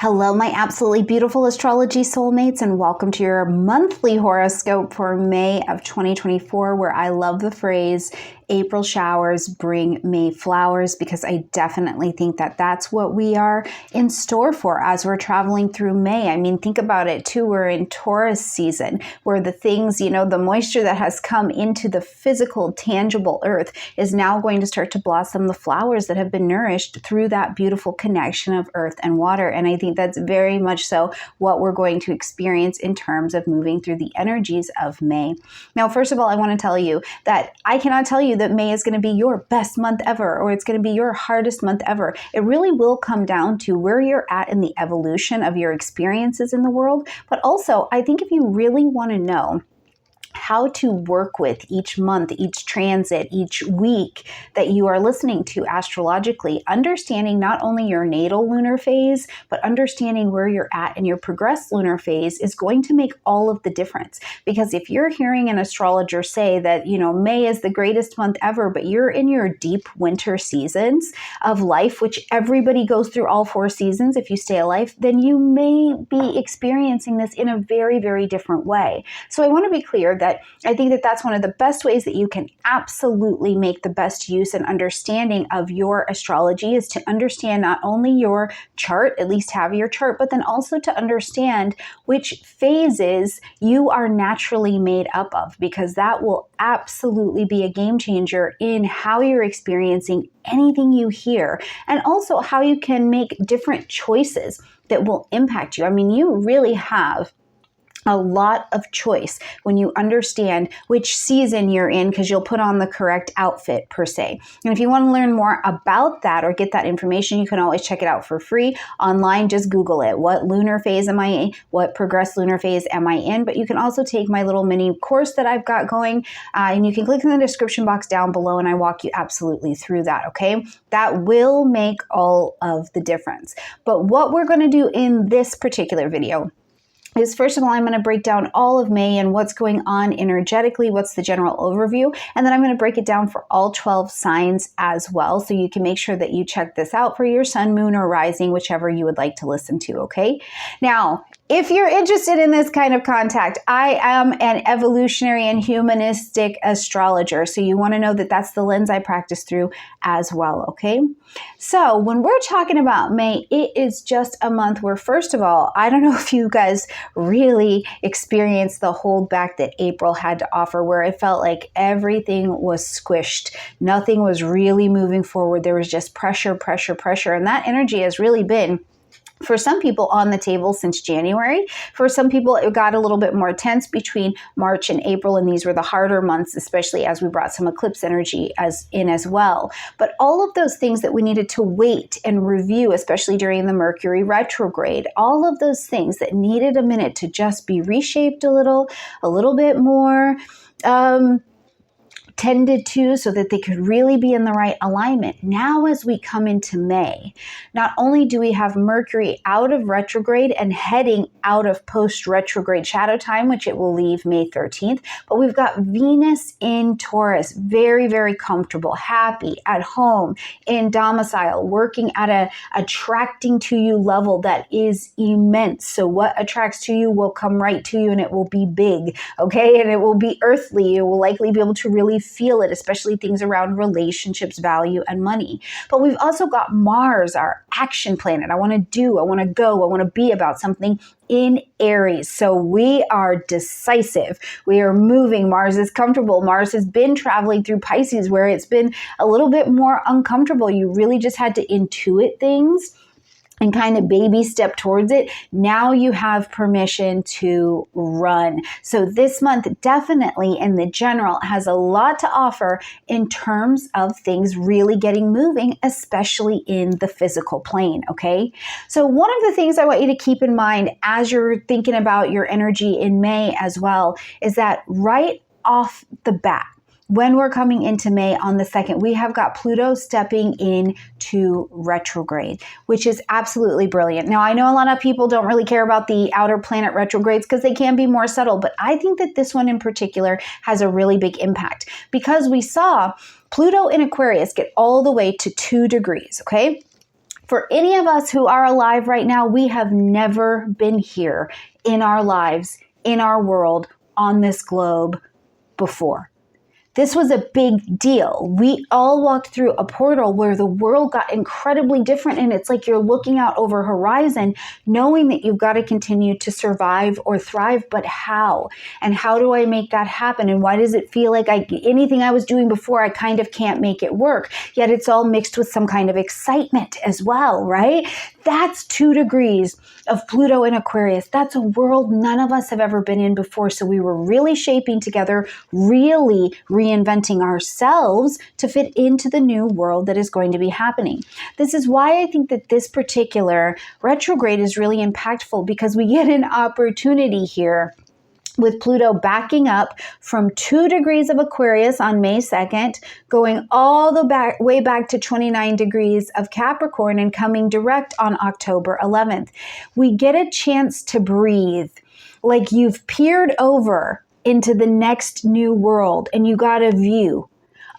Hello, my absolutely beautiful astrology soulmates, and welcome to your monthly horoscope for May of 2024, where I love the phrase, April showers bring May flowers, because I definitely think that that's what we are in store for as we're traveling through May. I mean, think about it too. We're in Taurus season, where the things, the moisture that has come into the physical, tangible earth is now going to start to blossom the flowers that have been nourished through that beautiful connection of earth and water. And I think that's very much so what we're going to experience in terms of moving through the energies of May. Now, first of all, I want to tell you that I cannot tell you that May is going to be your best month ever, or it's going to be your hardest month ever. It really will come down to where you're at in the evolution of your experiences in the world. But also, I think if you really want to know how to work with each month, each transit, each week that you are listening to astrologically, understanding not only your natal lunar phase, but understanding where you're at in your progressed lunar phase is going to make all of the difference. Because if you're hearing an astrologer say that, May is the greatest month ever, but you're in your deep winter seasons of life, which everybody goes through all 4 seasons if you stay alive, then you may be experiencing this in a very, very different way. So I want to be clear that I think that that's one of the best ways that you can absolutely make the best use and understanding of your astrology is to understand not only your chart, at least have your chart, but then also to understand which phases you are naturally made up of, because that will absolutely be a game changer in how you're experiencing anything you hear, and also how you can make different choices that will impact you. I mean, you really have a lot of choice when you understand which season you're in, because you'll put on the correct outfit per se. And if you want to learn more about that or get that information, you can always check it out for free online. Just Google it. What lunar phase am I in? What progressed lunar phase am I in? But you can also take my little mini course that I've got going, and you can click in the description box down below and I walk you absolutely through that, okay? That will make all of the difference. But what we're going to do in this particular video is, first of all, I'm going to break down all of May and what's going on energetically, what's the general overview, and then I'm going to break it down for all 12 signs as well, so you can make sure that you check this out for your sun, moon, or rising, whichever you would like to listen to, okay? Now, if you're interested in this kind of contact, I am an evolutionary and humanistic astrologer, so you want to know that that's the lens I practice through as well, okay? So when we're talking about May, it is just a month where, first of all, I don't know if you guys really experienced the holdback that April had to offer, where it felt like everything was squished. Nothing was really moving forward. There was just pressure, pressure, pressure, and that energy has really been, for some people, on the table since January. For some people, it got a little bit more tense between March and April, and these were the harder months, especially as we brought some eclipse energy as well. But all of those things that we needed to wait and review, especially during the Mercury retrograde, all of those things that needed a minute to just be reshaped a little bit more, tended to, so that they could really be in the right alignment. Now, as we come into May, not only do we have Mercury out of retrograde and heading out of post-retrograde shadow time, which it will leave May 13th, but we've got Venus in Taurus, very, very comfortable, happy, at home, in domicile, working at a attracting to you level that is immense. So what attracts to you will come right to you, and it will be big, okay? And it will be earthly. You will likely be able to really feel it, especially things around relationships, value, and money. But we've also got Mars, our action planet. I want to do, I want to go, I want to be about something in Aries. So we are decisive. We are moving. Mars is comfortable. Mars has been traveling through Pisces, where it's been a little bit more uncomfortable. You really just had to intuit things and kind of baby step towards it. Now you have permission to run. So this month definitely in the general has a lot to offer in terms of things really getting moving, especially in the physical plane, okay? So one of the things I want you to keep in mind as you're thinking about your energy in May as well is that right off the bat, when we're coming into May on the 2nd, we have got Pluto stepping into retrograde, which is absolutely brilliant. Now, I know a lot of people don't really care about the outer planet retrogrades because they can be more subtle, but I think that this one in particular has a really big impact, because we saw Pluto in Aquarius get all the way to 2 degrees, okay? For any of us who are alive right now, we have never been here in our lives, in our world, on this globe before. This was a big deal. We all walked through a portal where the world got incredibly different, and it's like you're looking out over a horizon, knowing that you've got to continue to survive or thrive, but how? And how do I make that happen? And why does it feel like anything I was doing before, I kind of can't make it work? Yet it's all mixed with some kind of excitement as well, right? That's 2 degrees of Pluto in Aquarius. That's a world none of us have ever been in before. So we were really shaping together, really reinventing ourselves to fit into the new world that is going to be happening. This is why I think that this particular retrograde is really impactful, because we get an opportunity here with Pluto backing up from 2 degrees of Aquarius on May 2nd, going all the way back to 29 degrees of Capricorn and coming direct on October 11th. We get a chance to breathe, like you've peered over into the next new world and you got a view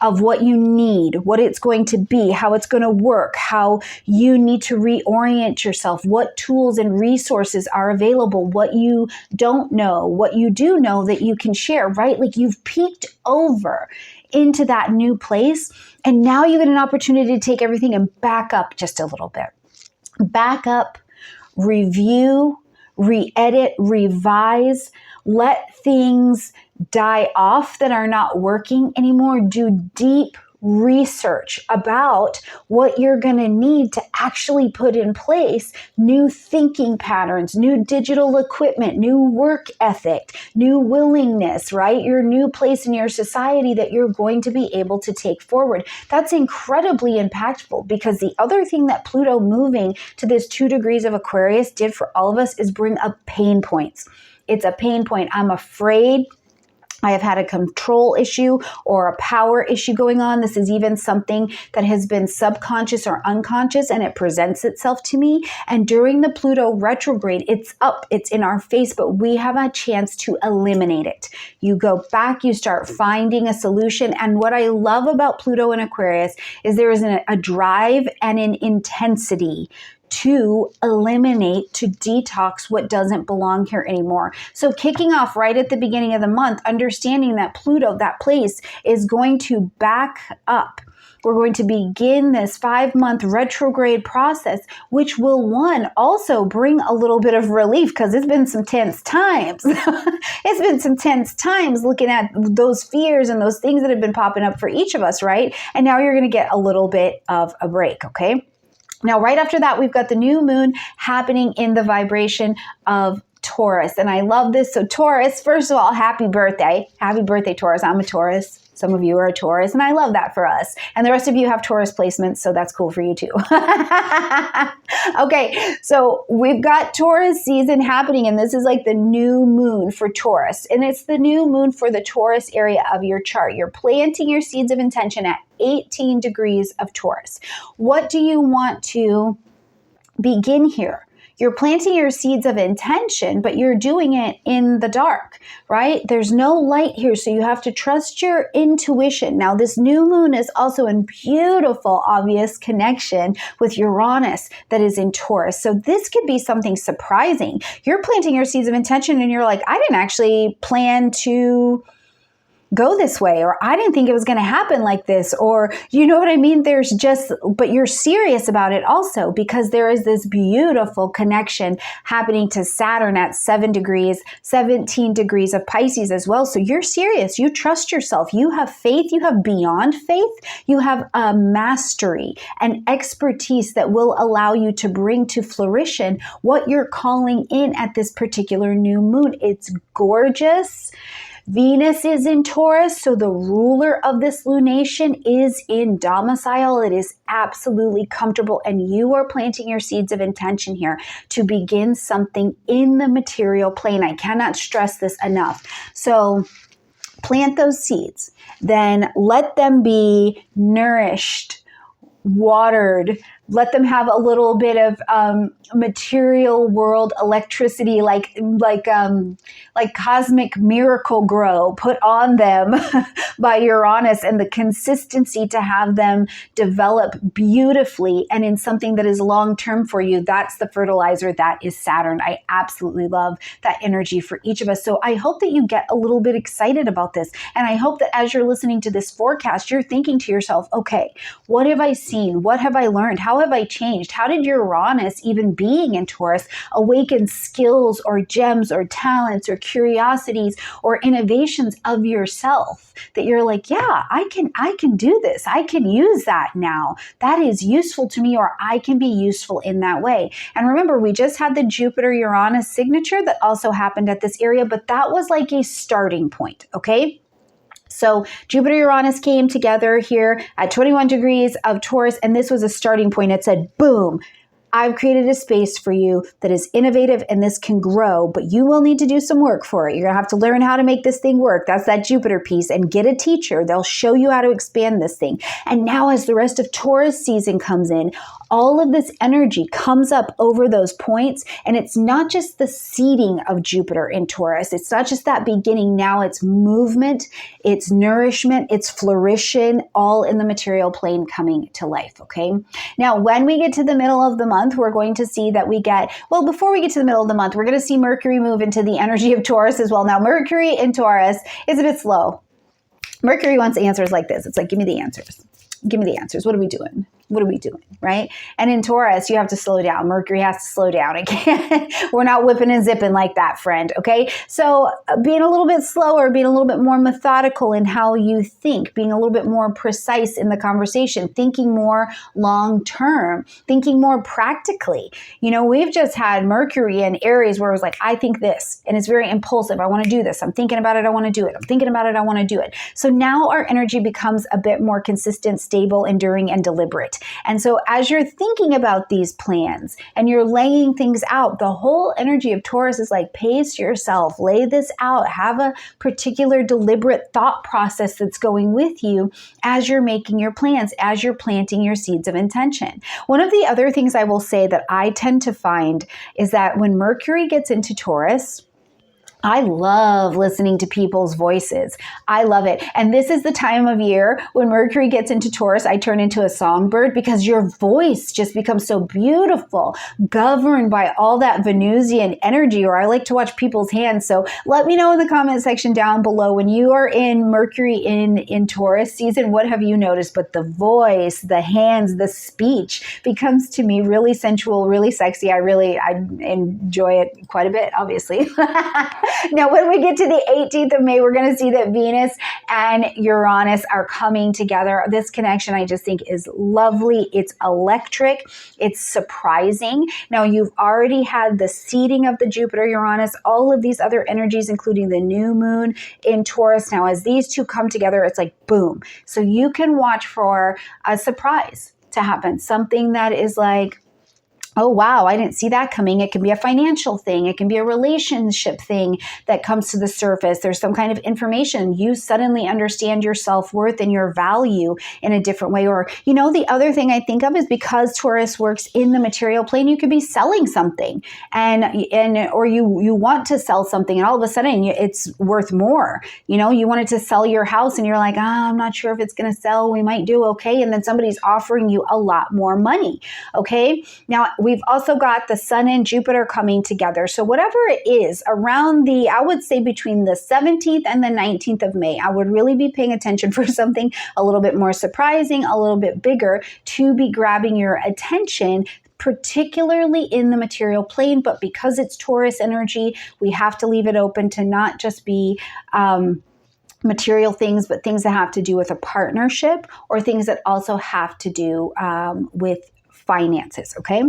of what you need, what it's going to be, how it's going to work, how you need to reorient yourself, what tools and resources are available, what you don't know, what you do know that you can share, right? Like you've peeked over into that new place, and now you get an opportunity to take everything and back up just a little bit. Back up, review, re-edit, revise, let things die off that are not working anymore. Do deep research about what you're going to need to actually put in place new thinking patterns, new digital equipment, new work ethic, new willingness, right? Your new place in your society that you're going to be able to take forward. That's incredibly impactful, because the other thing that Pluto moving to this 2 degrees of Aquarius did for all of us is bring up pain points. It's a pain point. I'm afraid I have had a control issue or a power issue going on. This is even something that has been subconscious or unconscious, and it presents itself to me. And during the Pluto retrograde, it's up, it's in our face, but we have a chance to eliminate it. You go back, you start finding a solution. And what I love about Pluto in Aquarius is there is a drive and an intensity to eliminate, to detox what doesn't belong here anymore. So kicking off right at the beginning of the month, understanding that Pluto, that place, is going to back up. We're going to begin this 5-month retrograde process, which will, one, also bring a little bit of relief, because it's been some tense times. It's been some tense times looking at those fears and those things that have been popping up for each of us, right? And now you're going to get a little bit of a break, okay? Now, right after that, we've got the new moon happening in the vibration of Taurus. And I love this. So Taurus, first of all, happy birthday. Happy birthday, Taurus. I'm a Taurus. Some of you are a Taurus, and I love that for us. And the rest of you have Taurus placements, so that's cool for you too. Okay, so we've got Taurus season happening, and this is like the new moon for Taurus. And it's the new moon for the Taurus area of your chart. You're planting your seeds of intention at 18 degrees of Taurus. What do you want to begin here? You're planting your seeds of intention, but you're doing it in the dark, right? There's no light here, so you have to trust your intuition. Now, this new moon is also in beautiful, obvious connection with Uranus that is in Taurus. So this could be something surprising. You're planting your seeds of intention and you're like, I didn't actually plan to go this way, or I didn't think it was going to happen like this, or you know what I mean? But you're serious about it also, because there is this beautiful connection happening to Saturn at 17 degrees of Pisces as well. So you're serious. You trust yourself. You have faith. You have beyond faith. You have a mastery and expertise that will allow you to bring to fruition what you're calling in at this particular new moon. It's gorgeous. Venus is in Taurus, so the ruler of this lunation is in domicile. It is absolutely comfortable, and you are planting your seeds of intention here to begin something in the material plane. I cannot stress this enough. So plant those seeds, then let them be nourished, watered, let them have a little bit of material world electricity, like cosmic miracle grow put on them by Uranus, and the consistency to have them develop beautifully and in something that is long-term for you. That's the fertilizer. That is Saturn. I absolutely love that energy for each of us. So I hope that you get a little bit excited about this. And I hope that as you're listening to this forecast, you're thinking to yourself, okay, what have I seen? What have I learned? How have I changed? How did Uranus, even being in Taurus, awaken skills or gems or talents or curiosities or innovations of yourself that you're like, yeah, I can do this. I can use that now. That is useful to me, or I can be useful in that way. And remember, we just had the Jupiter-Uranus signature that also happened at this area, but that was like a starting point, okay? So Jupiter-Uranus came together here at 21 degrees of Taurus, and this was a starting point. It said, boom, I've created a space for you that is innovative and this can grow, but you will need to do some work for it. You're going to have to learn how to make this thing work. That's that Jupiter piece, and get a teacher. They'll show you how to expand this thing. And now as the rest of Taurus season comes in, all of this energy comes up over those points, and it's not just the seeding of Jupiter in Taurus. It's not just that beginning. Now it's movement, it's nourishment, it's flourishing, all in the material plane coming to life, okay? Now, when we get to the middle of the month, we're going to see that we get, well, before we get to the middle of the month, we're going to see Mercury move into the energy of Taurus as well. Now, Mercury in Taurus is a bit slow. Mercury wants answers like this. It's like, give me the answers. Give me the answers. What are we doing? What are we doing, right? And in Taurus, you have to slow down. Mercury has to slow down again. We're not whipping and zipping like that, friend, okay? So being a little bit slower, being a little bit more methodical in how you think, being a little bit more precise in the conversation, thinking more long-term, thinking more practically. You know, we've just had Mercury in Aries where it was like, I think this, and it's very impulsive. I want to do this. I'm thinking about it. I want to do it. I'm thinking about it. I want to do it. So now our energy becomes a bit more consistent, stable, enduring, and deliberate. And so as you're thinking about these plans and you're laying things out, the whole energy of Taurus is like, pace yourself, lay this out, have a particular deliberate thought process that's going with you as you're making your plans, as you're planting your seeds of intention. One of the other things I will say that I tend to find is that when Mercury gets into Taurus, I love listening to people's voices. I love it. And this is the time of year when Mercury gets into Taurus, I turn into a songbird because your voice just becomes so beautiful, governed by all that Venusian energy, or I like to watch people's hands. So let me know in the comment section down below when you are in Mercury in Taurus season, what have you noticed? But the voice, the hands, the speech becomes to me really sensual, really sexy. I enjoy it quite a bit, obviously. Now, when we get to the 18th of May, we're going to see that Venus and Uranus are coming together. This connection, I just think, is lovely. It's electric. It's surprising. Now, you've already had the seeding of the Jupiter-Uranus, all of these other energies, including the new moon in Taurus. Now, as these two come together, it's like, boom. So you can watch for a surprise to happen. Something that is like, oh, wow, I didn't see that coming. It can be a financial thing. It can be a relationship thing that comes to the surface. There's some kind of information. You suddenly understand your self-worth and your value in a different way. Or, you know, the other thing I think of is because Taurus works in the material plane, you could be selling something or you want to sell something, and all of a sudden it's worth more. You know, you wanted to sell your house and you're like, I'm not sure if it's going to sell. We might do okay. And then somebody's offering you a lot more money. Okay. Now, we've also got the Sun and Jupiter coming together. So whatever it is around I would say between the 17th and the 19th of May, I would really be paying attention for something a little bit more surprising, a little bit bigger to be grabbing your attention, particularly in the material plane. But because it's Taurus energy, we have to leave it open to not just be material things, but things that have to do with a partnership or things that also have to do with finances, okay?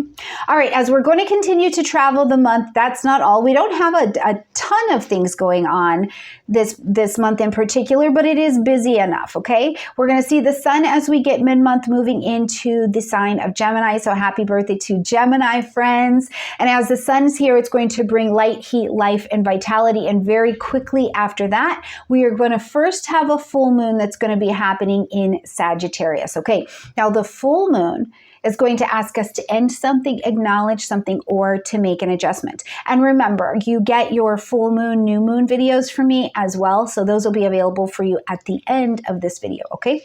All right, as we're going to continue to travel the month, that's not all. We don't have a ton of things going on this month in particular, but it is busy enough, okay? We're going to see the Sun as we get mid-month moving into the sign of Gemini, so happy birthday to Gemini friends. And as the Sun's here, it's going to bring light, heat, life, and vitality, and very quickly after that, we are going to first have a full moon that's going to be happening in Sagittarius, okay? Now, the full moon is going to ask us to end something, acknowledge something, or to make an adjustment. And remember, you get your full moon, new moon videos from me as well. So those will be available for you at the end of this video, okay?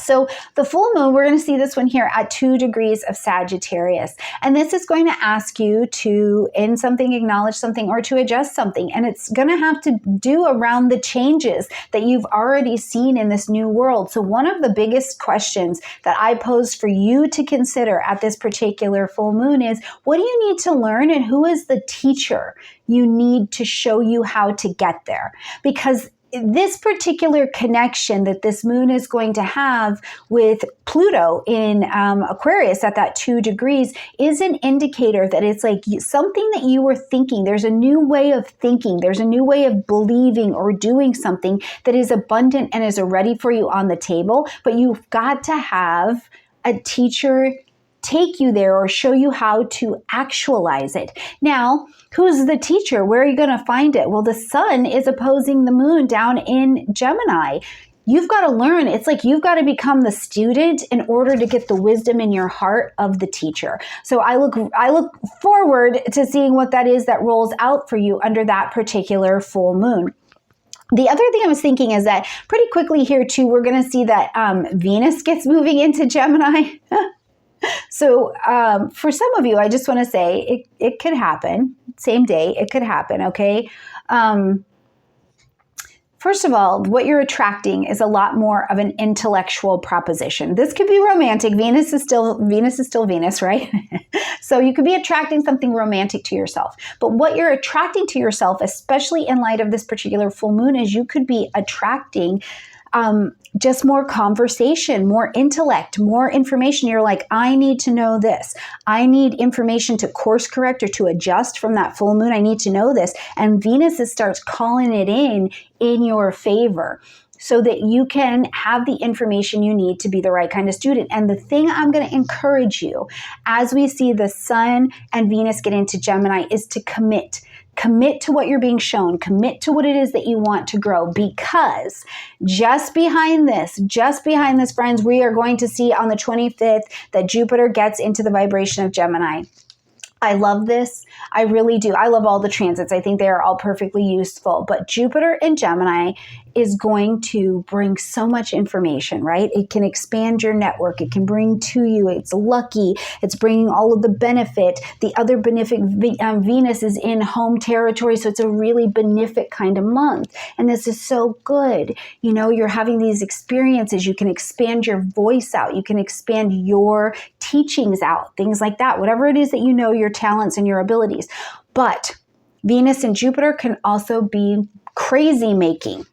So the full moon, we're going to see this one here at 2 degrees of Sagittarius. And this is going to ask you to end something, acknowledge something, or to adjust something. And it's going to have to do around the changes that you've already seen in this new world. So one of the biggest questions that I pose for you to consider at this particular full moon is, what do you need to learn and who is the teacher you need to show you how to get there? Because this particular connection that this moon is going to have with Pluto in Aquarius at that 2 degrees is an indicator that it's like something that you were thinking. There's a new way of thinking. There's a new way of believing or doing something that is abundant and is already for you on the table. But you've got to have a teacher take you there or show you how to actualize it. Now, who's the teacher? Where are you going to find it? Well, the sun is opposing the moon down in Gemini. You've got to learn. It's like you've got to become the student in order to get the wisdom in your heart of the teacher. So I look forward to seeing what that is that rolls out for you under that particular full moon. The other thing I was thinking is that pretty quickly here too, we're going to see that Venus gets moving into Gemini. So for some of you, I just want to say it could happen. Same day, it could happen, okay? First of all, what you're attracting is a lot more of an intellectual proposition. This could be romantic. Venus is still Venus, right? So you could be attracting something romantic to yourself. But what you're attracting to yourself, especially in light of this particular full moon, is you could be attracting just more conversation, more intellect, more information. You're like, I need to know this. I need information to course correct or to adjust from that full moon. I need to know this. And Venus starts calling it in your favor so that you can have the information you need to be the right kind of student. And the thing I'm going to encourage you as we see the sun and Venus get into Gemini is to commit. Commit to what you're being shown. Commit to what it is that you want to grow, because just behind this, friends, we are going to see on the 25th that Jupiter gets into the vibration of Gemini. I love this. I really do. I love all the transits. I think they are all perfectly useful. But Jupiter in Gemini is going to bring so much information, right? It can expand your network. It can bring to you. It's lucky. It's bringing all of the benefit. The other benefic, Venus is in home territory. So it's a really benefic kind of month. And this is so good. You know, you're having these experiences. You can expand your voice out. You can expand your teachings out, things like that. Whatever it is that you know, your talents and your abilities. But Venus and Jupiter can also be crazy making.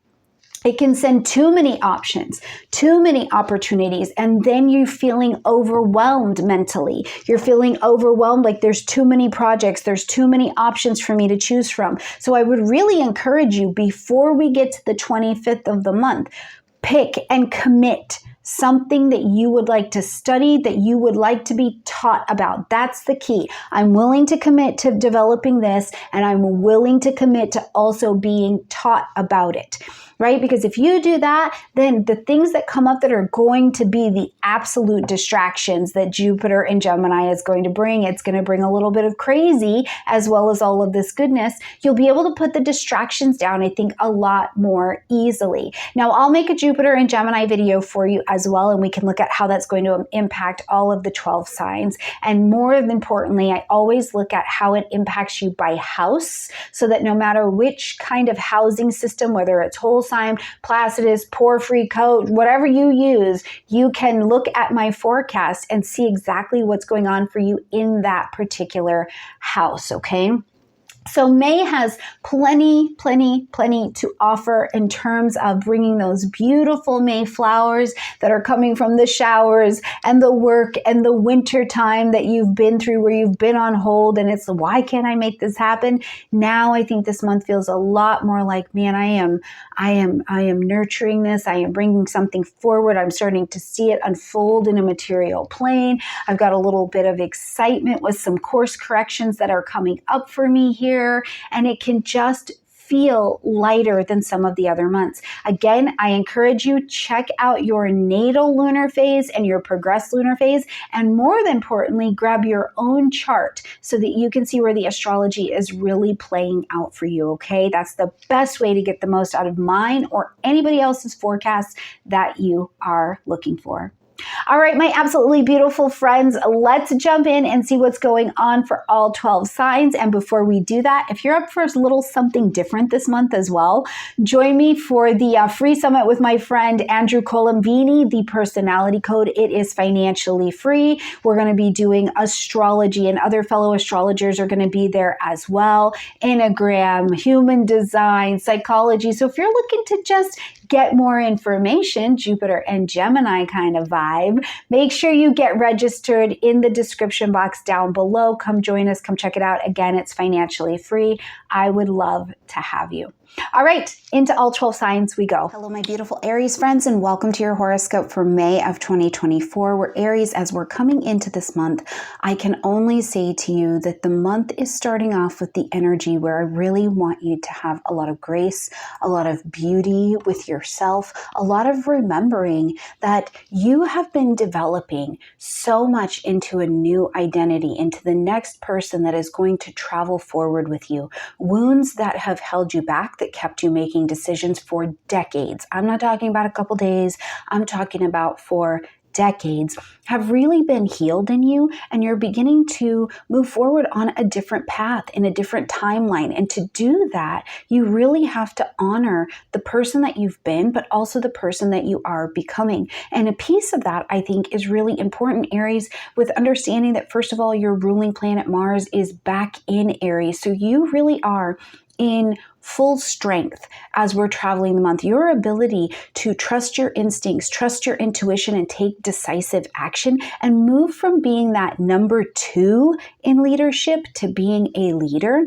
It can send too many options, too many opportunities, and then you're feeling overwhelmed mentally. You're feeling overwhelmed, like there's too many projects, there's too many options for me to choose from. So I would really encourage you, before we get to the 25th of the month, pick and commit something that you would like to study, that you would like to be taught about. That's the key. I'm willing to commit to developing this, and I'm willing to commit to also being taught about it, right? Because if you do that, then the things that come up that are going to be the absolute distractions that Jupiter in Gemini is going to bring, it's going to bring a little bit of crazy as well as all of this goodness. You'll be able to put the distractions down, I think, a lot more easily. Now, I'll make a Jupiter in Gemini video for you as well, and we can look at how that's going to impact all of the 12 signs. And more importantly, I always look at how it impacts you by house, so that no matter which kind of housing system, whether it's whole sign, Placidus, Porphyry, Coat, whatever you use, you can look at my forecast and see exactly what's going on for you in that particular house, okay? So May has plenty to offer in terms of bringing those beautiful May flowers that are coming from the showers and the work and the winter time that you've been through, where you've been on hold and it's, why can't I make this happen? Now I think this month feels a lot more like, man, I am nurturing this. I am bringing something forward. I'm starting to see it unfold in a material plane. I've got a little bit of excitement with some course corrections that are coming up for me here. And it can just feel lighter than some of the other months. Again, I encourage you, check out your natal lunar phase and your progressed lunar phase, and more than importantly, grab your own chart so that you can see where the astrology is really playing out for you, okay? That's the best way to get the most out of mine or anybody else's forecasts that you are looking for. All right, my absolutely beautiful friends, let's jump in and see what's going on for all 12 signs. And before we do that, if you're up for a little something different this month as well, join me for the free summit with my friend Andrew Colombini, the personality code. It is financially free. We're going to be doing astrology, and other fellow astrologers are going to be there as well. Enneagram, human design, psychology. So if you're looking to just get more information, Jupiter and Gemini kind of vibe, make sure you get registered in the description box down below. Come join us, come check it out. Again, it's financially free. I would love to have you. All right, into all 12 signs we go. Hello, my beautiful Aries friends, and welcome to your horoscope for May of 2024. We're Aries, as we're coming into this month, I can only say to you that the month is starting off with the energy where I really want you to have a lot of grace, a lot of beauty with yourself, a lot of remembering that you have been developing so much into a new identity, into the next person that is going to travel forward with you. Wounds that have held you back, that kept you making decisions for decades. I'm not talking about a couple days. I'm talking about for decades, have really been healed in you, and you're beginning to move forward on a different path in a different timeline. And to do that, you really have to honor the person that you've been, but also the person that you are becoming. And a piece of that, I think, is really important, Aries, with understanding that, first of all, your ruling planet Mars is back in Aries. So you really are in full strength as we're traveling the month. Your ability to trust your instincts, trust your intuition, and take decisive action and move from being that number 2 in leadership to being a leader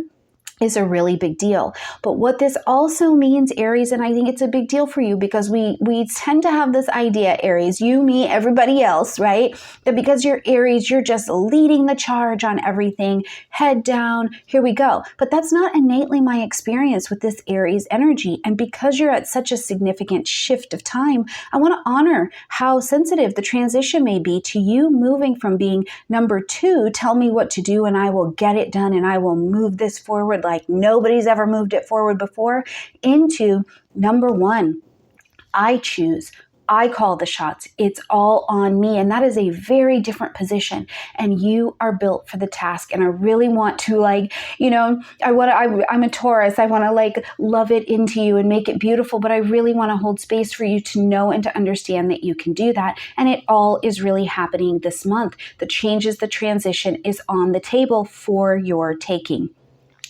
is a really big deal. But what this also means, Aries, and I think it's a big deal for you, because we tend to have this idea, Aries, you, me, everybody else, right? That because you're Aries, you're just leading the charge on everything, head down, here we go. But that's not innately my experience with this Aries energy. And because you're at such a significant shift of time, I want to honor how sensitive the transition may be to you moving from being number 2, tell me what to do and I will get it done and I will move this forward like nobody's ever moved it forward before, into number 1, I choose. I call the shots. It's all on me. And that is a very different position. And you are built for the task. And I really want to, I'm a Taurus. I want to love it into you and make it beautiful. But I really want to hold space for you to know and to understand that you can do that. And it all is really happening this month. The changes, the transition is on the table for your taking.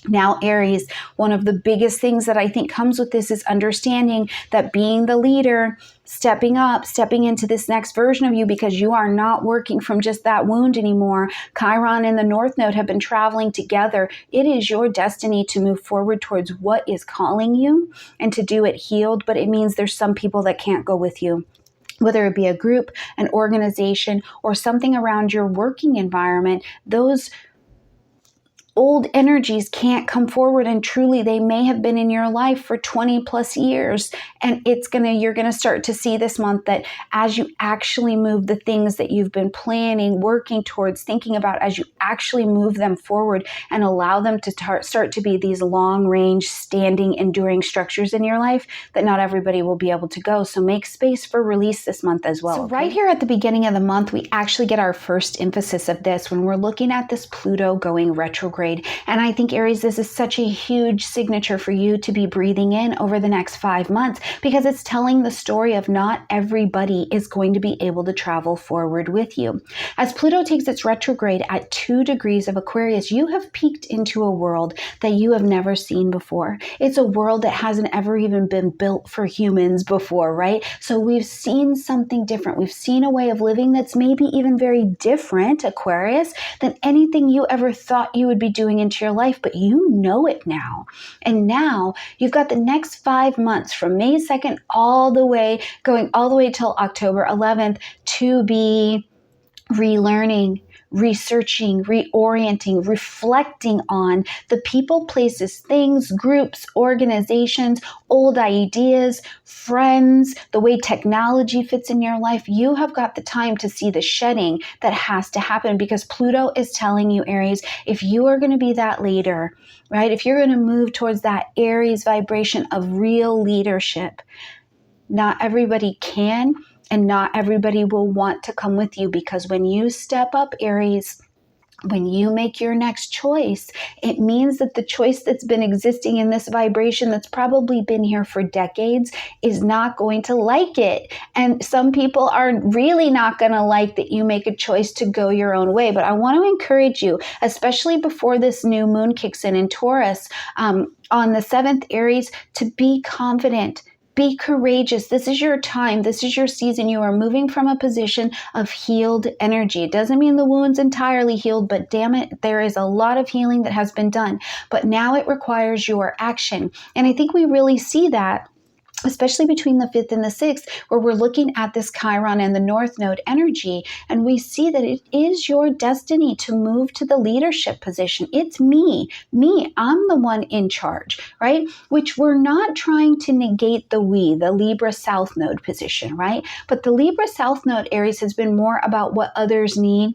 Now, Aries, one of the biggest things that I think comes with this is understanding that being the leader, stepping up, stepping into this next version of you, because you are not working from just that wound anymore. Chiron and the North Node have been traveling together. It is your destiny to move forward towards what is calling you and to do it healed, but it means there's some people that can't go with you. Whether it be a group, an organization, or something around your working environment, those old energies can't come forward, and truly they may have been in your life for 20 plus years. And you're gonna start to see this month that as you actually move the things that you've been planning, working towards, thinking about, as you actually move them forward and allow them to start to be these long range, standing, enduring structures in your life, that not everybody will be able to go. So make space for release this month as well. So right here at the beginning of the month, we actually get our first emphasis of this when we're looking at this Pluto going retrograde. And I think, Aries, this is such a huge signature for you to be breathing in over the next 5 months, because it's telling the story of not everybody is going to be able to travel forward with you. As Pluto takes its retrograde at 2 degrees of Aquarius, you have peeked into a world that you have never seen before. It's a world that hasn't ever even been built for humans before, right? So we've seen something different. We've seen a way of living that's maybe even very different, Aquarius, than anything you ever thought you would be doing into your life, but you know it now. And now you've got the next 5 months from May 2nd going all the way till October 11th to be relearning, researching, reorienting, reflecting on the people, places, things, groups, organizations, old ideas, friends, the way technology fits in your life. You have got the time to see the shedding that has to happen, because Pluto is telling you, Aries, if you are going to be that leader, right? If you're going to move towards that Aries vibration of real leadership, not everybody can, and not everybody will want to come with you, because when you step up, Aries, when you make your next choice, it means that the choice that's been existing in this vibration that's probably been here for decades is not going to like it. And some people are really not going to like that you make a choice to go your own way. But I want to encourage you, especially before this new moon kicks in Taurus, on the 7th, Aries, to be confident. Be courageous. This is your time. This is your season. You are moving from a position of healed energy. It doesn't mean the wound's entirely healed, but damn it, there is a lot of healing that has been done. But now it requires your action. And I think we really see that, especially between the 5th and the 6th, where we're looking at this Chiron and the North Node energy, and we see that it is your destiny to move to the leadership position. It's me, I'm the one in charge, right? Which we're not trying to negate the Libra South Node position, right? But the Libra South Node, Aries, has been more about what others need,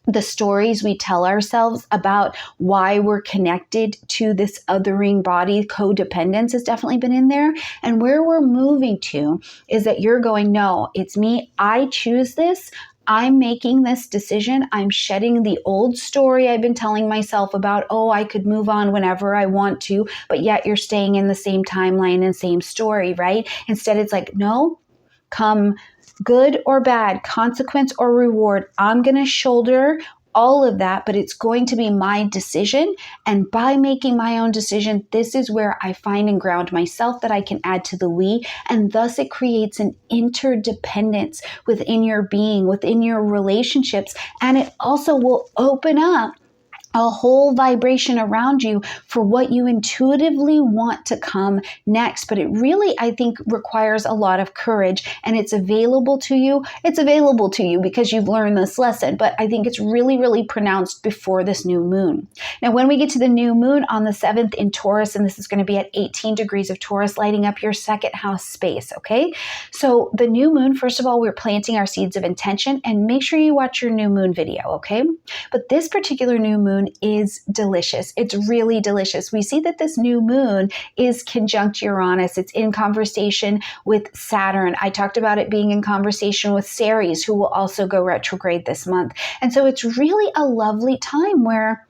the stories we tell ourselves about why we're connected to this othering body. Codependence has definitely been in there. And where we're moving to is that you're going, no, it's me. I choose this. I'm making this decision. I'm shedding the old story I've been telling myself about, oh, I could move on whenever I want to, but yet you're staying in the same timeline and same story, right? Instead, it's like, no, come good or bad, consequence or reward, I'm going to shoulder all of that, but it's going to be my decision. And by making my own decision, this is where I find and ground myself that I can add to the we. And thus it creates an interdependence within your being, within your relationships. And it also will open up a whole vibration around you for what you intuitively want to come next. But it really, I think, requires a lot of courage, and it's available to you. It's available to you because you've learned this lesson, but I think it's really, really pronounced before this new moon. Now, when we get to the new moon on the 7th in Taurus, and this is going to be at 18 degrees of Taurus, lighting up your second house space, okay? So the new moon, first of all, we're planting our seeds of intention, and make sure you watch your new moon video, okay? But this particular new moon is delicious. It's really delicious. We see that this new moon is conjunct Uranus. It's in conversation with Saturn. I talked about it being in conversation with Ceres, who will also go retrograde this month. And so it's really a lovely time where,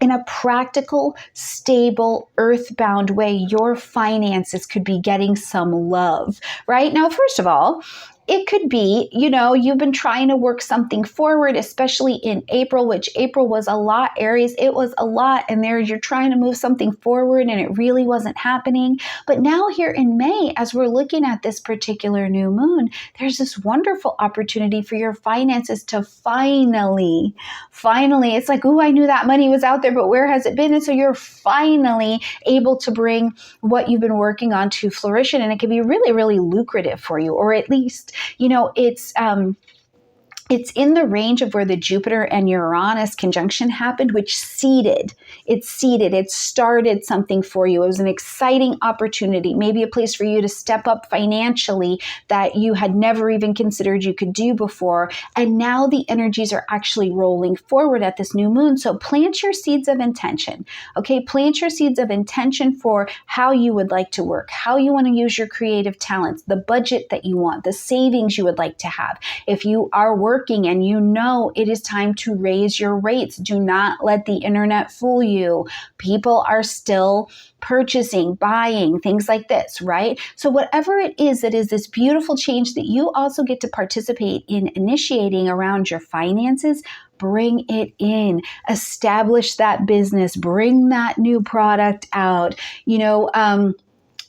in a practical, stable, earthbound way, your finances could be getting some love, right? Now, first of all, it could be, you've been trying to work something forward, especially in April, which April was a lot, Aries. It was a lot. And there you're trying to move something forward and it really wasn't happening. But now here in May, as we're looking at this particular new moon, there's this wonderful opportunity for your finances to finally, it's like, ooh, I knew that money was out there, but where has it been? And so you're finally able to bring what you've been working on to fruition. And it can be really, really lucrative for you, or at least, it's in the range of where the Jupiter and Uranus conjunction happened, which it started something for you. It was an exciting opportunity, maybe a place for you to step up financially that you had never even considered you could do before. And now the energies are actually rolling forward at this new moon. So plant your seeds of intention, okay? Plant your seeds of intention for how you would like to work, how you want to use your creative talents, the budget that you want, the savings you would like to have. If you are working and it is time to raise your rates, do not let the internet fool you. People are still purchasing, buying, things like this, right? So whatever it is that is this beautiful change that you also get to participate in initiating around your finances, bring it in, establish that business, bring that new product out,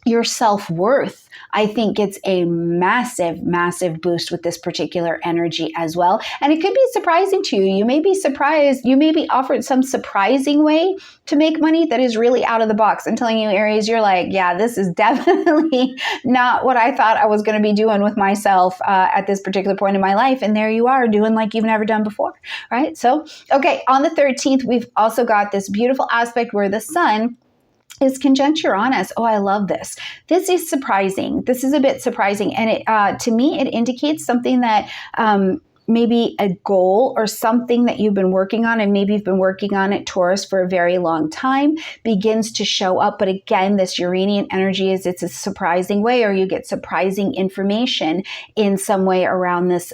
your self-worth, I think, gets a massive, massive boost with this particular energy as well. And it could be surprising to you. You may be surprised. You may be offered some surprising way to make money that is really out of the box. I'm telling you, Aries, you're like, yeah, this is definitely not what I thought I was going to be doing with myself at this particular point in my life. And there you are doing like you've never done before, right? So, okay, on the 13th, we've also got this beautiful aspect where the sun is conjunct Uranus. Oh, I love this. This is surprising. This is a bit surprising. And it, to me, it indicates something that maybe a goal or something that you've been working on, and maybe you've been working on it, Taurus, for a very long time, begins to show up. But again, this Uranian energy is, it's a surprising way, or you get surprising information in some way around this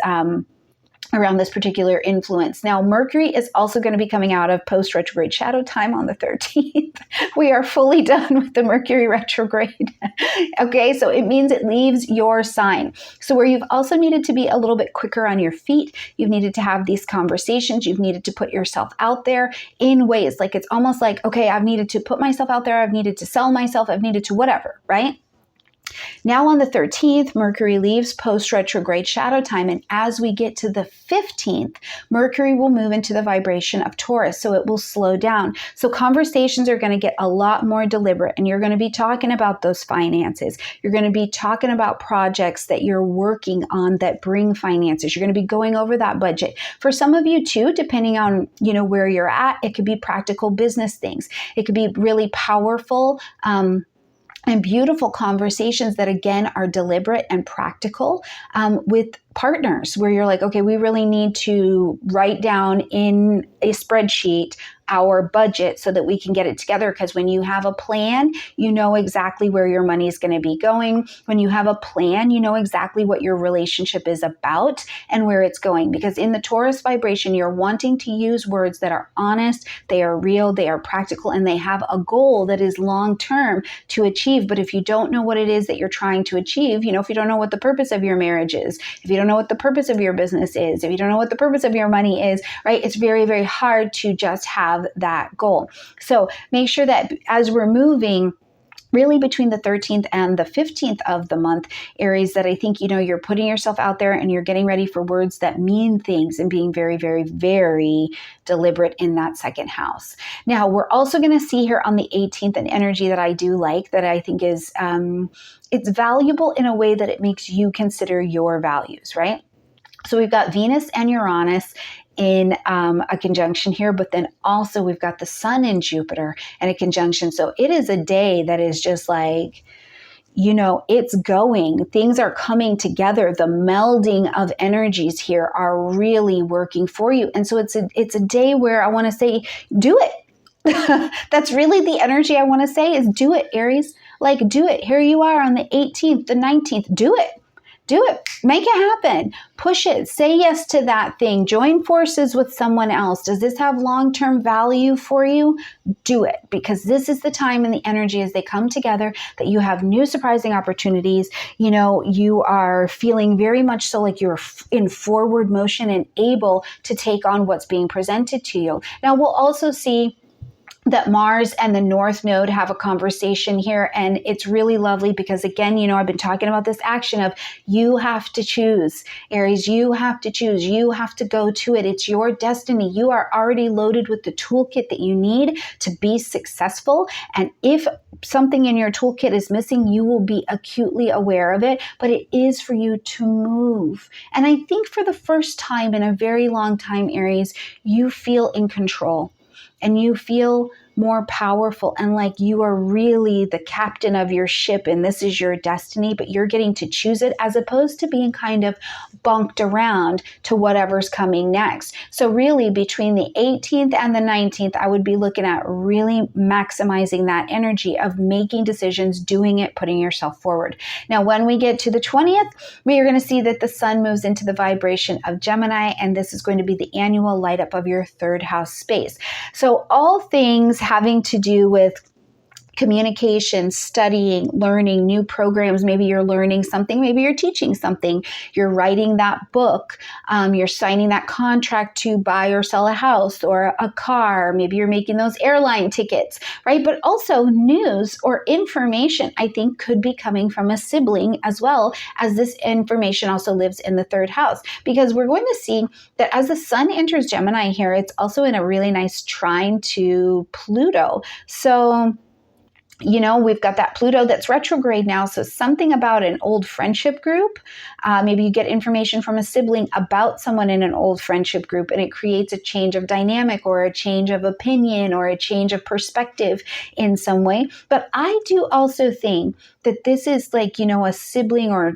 particular influence. Now, Mercury is also going to be coming out of post-retrograde shadow time on the 13th. We are fully done with the Mercury retrograde. Okay, so it means it leaves your sign. So where you've also needed to be a little bit quicker on your feet, you've needed to have these conversations, you've needed to put yourself out there in ways like, it's almost like, okay, I've needed to put myself out there, I've needed to sell myself, I've needed to whatever, right? Now on the 13th, Mercury leaves post-retrograde shadow time, and as we get to the 15th, Mercury will move into the vibration of Taurus, so it will slow down. So conversations are going to get a lot more deliberate, and you're going to be talking about those finances. You're going to be talking about projects that you're working on that bring finances. You're going to be going over that budget. For some of you too, depending on, you know, where you're at, it could be practical business things. It could be really powerful, and beautiful conversations that, again, are deliberate and practical with partners, where you're like, okay, we really need to write down in a spreadsheet our budget so that we can get it together. Because when you have a plan, you know exactly where your money is going to be going. When you have a plan, you know exactly what your relationship is about and where it's going. Because in the Taurus vibration, you're wanting to use words that are honest, they are real, they are practical, and they have a goal that is long-term to achieve. But if you don't know what it is that you're trying to achieve, you know, if you don't know what the purpose of your marriage is, if you don't know what the purpose of your business is, if you don't know what the purpose of your money is, right, it's very, very hard to just have that goal. So make sure that as we're moving really between the 13th and the 15th of the month, Aries, that I think, you know, you're putting yourself out there and you're getting ready for words that mean things and being very, very, very deliberate in that second house. Now, we're also going to see here on the 18th an energy that I do like, that I think is, it's valuable in a way that it makes you consider your values, right? So we've got Venus and Uranus in a conjunction here, but then also we've got the Sun and Jupiter in a conjunction. So it is a day that is just like, you know, it's going, things are coming together. The melding of energies here are really working for you. And so it's a day where I want to say, do it. That's really the energy I want to say, is do it, Aries. Like, do it. Here you are on the 18th, the 19th. Do it. Do it. Make it happen. Push it. Say yes to that thing. Join forces with someone else. Does this have long-term value for you? Do it, because this is the time and the energy as they come together that you have new surprising opportunities. You know, you are feeling very much so like you're in forward motion and able to take on what's being presented to you. Now, we'll also see that Mars and the North Node have a conversation here, and it's really lovely because, again, you know, I've been talking about this action of you have to choose, Aries, you have to choose, you have to go to it. It's your destiny. You are already loaded with the toolkit that you need to be successful, and if something in your toolkit is missing, you will be acutely aware of it, but it is for you to move. And I think for the first time in a very long time, Aries, you feel in control. And you feel more powerful and like you are really the captain of your ship and this is your destiny, but you're getting to choose it as opposed to being kind of bunked around to whatever's coming next. So really between the 18th and the 19th, I would be looking at really maximizing that energy of making decisions, doing it, putting yourself forward. Now, when we get to the 20th, we are going to see that the sun moves into the vibration of Gemini, and this is going to be the annual light up of your third house space. So all things having to do with communication, studying, learning new programs. Maybe you're learning something, maybe you're teaching something, you're writing that book, you're signing that contract to buy or sell a house or a car, maybe you're making those airline tickets, right? But also news or information, I think, could be coming from a sibling, as well as this information also lives in the third house, because we're going to see that as the sun enters Gemini here, it's also in a really nice trine to Pluto. So, you know, we've got that Pluto that's retrograde now. So something about an old friendship group, maybe you get information from a sibling about someone in an old friendship group, and it creates a change of dynamic or a change of opinion or a change of perspective in some way. But I do also think that this is like, you know, a sibling or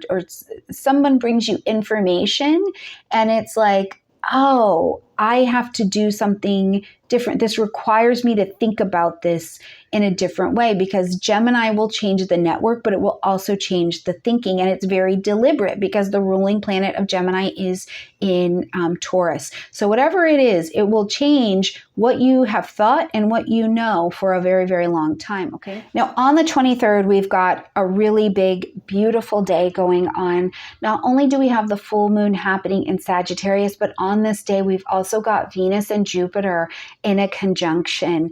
someone brings you information and it's like, oh, I have to do something different. This requires me to think about this in a different way, because Gemini will change the network, but it will also change the thinking. And it's very deliberate because the ruling planet of Gemini is in Taurus. So whatever it is, it will change what you have thought and what you know for a very, very long time. Okay. Now on the 23rd, we've got a really big, beautiful day going on. Not only do we have the full moon happening in Sagittarius, but on this day, we've also got Venus and Jupiter in a conjunction.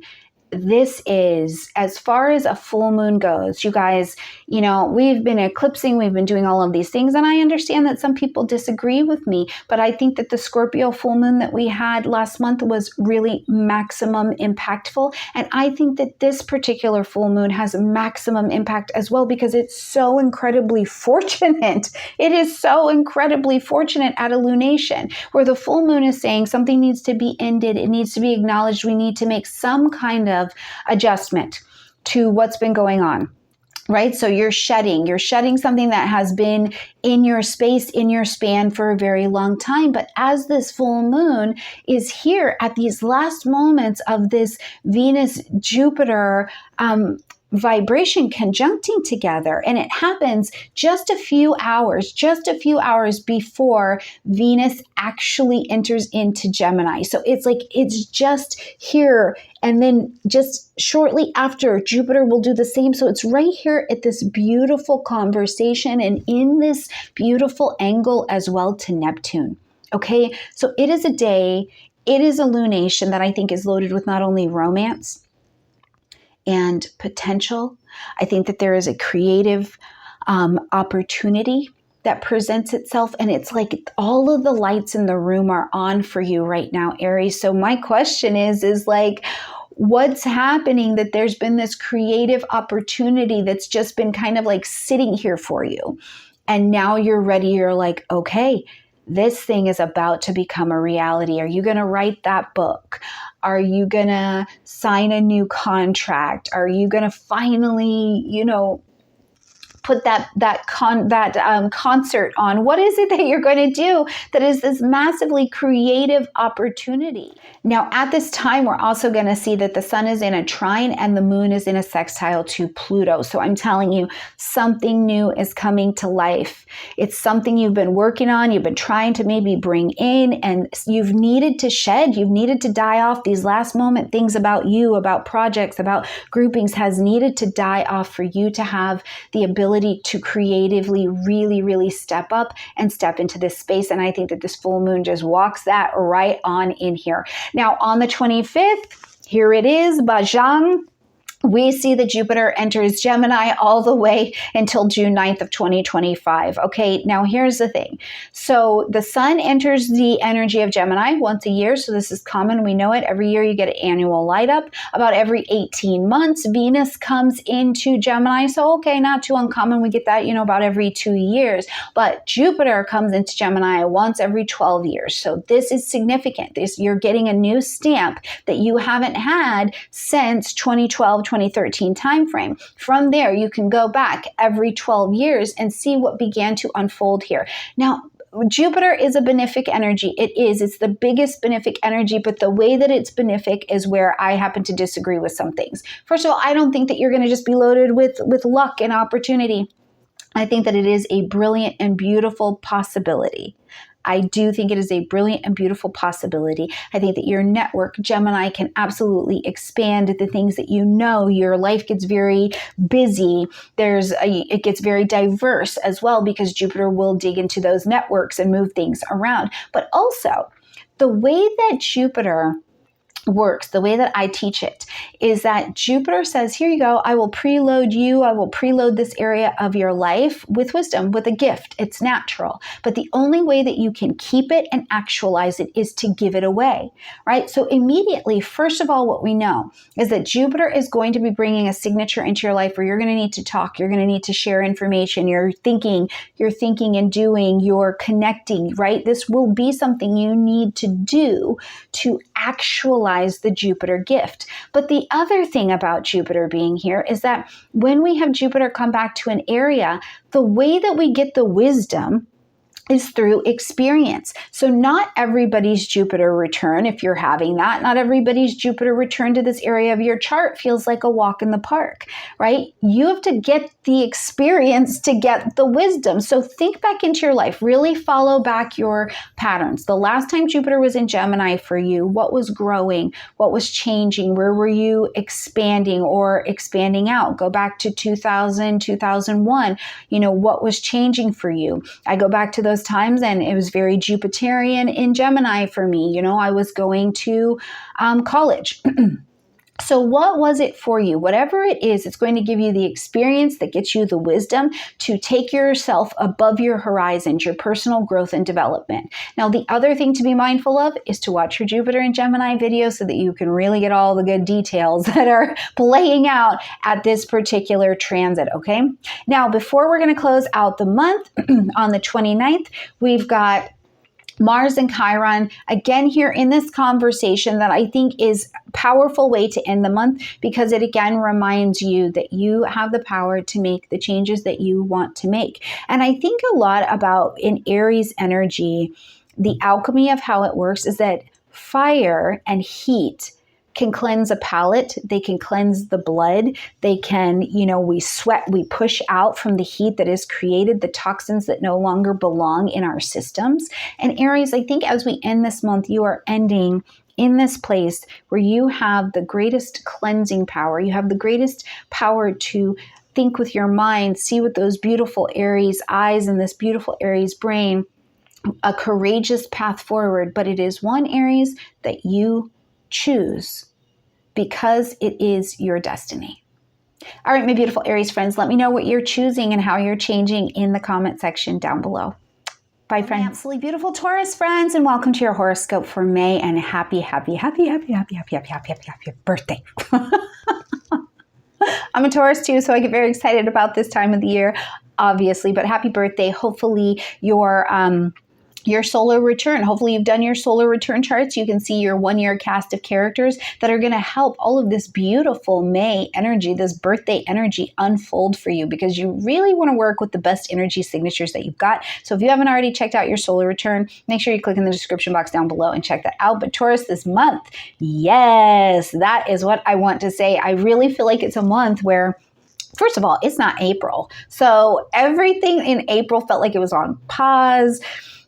This is, as far as a full moon goes, you guys, you know, we've been eclipsing, we've been doing all of these things, and I understand that some people disagree with me, but I think that the Scorpio full moon that we had last month was really maximum impactful, and I think that this particular full moon has maximum impact as well, because it's so incredibly fortunate. It is so incredibly fortunate at a lunation, where the full moon is saying something needs to be ended, it needs to be acknowledged, we need to make some kind of adjustment to what's been going on, right? So you're shedding something that has been in your space, in your span for a very long time. But as this full moon is here at these last moments of this Venus-Jupiter vibration conjuncting together, and it happens just a few hours before Venus actually enters into Gemini. So it's like, it's just here, and then just shortly after, Jupiter will do the same. So it's right here at this beautiful conversation and in this beautiful angle as well to Neptune. Okay, so it is a day, it is a lunation that I think is loaded with not only romance and potential. I think that there is a creative opportunity that presents itself, and it's like all of the lights in the room are on for you right now, Aries. So my question is like, what's happening that there's been this creative opportunity that's just been kind of like sitting here for you, and now you're ready, you're like, okay, this thing is about to become a reality. Are you going to write that book? Are you going to sign a new contract? Are you going to finally, you know, put that concert on? What is it that you're going to do that is this massively creative opportunity? Now, at this time, we're also going to see that the sun is in a trine and the moon is in a sextile to Pluto. So I'm telling you, something new is coming to life. It's something you've been working on, you've been trying to maybe bring in, and you've needed to shed, you've needed to die off. These last moment things about you, about projects, about groupings has needed to die off for you to have the ability to creatively really step up and step into this space. And I think that this full moon just walks that right on in here. Now on the 25th, here it is, Bajang. We see that Jupiter enters Gemini all the way until June 9th of 2025. Okay, now here's the thing. So the sun enters the energy of Gemini once a year. So this is common. We know it. Every year you get an annual light up. About every 18 months, Venus comes into Gemini. So, okay, not too uncommon. We get that, you know, about every 2 years. But Jupiter comes into Gemini once every 12 years. So this is significant. You're getting a new stamp that you haven't had since 2012, 2013 timeframe. From there, you can go back every 12 years and see what began to unfold here. Now, Jupiter is a benefic energy. It's the biggest benefic energy, but the way that it's benefic is where I happen to disagree with some things. First of all, I don't think that you're going to just be loaded with luck and opportunity. I think that it is a brilliant and beautiful possibility. I do think it is a brilliant and beautiful possibility. I think that your network, Gemini, can absolutely expand the things that you know. Your life gets very busy. It gets very diverse as well, because Jupiter will dig into those networks and move things around. But also, the way that Jupiter works, the way that I teach it, is that Jupiter says, here you go, I will preload you, I will preload this area of your life with wisdom, with a gift. It's natural. But the only way that you can keep it and actualize it is to give it away, right? So immediately, first of all, what we know is that Jupiter is going to be bringing a signature into your life where you're going to need to talk, you're going to need to share information, you're thinking and doing, you're connecting, right? This will be something you need to do to actualize the Jupiter gift. But the other thing about Jupiter being here is that when we have Jupiter come back to an area, the way that we get the wisdom is through experience. So not everybody's Jupiter return, if you're having that, not everybody's Jupiter return to this area of your chart feels like a walk in the park, right? You have to get the experience to get the wisdom. So think back into your life, really follow back your patterns. The last time Jupiter was in Gemini for you, what was growing? What was changing? Where were you expanding or expanding out? Go back to 2000, 2001. What was changing for you? I go back to those times and it was very Jupiterian in Gemini for me. I was going to college. So what was it for you? Whatever it is, it's going to give you the experience that gets you the wisdom to take yourself above your horizons, your personal growth and development. Now, the other thing to be mindful of is to watch your Jupiter and Gemini video so that you can really get all the good details that are playing out at this particular transit, okay? Now, before we're going to close out the month, on the 29th, we've got Mars and Chiron, again here in this conversation that I think is a powerful way to end the month, because it again reminds you that you have the power to make the changes that you want to make. And I think a lot about in Aries energy, the alchemy of how it works is that fire and heat can cleanse a palate, they can cleanse the blood, they can, we sweat, we push out from the heat that is created, the toxins that no longer belong in our systems. And Aries, I think as we end this month, you are ending in this place where you have the greatest cleansing power, you have the greatest power to think with your mind, see with those beautiful Aries eyes and this beautiful Aries brain, a courageous path forward. But it is one Aries that you choose because it is your destiny. All right, my beautiful Aries friends, let me know what you're choosing and how you're changing in the comment section down below. Bye, friends. Absolutely beautiful Taurus friends, and welcome to your horoscope for May, and happy birthday. I'm a Taurus too, so I get very excited about this time of the year, obviously, but happy birthday. Hopefully your solar return. Hopefully you've done your solar return charts. You can see your 1-year cast of characters that are going to help all of this beautiful May energy, this birthday energy unfold for you, because you really want to work with the best energy signatures that you've got. So if you haven't already checked out your solar return, make sure you click in the description box down below and check that out. But Taurus, this month, yes, that is what I want to say. I really feel like it's a month where, first of all, it's not April. So everything in April felt like it was on pause.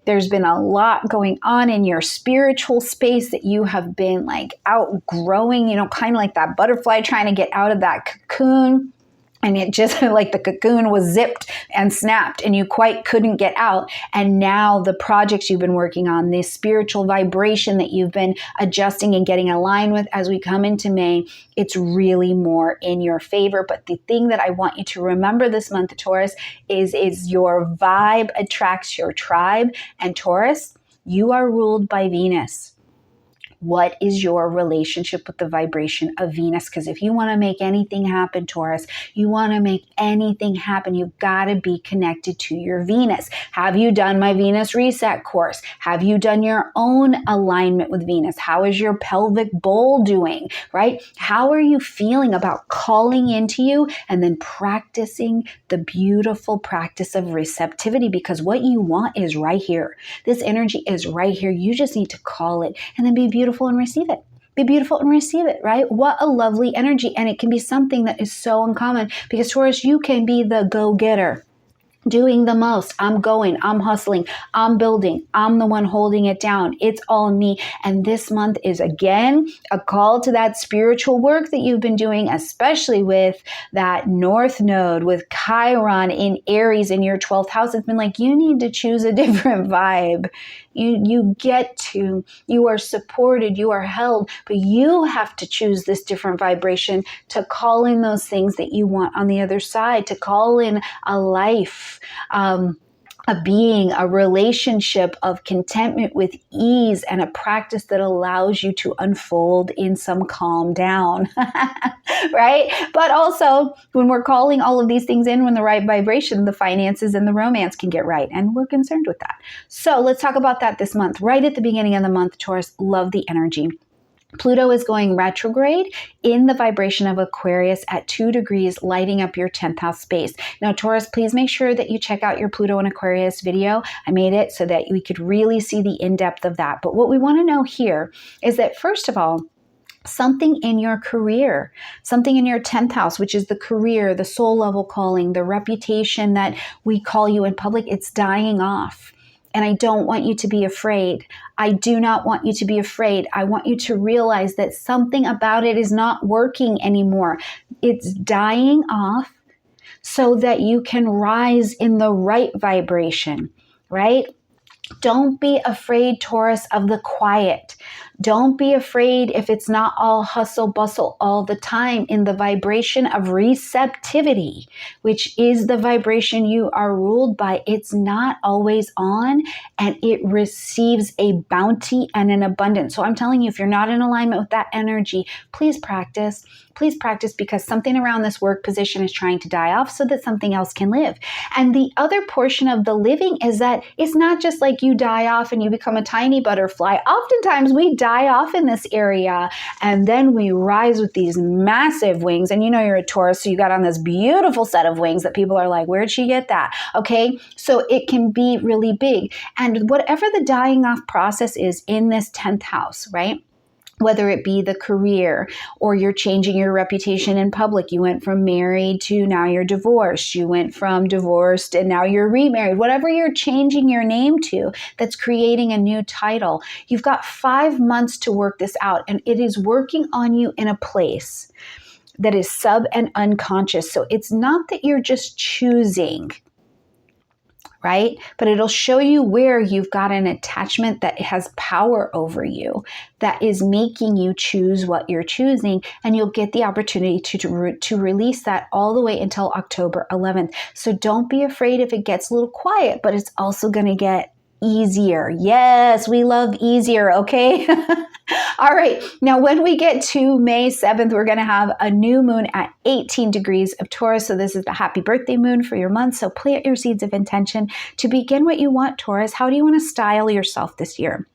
There's been a lot going on in your spiritual space that you have been like outgrowing, kind of like that butterfly trying to get out of that cocoon. And it just like the cocoon was zipped and snapped and you quite couldn't get out. And now the projects you've been working on, this spiritual vibration that you've been adjusting and getting aligned with as we come into May, it's really more in your favor. But the thing that I want you to remember this month, Taurus, is your vibe attracts your tribe. And Taurus, you are ruled by Venus. What is your relationship with the vibration of Venus? Because if you want to make anything happen, Taurus, you want to make anything happen, you've got to be connected to your Venus. Have you done my Venus Reset course? Have you done your own alignment with Venus? How is your pelvic bowl doing, right? How are you feeling about calling into you and then practicing the beautiful practice of receptivity? Because what you want is right here. This energy is right here. You just need to call it and then be beautiful and receive it. Be beautiful and receive it, right? What a lovely energy. And it can be something that is so uncommon because Taurus, you can be the go-getter. doing the most. I'm going, I'm hustling, I'm building, I'm the one holding it down. It's all me. And this month is again a call to that spiritual work that you've been doing, especially with that North Node, with Chiron in Aries in your 12th house. It's been like, you need to choose a different vibe. You get to, you are supported, you are held, but you have to choose this different vibration to call in those things that you want on the other side, to call in a life, a being, a relationship of contentment with ease, and a practice that allows you to unfold in some calm down, right? But also, when we're calling all of these things in when the right vibration, the finances and the romance can get right, and we're concerned with that. So let's talk about that this month. Right at the beginning of the month, Taurus, love the energy. Pluto is going retrograde in the vibration of Aquarius at 2 degrees, lighting up your 10th house space. Now, Taurus, please make sure that you check out your Pluto and Aquarius video. I made it so that we could really see the in-depth of that. But what we want to know here is that, first of all, something in your career, something in your 10th house, which is the career, the soul level calling, the reputation that we call you in public, it's dying off. And I don't want you to be afraid. I do not want you to be afraid. I want you to realize that something about it is not working anymore. It's dying off so that you can rise in the right vibration, right? Don't be afraid, Taurus, of the quiet. Don't be afraid if it's not all hustle bustle all the time. In the vibration of receptivity, which is the vibration you are ruled by, it's not always on, and it receives a bounty and an abundance. So I'm telling you, if you're not in alignment with that energy, please practice. Please practice, because something around this work position is trying to die off so that something else can live. And the other portion of the living is that it's not just like you die off and you become a tiny butterfly. Oftentimes we die off in this area and then we rise with these massive wings. And you know you're a Taurus, so you got on this beautiful set of wings that people are like, where'd she get that? Okay, so it can be really big. And whatever the dying off process is in this 10th house, right? Whether it be the career or you're changing your reputation in public. You went from married to now you're divorced. You went from divorced and now you're remarried. Whatever you're changing your name to, that's creating a new title. You've got 5 months to work this out, and it is working on you in a place that is sub and unconscious. So it's not that you're just choosing, right? But it'll show you where you've got an attachment that has power over you, that is making you choose what you're choosing, and you'll get the opportunity to release that all the way until October 11th. So don't be afraid if it gets a little quiet, but it's also going to get easier. Yes, we love easier, okay? All right, now when we get to May 7th, we're going to have a new moon at 18 degrees of Taurus. So this is the happy birthday moon for your month. So plant your seeds of intention to begin what you want, Taurus. How do you want to style yourself this year?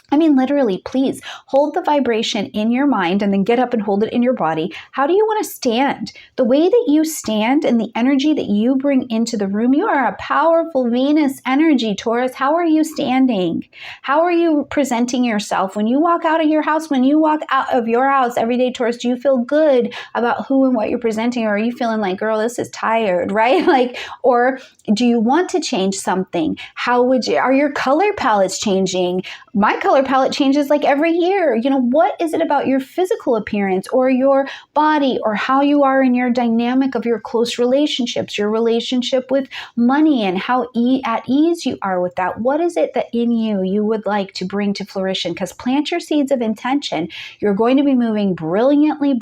I mean, literally, please hold the vibration in your mind and then get up and hold it in your body. How do you want to stand? The way that you stand and the energy that you bring into the room, you are a powerful Venus energy, Taurus. How are you standing? How are you presenting yourself? When you walk out of your house, when you walk out of your house every day, Taurus, do you feel good about who and what you're presenting? Or are you feeling like, girl, this is tired, right? Like, or do you want to change something? Are your color palettes changing? My color palette changes like every year. You know, what is it about your physical appearance or your body or how you are in your dynamic of your close relationships, your relationship with money, and how at ease you are with that? What is it that in you would like to bring to fruition? Because plant your seeds of intention. You're going to be moving brilliantly,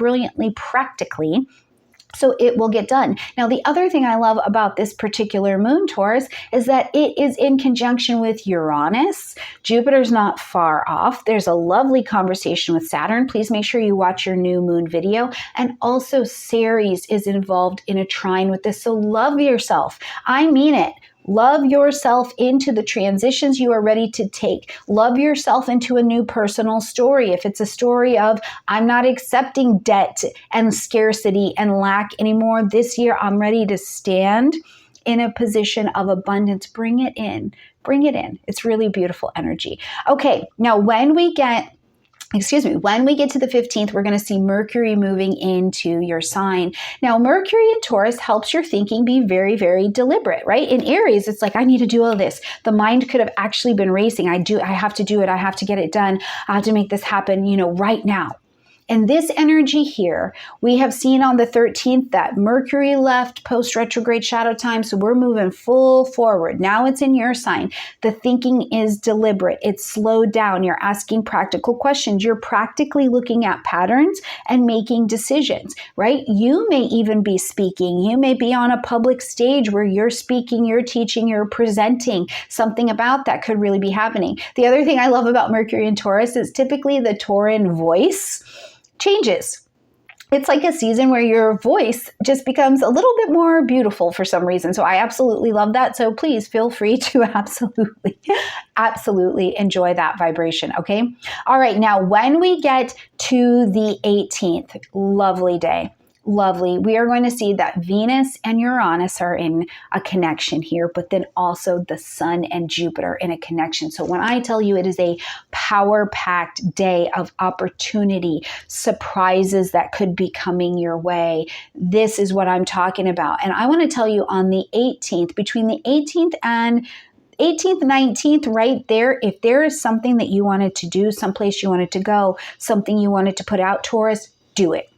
practically, so it will get done. Now, the other thing I love about this particular moon, Taurus, is that it is in conjunction with Uranus. Jupiter's not far off. There's a lovely conversation with Saturn. Please make sure you watch your new moon video. And also Ceres is involved in a trine with this. So love yourself. I mean it. Love yourself into the transitions you are ready to take. Love yourself into a new personal story. If it's a story of, I'm not accepting debt and scarcity and lack anymore this year, I'm ready to stand in a position of abundance. Bring it in. Bring it in. It's really beautiful energy. Okay, now when we get when we get to the 15th, we're going to see Mercury moving into your sign. Now, Mercury in Taurus helps your thinking be very, very deliberate, right? In Aries, it's like, I need to do all this. The mind could have actually been racing. I have to do it. I have to get it done. I have to make this happen, right now. And this energy here, we have seen on the 13th that Mercury left post-retrograde shadow time, so we're moving full forward. Now it's in your sign. The thinking is deliberate. It's slowed down. You're asking practical questions. You're practically looking at patterns and making decisions, right? You may even be speaking. You may be on a public stage where you're speaking, you're teaching, you're presenting. Something about that could really be happening. The other thing I love about Mercury in Taurus is typically the Tauran voice changes. It's like a season where your voice just becomes a little bit more beautiful for some reason. So I absolutely love that. So please feel free to absolutely enjoy that vibration. Okay. All right. Now, when we get to the 18th, lovely day. Lovely. We are going to see that Venus and Uranus are in a connection here, but then also the Sun and Jupiter in a connection. So when I tell you it is a power-packed day of opportunity, surprises that could be coming your way, this is what I'm talking about. And I want to tell you on the 18th, between the 18th and 18th, 19th, right there, if there is something that you wanted to do, someplace you wanted to go, something you wanted to put out, Taurus, do it.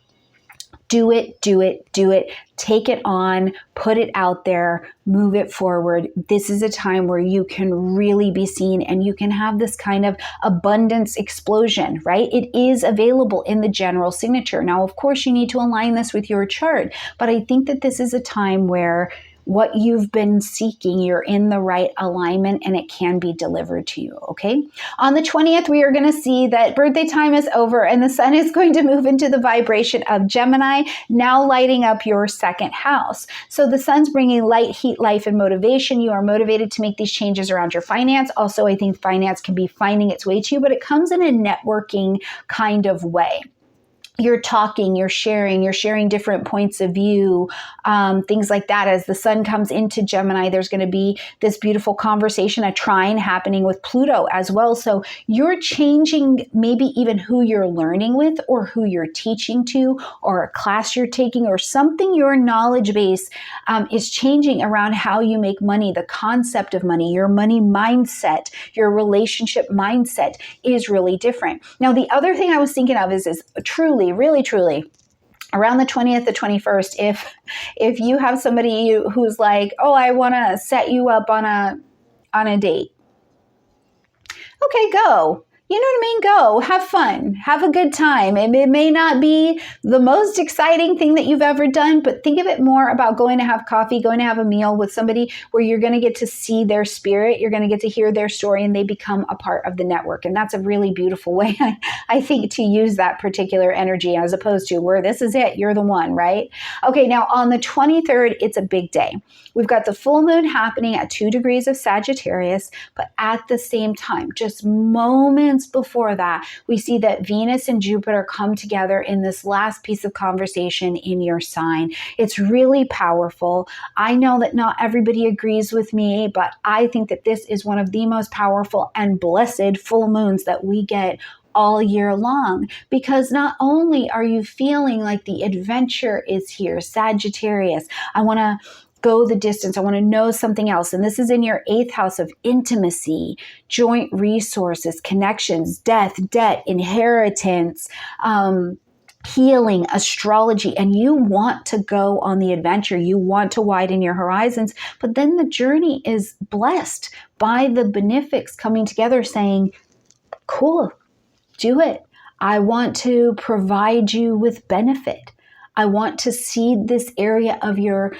Do it, do it, do it. Take it on, put it out there, move it forward. This is a time where you can really be seen and you can have this kind of abundance explosion, right? It is available in the general signature. Now, of course, you need to align this with your chart, but I think that this is a time where what you've been seeking, you're in the right alignment and it can be delivered to you, okay? On the 20th, we are going to see that birthday time is over and the sun is going to move into the vibration of Gemini, now lighting up your second house. So the sun's bringing light, heat, life, and motivation. You are motivated to make these changes around your finance. Also, I think finance can be finding its way to you, but it comes in a networking kind of way. You're talking, you're sharing different points of view, things like that. As the sun comes into Gemini, there's going to be this beautiful conversation, a trine happening with Pluto as well. So you're changing maybe even who you're learning with or who you're teaching to or a class you're taking or something. Your knowledge base is changing around how you make money, the concept of money, your money mindset, your relationship mindset is really different. Now, the other thing I was thinking of is truly, really, truly, around the 20th, the 21st, if you have somebody who's like, oh, I want to set you up on a date. Okay, go. You know what I mean? Go. Have fun. Have a good time. It may not be the most exciting thing that you've ever done, but think of it more about going to have coffee, going to have a meal with somebody where you're going to get to see their spirit. You're going to get to hear their story and they become a part of the network. And that's a really beautiful way, I think, to use that particular energy as opposed to where this is it. You're the one, right? Okay, now on the 23rd, it's a big day. We've got the full moon happening at 2 degrees of Sagittarius, but at the same time, just moments before that, we see that Venus and Jupiter come together in this last piece of conversation in your sign. It's really powerful. I know that not everybody agrees with me, but I think that this is one of the most powerful and blessed full moons that we get all year long, because not only are you feeling like the adventure is here, Sagittarius, I want to go the distance. I want to know something else. And this is in your 8th house of intimacy, joint resources, connections, death, debt, inheritance, healing, astrology, and you want to go on the adventure. You want to widen your horizons, but then the journey is blessed by the benefics coming together saying, cool, do it. I want to provide you with benefit. I want to see this area of your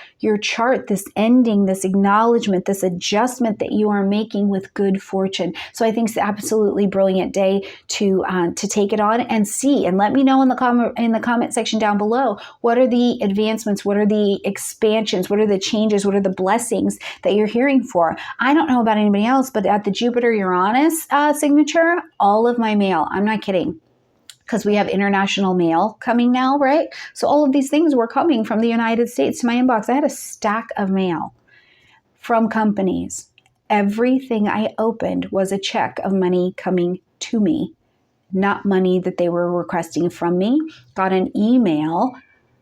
chart, this ending, this acknowledgement, this adjustment that you are making with good fortune. So I think it's an absolutely brilliant day to take it on and see. And let me know in the comment section down below, what are the advancements? What are the expansions? What are the changes? What are the blessings that you're hearing for? I don't know about anybody else, but at the Jupiter-Uranus signature, all of my mail, I'm not kidding, because we have international mail coming now, right? So all of these things were coming from the United States to my inbox. I had a stack of mail from companies. Everything I opened was a check of money coming to me not money that they were requesting from me. Got an email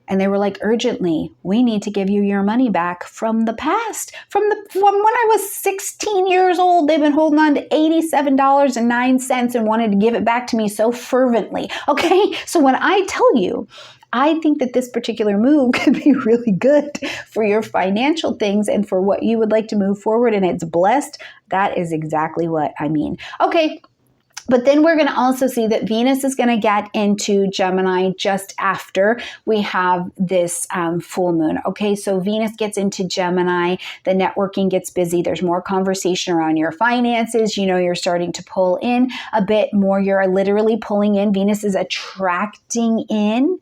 and they were like, urgently, we need to give you your money back from the past. From when I was 16 years old, they've been holding on to $87.09 and wanted to give it back to me so fervently. Okay, so when I tell you, I think that this particular move could be really good for your financial things and for what you would like to move forward, and it's blessed. That is exactly what I mean. Okay. But then we're going to also see that Venus is going to get into Gemini just after we have this full moon. Okay, so Venus gets into Gemini, the networking gets busy, there's more conversation around your finances, you know, you're starting to pull in a bit more, you're literally pulling in, Venus is attracting in,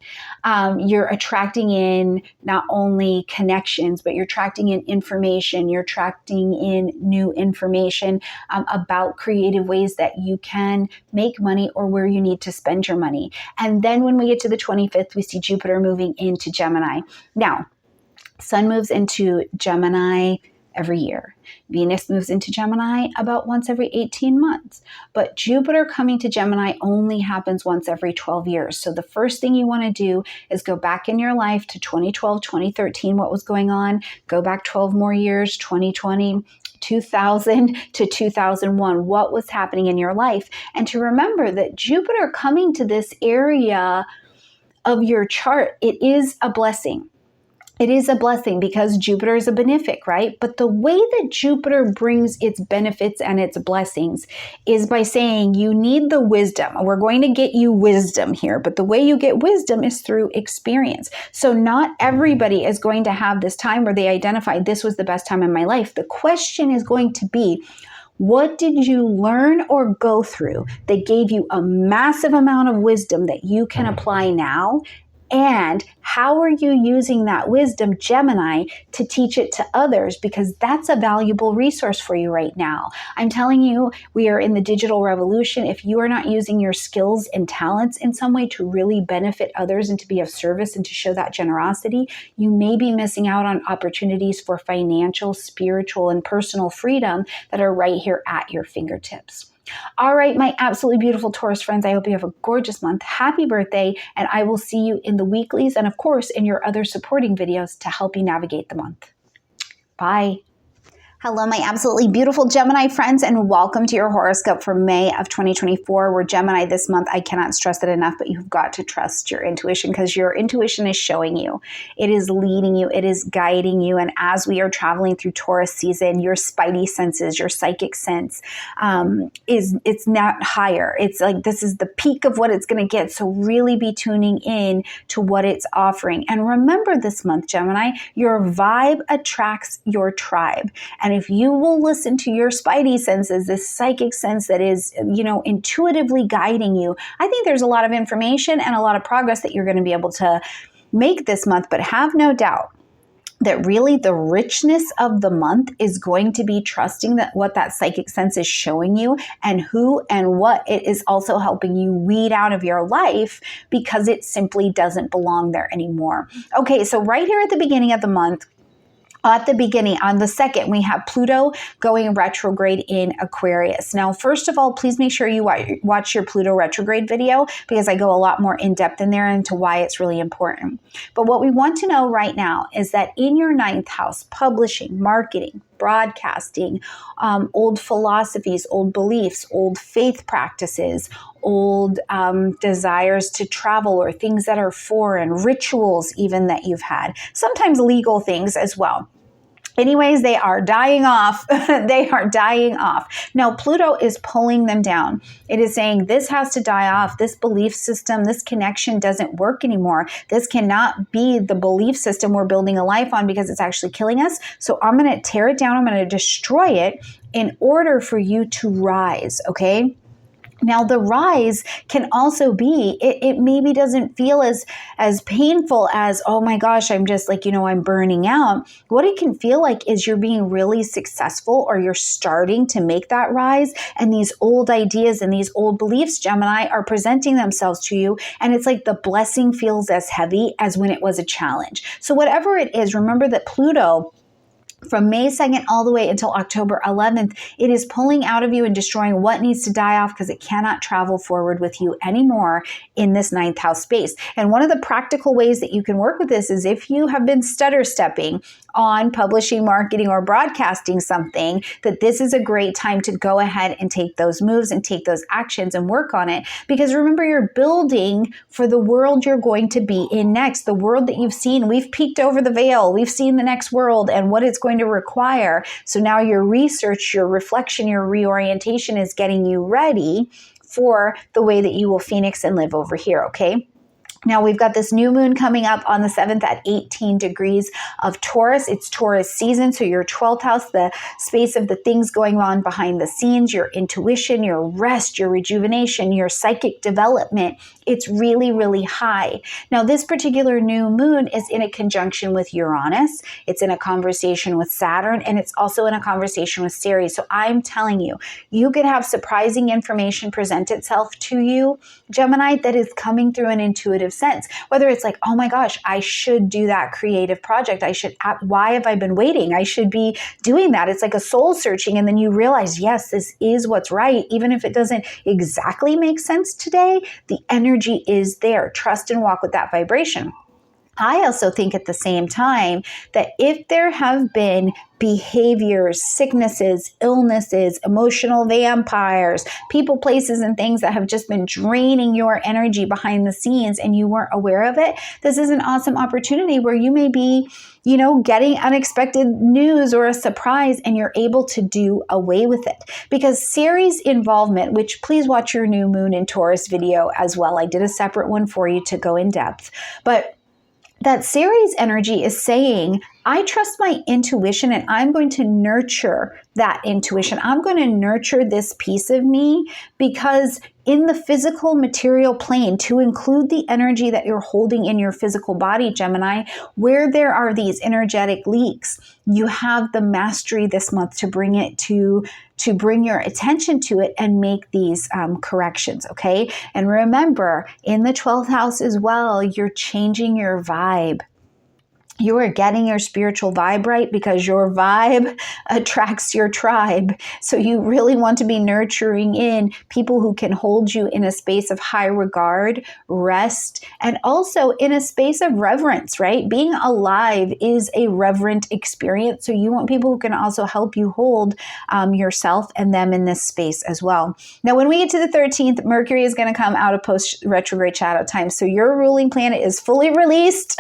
you're attracting in not only connections, but you're attracting in information, you're attracting in new information about creative ways that you can make money or where you need to spend your money. And then when we get to the 25th, we see Jupiter moving into Gemini. Now, Sun moves into Gemini every year. Venus moves into Gemini about once every 18 months. But Jupiter coming to Gemini only happens once every 12 years. So the first thing you want to do is go back in your life to 2012, 2013, what was going on. Go back 12 more years, 2020, 2000 to 2001, what was happening in your life. And to remember that Jupiter coming to this area of your chart, it is a blessing. It is a blessing because Jupiter is a benefic, right? But the way that Jupiter brings its benefits and its blessings is by saying you need the wisdom. We're going to get you wisdom here, but the way you get wisdom is through experience. So not everybody is going to have this time where they identify this was the best time in my life. The question is going to be, what did you learn or go through that gave you a massive amount of wisdom that you can apply now? And how are you using that wisdom, Gemini, to teach it to others? Because that's a valuable resource for you right now. I'm telling you, we are in the digital revolution. If you are not using your skills and talents in some way to really benefit others and to be of service and to show that generosity, you may be missing out on opportunities for financial, spiritual, and personal freedom that are right here at your fingertips. All right, my absolutely beautiful Taurus friends, I hope you have a gorgeous month. Happy birthday, and I will see you in the weeklies and, of course, in your other supporting videos to help you navigate the month. Bye. Hello, my absolutely beautiful Gemini friends, and welcome to your horoscope for May of 2024. We're Gemini this month. I cannot stress it enough, but you've got to trust your intuition because your intuition is showing you. It is leading you. It is guiding you. And as we are traveling through Taurus season, your spidey senses, your psychic sense, it's not higher. It's like this is the peak of what it's going to get. So really be tuning in to what it's offering. And remember this month, Gemini, your vibe attracts your tribe. And if you will listen to your spidey senses, this psychic sense that is, intuitively guiding you, I think there's a lot of information and a lot of progress that you're going to be able to make this month. But have no doubt that really the richness of the month is going to be trusting that what that psychic sense is showing you and who and what it is also helping you weed out of your life because it simply doesn't belong there anymore. Okay, so right here at the beginning of the month, on the 2nd, we have Pluto going retrograde in Aquarius. Now, first of all, please make sure you watch your Pluto retrograde video because I go a lot more in depth in there into why it's really important. But what we want to know right now is that in your 9th house, publishing, marketing, broadcasting, old philosophies, old beliefs, old faith practices, old desires to travel or things that are foreign, rituals even that you've had, sometimes legal things as well. Anyways, they are dying off. They are dying off. Now, Pluto is pulling them down. It is saying this has to die off. This belief system, this connection doesn't work anymore. This cannot be the belief system we're building a life on because it's actually killing us. So I'm going to tear it down. I'm going to destroy it in order for you to rise, okay? Now, the rise can also be, it maybe doesn't feel as painful as, oh my gosh, I'm just like, I'm burning out. What it can feel like is you're being really successful or you're starting to make that rise. And these old ideas and these old beliefs, Gemini, are presenting themselves to you. And it's like the blessing feels as heavy as when it was a challenge. So whatever it is, remember that Pluto From May 2nd all the way until October 11th, it is pulling out of you and destroying what needs to die off because it cannot travel forward with you anymore in this 9th house space. And one of the practical ways that you can work with this is if you have been stutter stepping on publishing, marketing, or broadcasting something, that this is a great time to go ahead and take those moves and take those actions and work on it. Because remember, you're building for the world you're going to be in next, the world that you've seen. We've peeked over the veil. We've seen the next world and what it's going to require. So now your research, your reflection, your reorientation is getting you ready for the way that you will phoenix and live over here, okay? Now we've got this new moon coming up on the 7th at 18 degrees of Taurus. It's Taurus season, so your 12th house, the space of the things going on behind the scenes, your intuition, your rest, your rejuvenation, your psychic development, it's really, really high. Now this particular new moon is in a conjunction with Uranus. It's in a conversation with Saturn, and it's also in a conversation with Ceres. So I'm telling you, you could have surprising information present itself to you, Gemini, that is coming through an intuitive sense. Whether it's like, oh my gosh, I should do that creative project. Why have I been waiting? I should be doing that. It's like a soul searching. And then you realize, yes, this is what's right. Even if it doesn't exactly make sense today, the energy is there. Trust and walk with that vibration. I also think at the same time that if there have been behaviors, sicknesses, illnesses, emotional vampires, people, places, and things that have just been draining your energy behind the scenes and you weren't aware of it, this is an awesome opportunity where you may be, getting unexpected news or a surprise and you're able to do away with it. Because Ceres involvement, which please watch your new moon in Taurus video as well. I did a separate one for you to go in depth. But that Ceres energy is saying, I trust my intuition and I'm going to nurture that intuition. I'm going to nurture this piece of me because in the physical material plane, to include the energy that you're holding in your physical body, Gemini, where there are these energetic leaks, you have the mastery this month to bring it to bring your attention to it and make these corrections, okay? And remember, in the 12th house as well, you're changing your vibe. You are getting your spiritual vibe right because your vibe attracts your tribe. So you really want to be nurturing in people who can hold you in a space of high regard, rest, and also in a space of reverence, right? Being alive is a reverent experience. So you want people who can also help you hold yourself and them in this space as well. Now, when we get to the 13th, Mercury is going to come out of post-retrograde shadow time. So your ruling planet is fully released.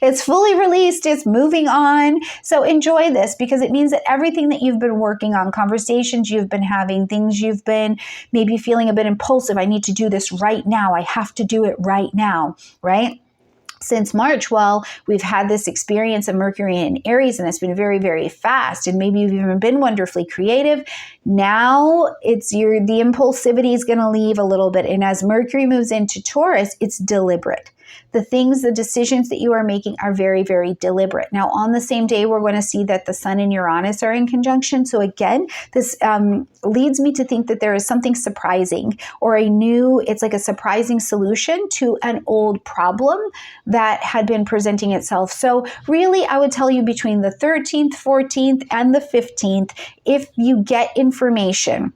It's fully released, it's moving on. So enjoy this because it means that everything that you've been working on, conversations you've been having, things you've been maybe feeling a bit impulsive, I need to do this right now, I have to do it right now, right? Since March, well, we've had this experience of Mercury in Aries and it's been very, very fast. And maybe you've even been wonderfully creative. Now the impulsivity is going to leave a little bit. And as Mercury moves into Taurus, it's deliberate. The decisions that you are making are very, very deliberate. Now, on the same day, we're going to see that the Sun and Uranus are in conjunction. So again, this leads me to think that there is something surprising or it's like a surprising solution to an old problem that had been presenting itself. So really, I would tell you between the 13th, 14th, and the 15th, if you get information,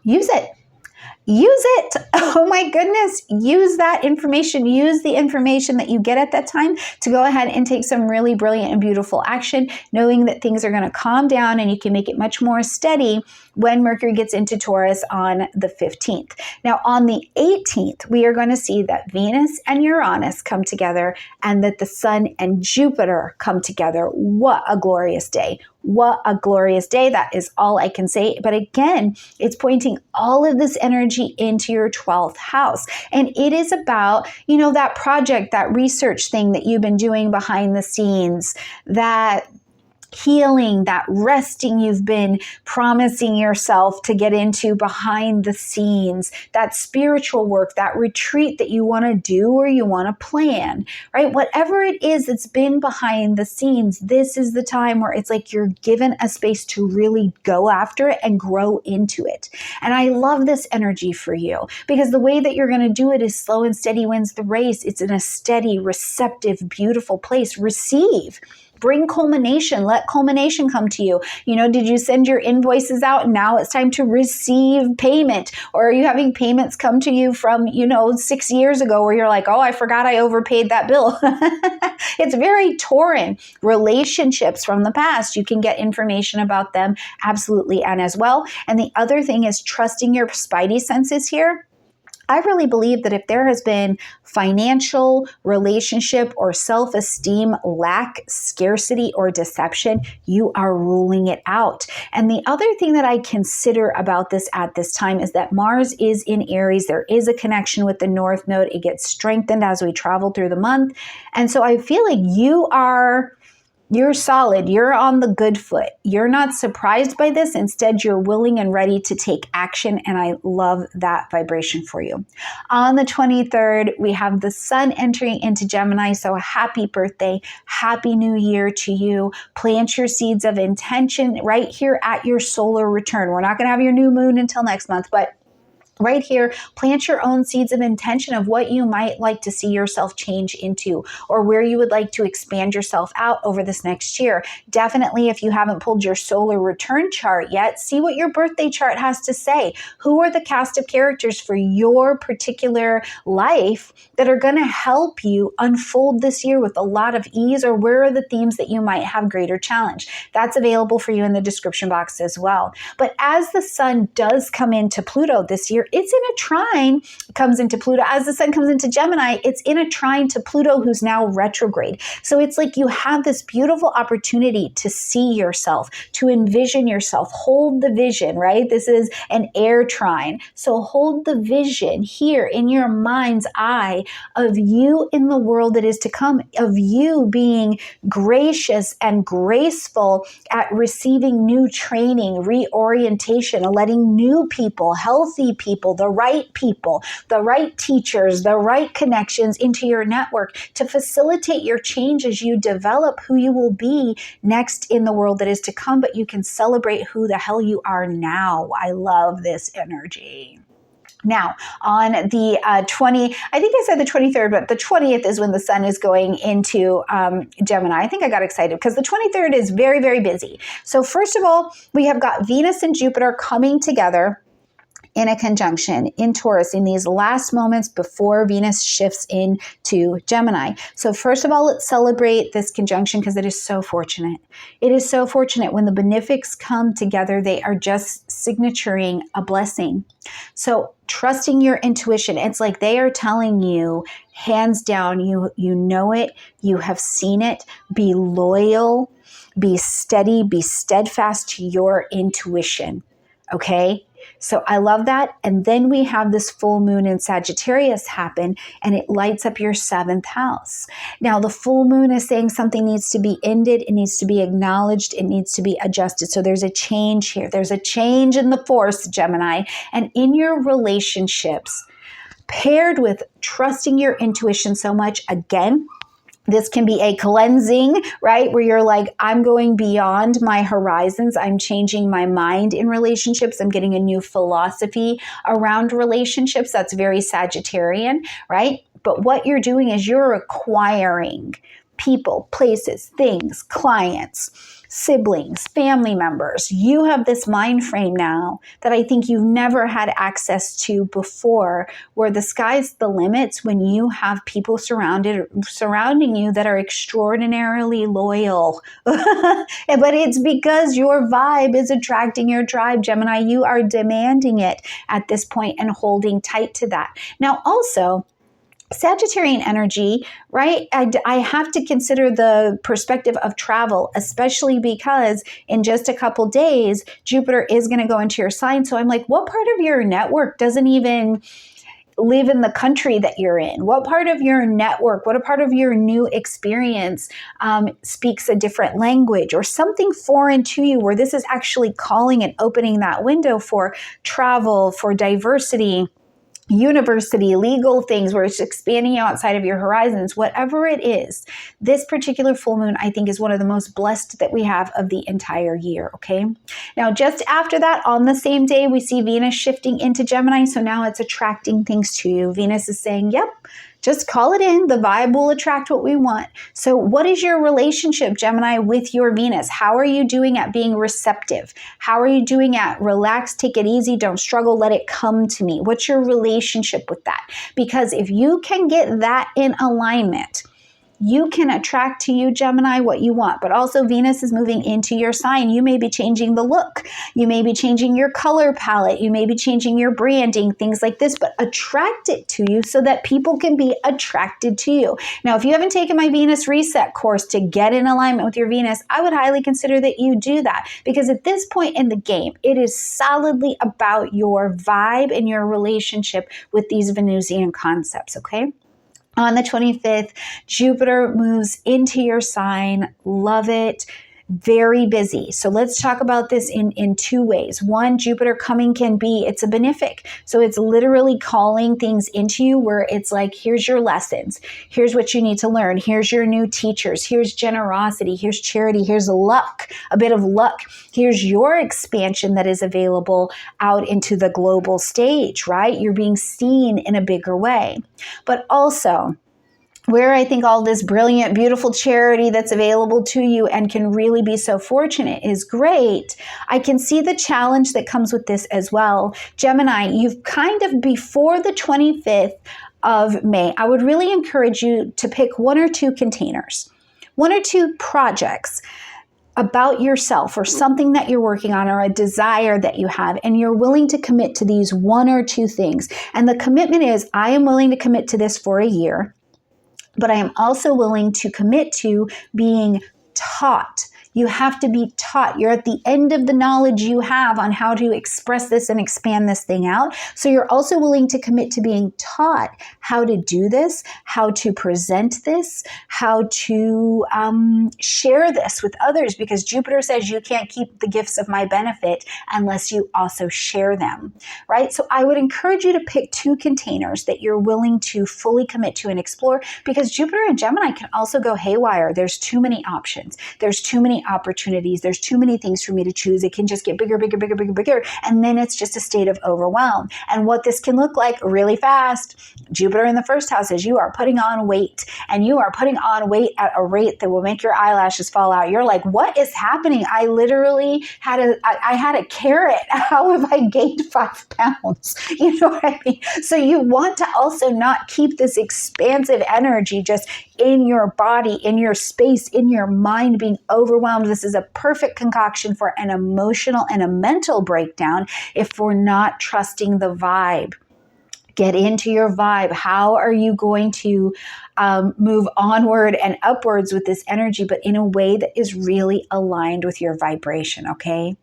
use it. Use it. Oh my goodness. Use that information. Use the information that you get at that time to go ahead and take some really brilliant and beautiful action, knowing that things are going to calm down and you can make it much more steady when Mercury gets into Taurus on the 15th. Now, on the 18th, we are going to see that Venus and Uranus come together and that the Sun and Jupiter come together. What a glorious day. What a glorious day. That is all I can say. But again, it's pointing all of this energy into your 12th house. And it is about, that project, that research thing that you've been doing behind the scenes, that healing, that resting you've been promising yourself to get into behind the scenes, that spiritual work, that retreat that you want to do or you want to plan, right? Whatever it is that's been behind the scenes, this is the time where it's like you're given a space to really go after it and grow into it. And I love this energy for you because the way that you're going to do it is slow and steady wins the race. It's in a steady, receptive, beautiful place. Receive. Bring culmination. Let culmination come to you. You know, did you send your invoices out? Now it's time to receive payment. Or are you having payments come to you from, 6 years ago where you're like, oh, I forgot I overpaid that bill. It's very Tauran. Relationships from the past, you can get information about them absolutely and as well. And the other thing is trusting your spidey senses here. I really believe that if there has been financial, relationship, or self-esteem lack, scarcity, or deception, you are ruling it out. And the other thing that I consider about this at this time is that Mars is in Aries. There is a connection with the North Node. It gets strengthened as we travel through the month. And so I feel like you're solid. You're on the good foot. You're not surprised by this. Instead, you're willing and ready to take action. And I love that vibration for you. On the 23rd, we have the sun entering into Gemini. So happy birthday. Happy new year to you. Plant your seeds of intention right here at your solar return. We're not going to have your new moon until next month, but right here, plant your own seeds of intention of what you might like to see yourself change into, or where you would like to expand yourself out over this next year. Definitely, if you haven't pulled your solar return chart yet, see what your birthday chart has to say. Who are the cast of characters for your particular life that are going to help you unfold this year with a lot of ease, or where are the themes that you might have greater challenge? That's available for you in the description box as well. But as the sun does come into Pluto this year, it's in a trine, comes into Pluto. As the sun comes into Gemini, it's in a trine to Pluto, who's now retrograde. So it's like you have this beautiful opportunity to see yourself, to envision yourself, hold the vision, right? This is an air trine. So hold the vision here in your mind's eye of you in the world that is to come, of you being gracious and graceful at receiving new training, reorientation, letting new people, healthy people, the right teachers, the right connections into your network to facilitate your change as you develop who you will be next in the world that is to come, but you can celebrate who the hell you are now. I love this energy. Now, on the I think I said the 23rd, but the 20th is when the sun is going into Gemini. I think I got excited because the 23rd is very, very busy. So first of all, we have got Venus and Jupiter coming together in a conjunction in Taurus in these last moments before Venus shifts into Gemini. So first of all, let's celebrate this conjunction because it is so fortunate. It is so fortunate when the benefics come together. They are just signaturing a blessing. So trusting your intuition, it's like they are telling you, hands down, you know it, you have seen it, be loyal, be steady, be steadfast to your intuition. Okay? So I love that. And then we have this full moon in Sagittarius happen, and it lights up your 7th house. Now, the full moon is saying something needs to be ended. It needs to be acknowledged. It needs to be adjusted. So there's a change here. There's a change in the force, Gemini. And in your relationships, paired with trusting your intuition so much, again, this can be a cleansing, right? Where you're like, I'm going beyond my horizons. I'm changing my mind in relationships. I'm getting a new philosophy around relationships. That's very Sagittarian, right? But what you're doing is you're acquiring people, places, things, clients, siblings, family members. You have this mind frame now that I think you've never had access to before, where the sky's the limits when you have people surrounding you that are extraordinarily loyal. But it's because your vibe is attracting your tribe, Gemini. You are demanding it at this point and holding tight to that. Now, also, Sagittarian energy, right? I have to consider the perspective of travel, especially because in just a couple days, Jupiter is going to go into your sign. So I'm like, what part of your network doesn't even live in the country that you're in? What part of your network, what a part of your new experience speaks a different language or something foreign to you, where this is actually calling and opening that window for travel, for diversity, university, legal things, where it's expanding you outside of your horizons, whatever it is. This particular full moon, I think, is one of the most blessed that we have of the entire year, okay? Now, just after that, on the same day, we see Venus shifting into Gemini, so now it's attracting things to you. Venus is saying, yep, Just call it in. The vibe will attract what we want. So what is your relationship, Gemini, with your Venus? How are you doing at being receptive? How are you doing at relax, take it easy, don't struggle, let it come to me? What's your relationship with that? Because if you can get that in alignment, you can attract to you, Gemini, what you want. But also Venus is moving into your sign. You may be changing the look. You may be changing your color palette. You may be changing your branding, things like this, but attract it to you so that people can be attracted to you. Now, if you haven't taken my Venus Reset course to get in alignment with your Venus, I would highly consider that you do that, because at this point in the game, it is solidly about your vibe and your relationship with these Venusian concepts, okay? On the 25th, Jupiter moves into your sign. Love it. Very busy. So let's talk about this in two ways. One, Jupiter coming can be, it's a benefic. So it's literally calling things into you where it's like, here's your lessons. Here's what you need to learn. Here's your new teachers. Here's generosity. Here's charity. Here's luck, a bit of luck. Here's your expansion that is available out into the global stage, right? You're being seen in a bigger way. But also, where I think all this brilliant, beautiful charity that's available to you and can really be so fortunate is great, I can see the challenge that comes with this as well. Gemini, you've kind of, before the 25th of May, I would really encourage you to pick one or two containers, one or two projects about yourself or something that you're working on or a desire that you have, and you're willing to commit to these one or two things. And the commitment is, I am willing to commit to this for a year, but I am also willing to commit to being taught. You have to be taught. You're at the end of the knowledge you have on how to express this and expand this thing out. So you're also willing to commit to being taught how to do this, how to present this, how to share this with others, because Jupiter says you can't keep the gifts of my benefit unless you also share them, right? So I would encourage you to pick two containers that you're willing to fully commit to and explore, because Jupiter and Gemini can also go haywire. There's too many options. There's too many opportunities. There's too many things for me to choose. It can just get bigger, bigger, bigger, bigger, bigger. And then it's just a state of overwhelm. And what this can look like really fast, Jupiter in the first house is you are putting on weight, and you are putting on weight at a rate that will make your eyelashes fall out. You're like, what is happening? I literally had a carrot. How have I gained 5 pounds? You know what I mean? So you want to also not keep this expansive energy just in your body, in your space, in your mind, being overwhelmed. This is a perfect concoction for an emotional and a mental breakdown if we're not trusting the vibe. Get into your vibe. How are you going to move onward and upwards with this energy, but in a way that is really aligned with your vibration, okay?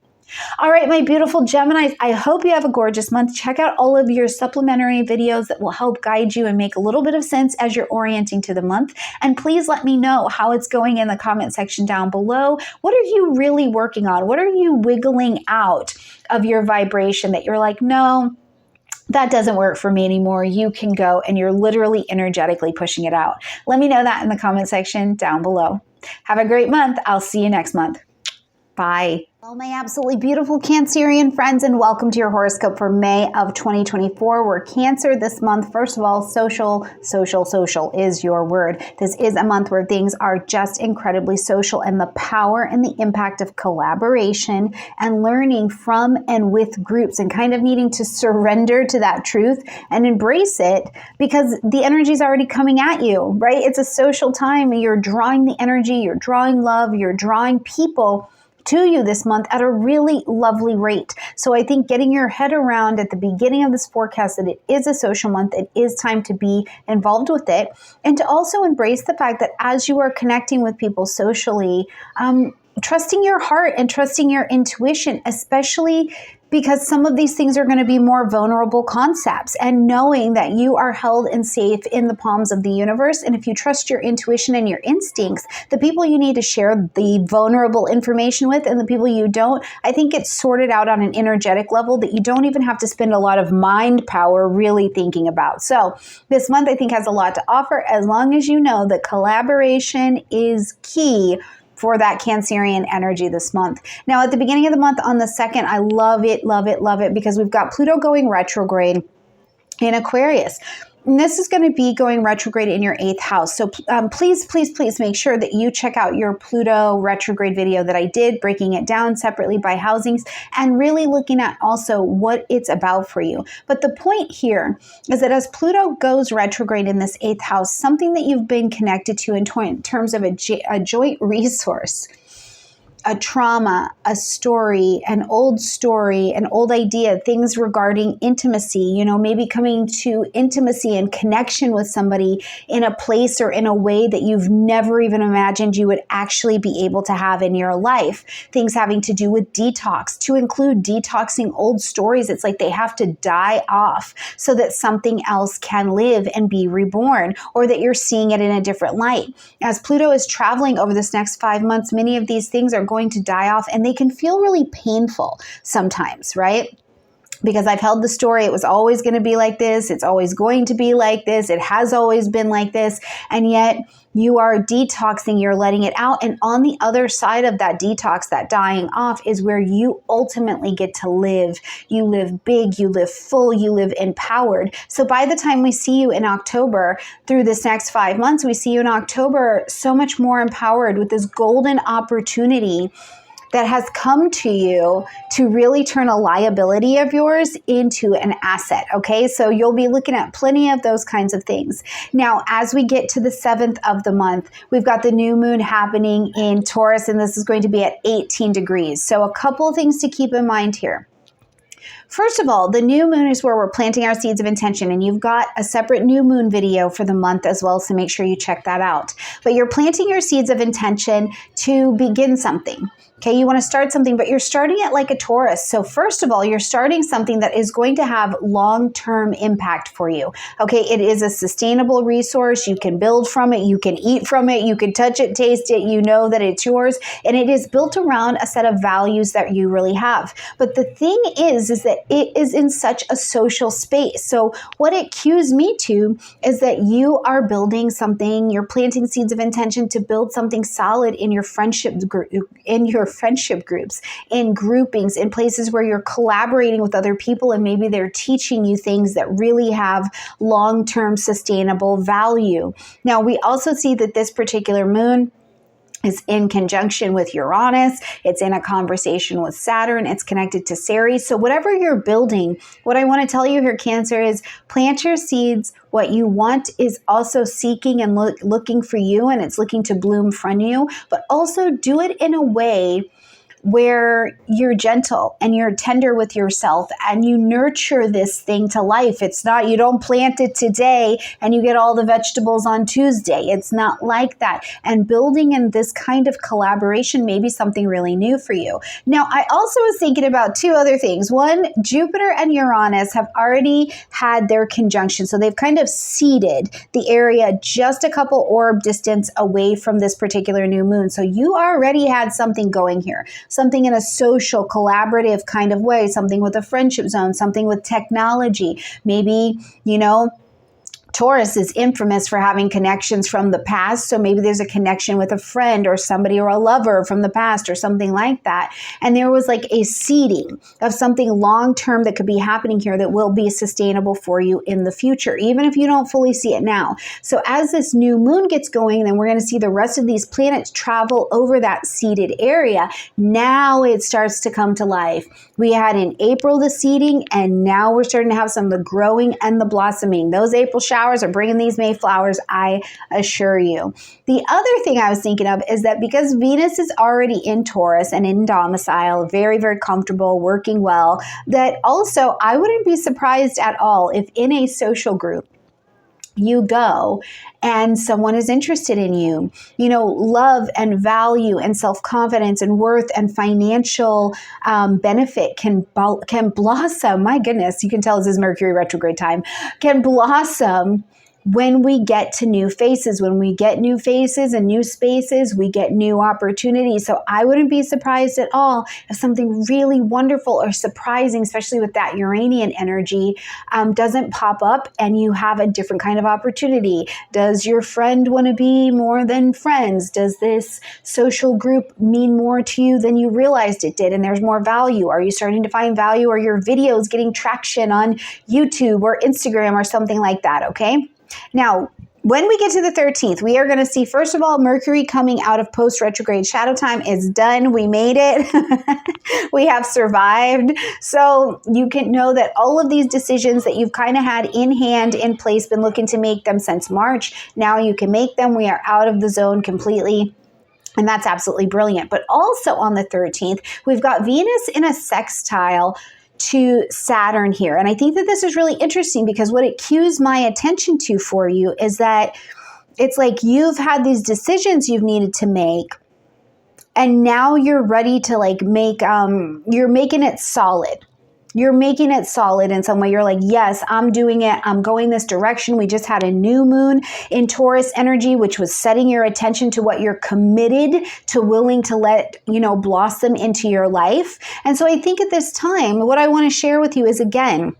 All right, my beautiful Geminis, I hope you have a gorgeous month. Check out all of your supplementary videos that will help guide you and make a little bit of sense as you're orienting to the month. And please let me know how it's going in the comment section down below. What are you really working on? What are you wiggling out of your vibration that you're like, no, that doesn't work for me anymore? You can go and you're literally energetically pushing it out. Let me know that in the comment section down below. Have a great month. I'll see you next month. Bye. Well, my absolutely beautiful Cancerian friends, and welcome to your horoscope for May of 2024. We're Cancer this month. First of all, social is your word. This is a month where things are just incredibly social, and the power and the impact of collaboration and learning from and with groups, and kind of needing to surrender to that truth and embrace it, because the energy is already coming at you, right? It's a social time. You're drawing the energy, you're drawing love, you're drawing people to you this month at a really lovely rate. So I think getting your head around at the beginning of this forecast that it is a social month, it is time to be involved with it, and to also embrace the fact that as you are connecting with people socially, trusting your heart and trusting your intuition, especially because some of these things are going to be more vulnerable concepts, and knowing that you are held and safe in the palms of the universe. And if you trust your intuition and your instincts, the people you need to share the vulnerable information with and the people you don't, I think it's sorted out on an energetic level that you don't even have to spend a lot of mind power really thinking about. So this month I think has a lot to offer, as long as you know that collaboration is key for that Cancerian energy this month. Now, at the beginning of the month on the 2nd, I love it, because we've got Pluto going retrograde in Aquarius. And this is going to be going retrograde in your 8th house. So please, please, please make sure that you check out your Pluto retrograde video that I did, breaking it down separately by housings and really looking at also what it's about for you. But the point here is that as Pluto goes retrograde in this 8th house, something that you've been connected to in terms of a joint resource, a trauma, a story, an old idea, things regarding intimacy, you know, maybe coming to intimacy and connection with somebody in a place or in a way that you've never even imagined you would actually be able to have in your life. Things having to do with detox, to include detoxing old stories. It's like they have to die off so that something else can live and be reborn, or that you're seeing it in a different light. As Pluto is traveling over this next 5 months, many of these things are going to die off, and they can feel really painful sometimes, right? Because I've held the story, it was always going to be like this, it's always going to be like this, it has always been like this, and yet you are detoxing, you're letting it out, and on the other side of that detox, that dying off, is where you ultimately get to live. You live big, you live full, you live empowered. So by the time we see you in October, through this next 5 months, we see you in October so much more empowered with this golden opportunity that has come to you to really turn a liability of yours into an asset, okay? So you'll be looking at plenty of those kinds of things. Now, as we get to the 7th of the month, we've got the new moon happening in Taurus, and this is going to be at 18 degrees. So a couple of things to keep in mind here. First of all, the new moon is where we're planting our seeds of intention, and you've got a separate new moon video for the month as well, so make sure you check that out. But you're planting your seeds of intention to begin something. Okay, you want to start something, but you're starting it like a Taurus. So first of all, you're starting something that is going to have long-term impact for you. Okay, it is a sustainable resource. You can build from it. You can eat from it. You can touch it, taste it. You know that it's yours. And it is built around a set of values that you really have. But the thing is that it is in such a social space. So what it cues me to is that you are building something, you're planting seeds of intention to build something solid in your friendship group, in groupings, in places where you're collaborating with other people, and maybe they're teaching you things that really have long-term sustainable value. Now, we also see that this particular moon is in conjunction with Uranus. It's in a conversation with Saturn. It's connected to Ceres. So whatever you're building, what I want to tell you here, Cancer, is plant your seeds. What you want is also seeking and looking for you, and it's looking to bloom from you, but also do it in a way where you're gentle and you're tender with yourself and you nurture this thing to life. It's not, you don't plant it today and you get all the vegetables on Tuesday. It's not like that. And building in this kind of collaboration may be something really new for you. Now, I also was thinking about two other things. One, Jupiter and Uranus have already had their conjunction. So they've kind of seeded the area just a couple orb distance away from this particular new moon. So you already had something going here. Something in a social, collaborative kind of way, something with a friendship zone, something with technology. Maybe, you know, Taurus is infamous for having connections from the past. So maybe there's a connection with a friend or somebody or a lover from the past or something like that. And there was like a seeding of something long-term that could be happening here that will be sustainable for you in the future, even if you don't fully see it now. So as this new moon gets going, then we're going to see the rest of these planets travel over that seeded area. Now it starts to come to life. We had in April the seeding, and now we're starting to have some of the growing and the blossoming. Those April showers are bringing these May flowers, I assure you. The other thing I was thinking of is that because Venus is already in Taurus and in domicile, very, very comfortable, working well, that also I wouldn't be surprised at all if in a social group you go and someone is interested in you. You know, love and value and self-confidence and worth and financial benefit can blossom. My goodness, you can tell this is Mercury retrograde time. Can blossom when we get to new faces. When we get new faces and new spaces, we get new opportunities. So I wouldn't be surprised at all if something really wonderful or surprising, especially with that Uranian energy, doesn't pop up and you have a different kind of opportunity. Does your friend want to be more than friends? Does this social group mean more to you than you realized it did, and there's more value? Are you starting to find value? Are your videos getting traction on YouTube or Instagram or something like that? Okay. Now, when we get to the 13th, we are going to see, first of all, Mercury coming out of post-retrograde shadow time. It's done. We made it. We have survived. So you can know that all of these decisions that you've kind of had in hand, in place, been looking to make them since March, now you can make them. We are out of the zone completely. And that's absolutely brilliant. But also on the 13th, we've got Venus in a sextile to Saturn here. And I think that this is really interesting because what it cues my attention to for you is that it's like you've had these decisions you've needed to make, and now you're ready to like make, you're making it solid. You're making it solid in some way. You're like, yes, I'm doing it. I'm going this direction. We just had a new moon in Taurus energy, which was setting your attention to what you're committed to, willing to let, blossom into your life. And so I think at this time, what I want to share with you is, again,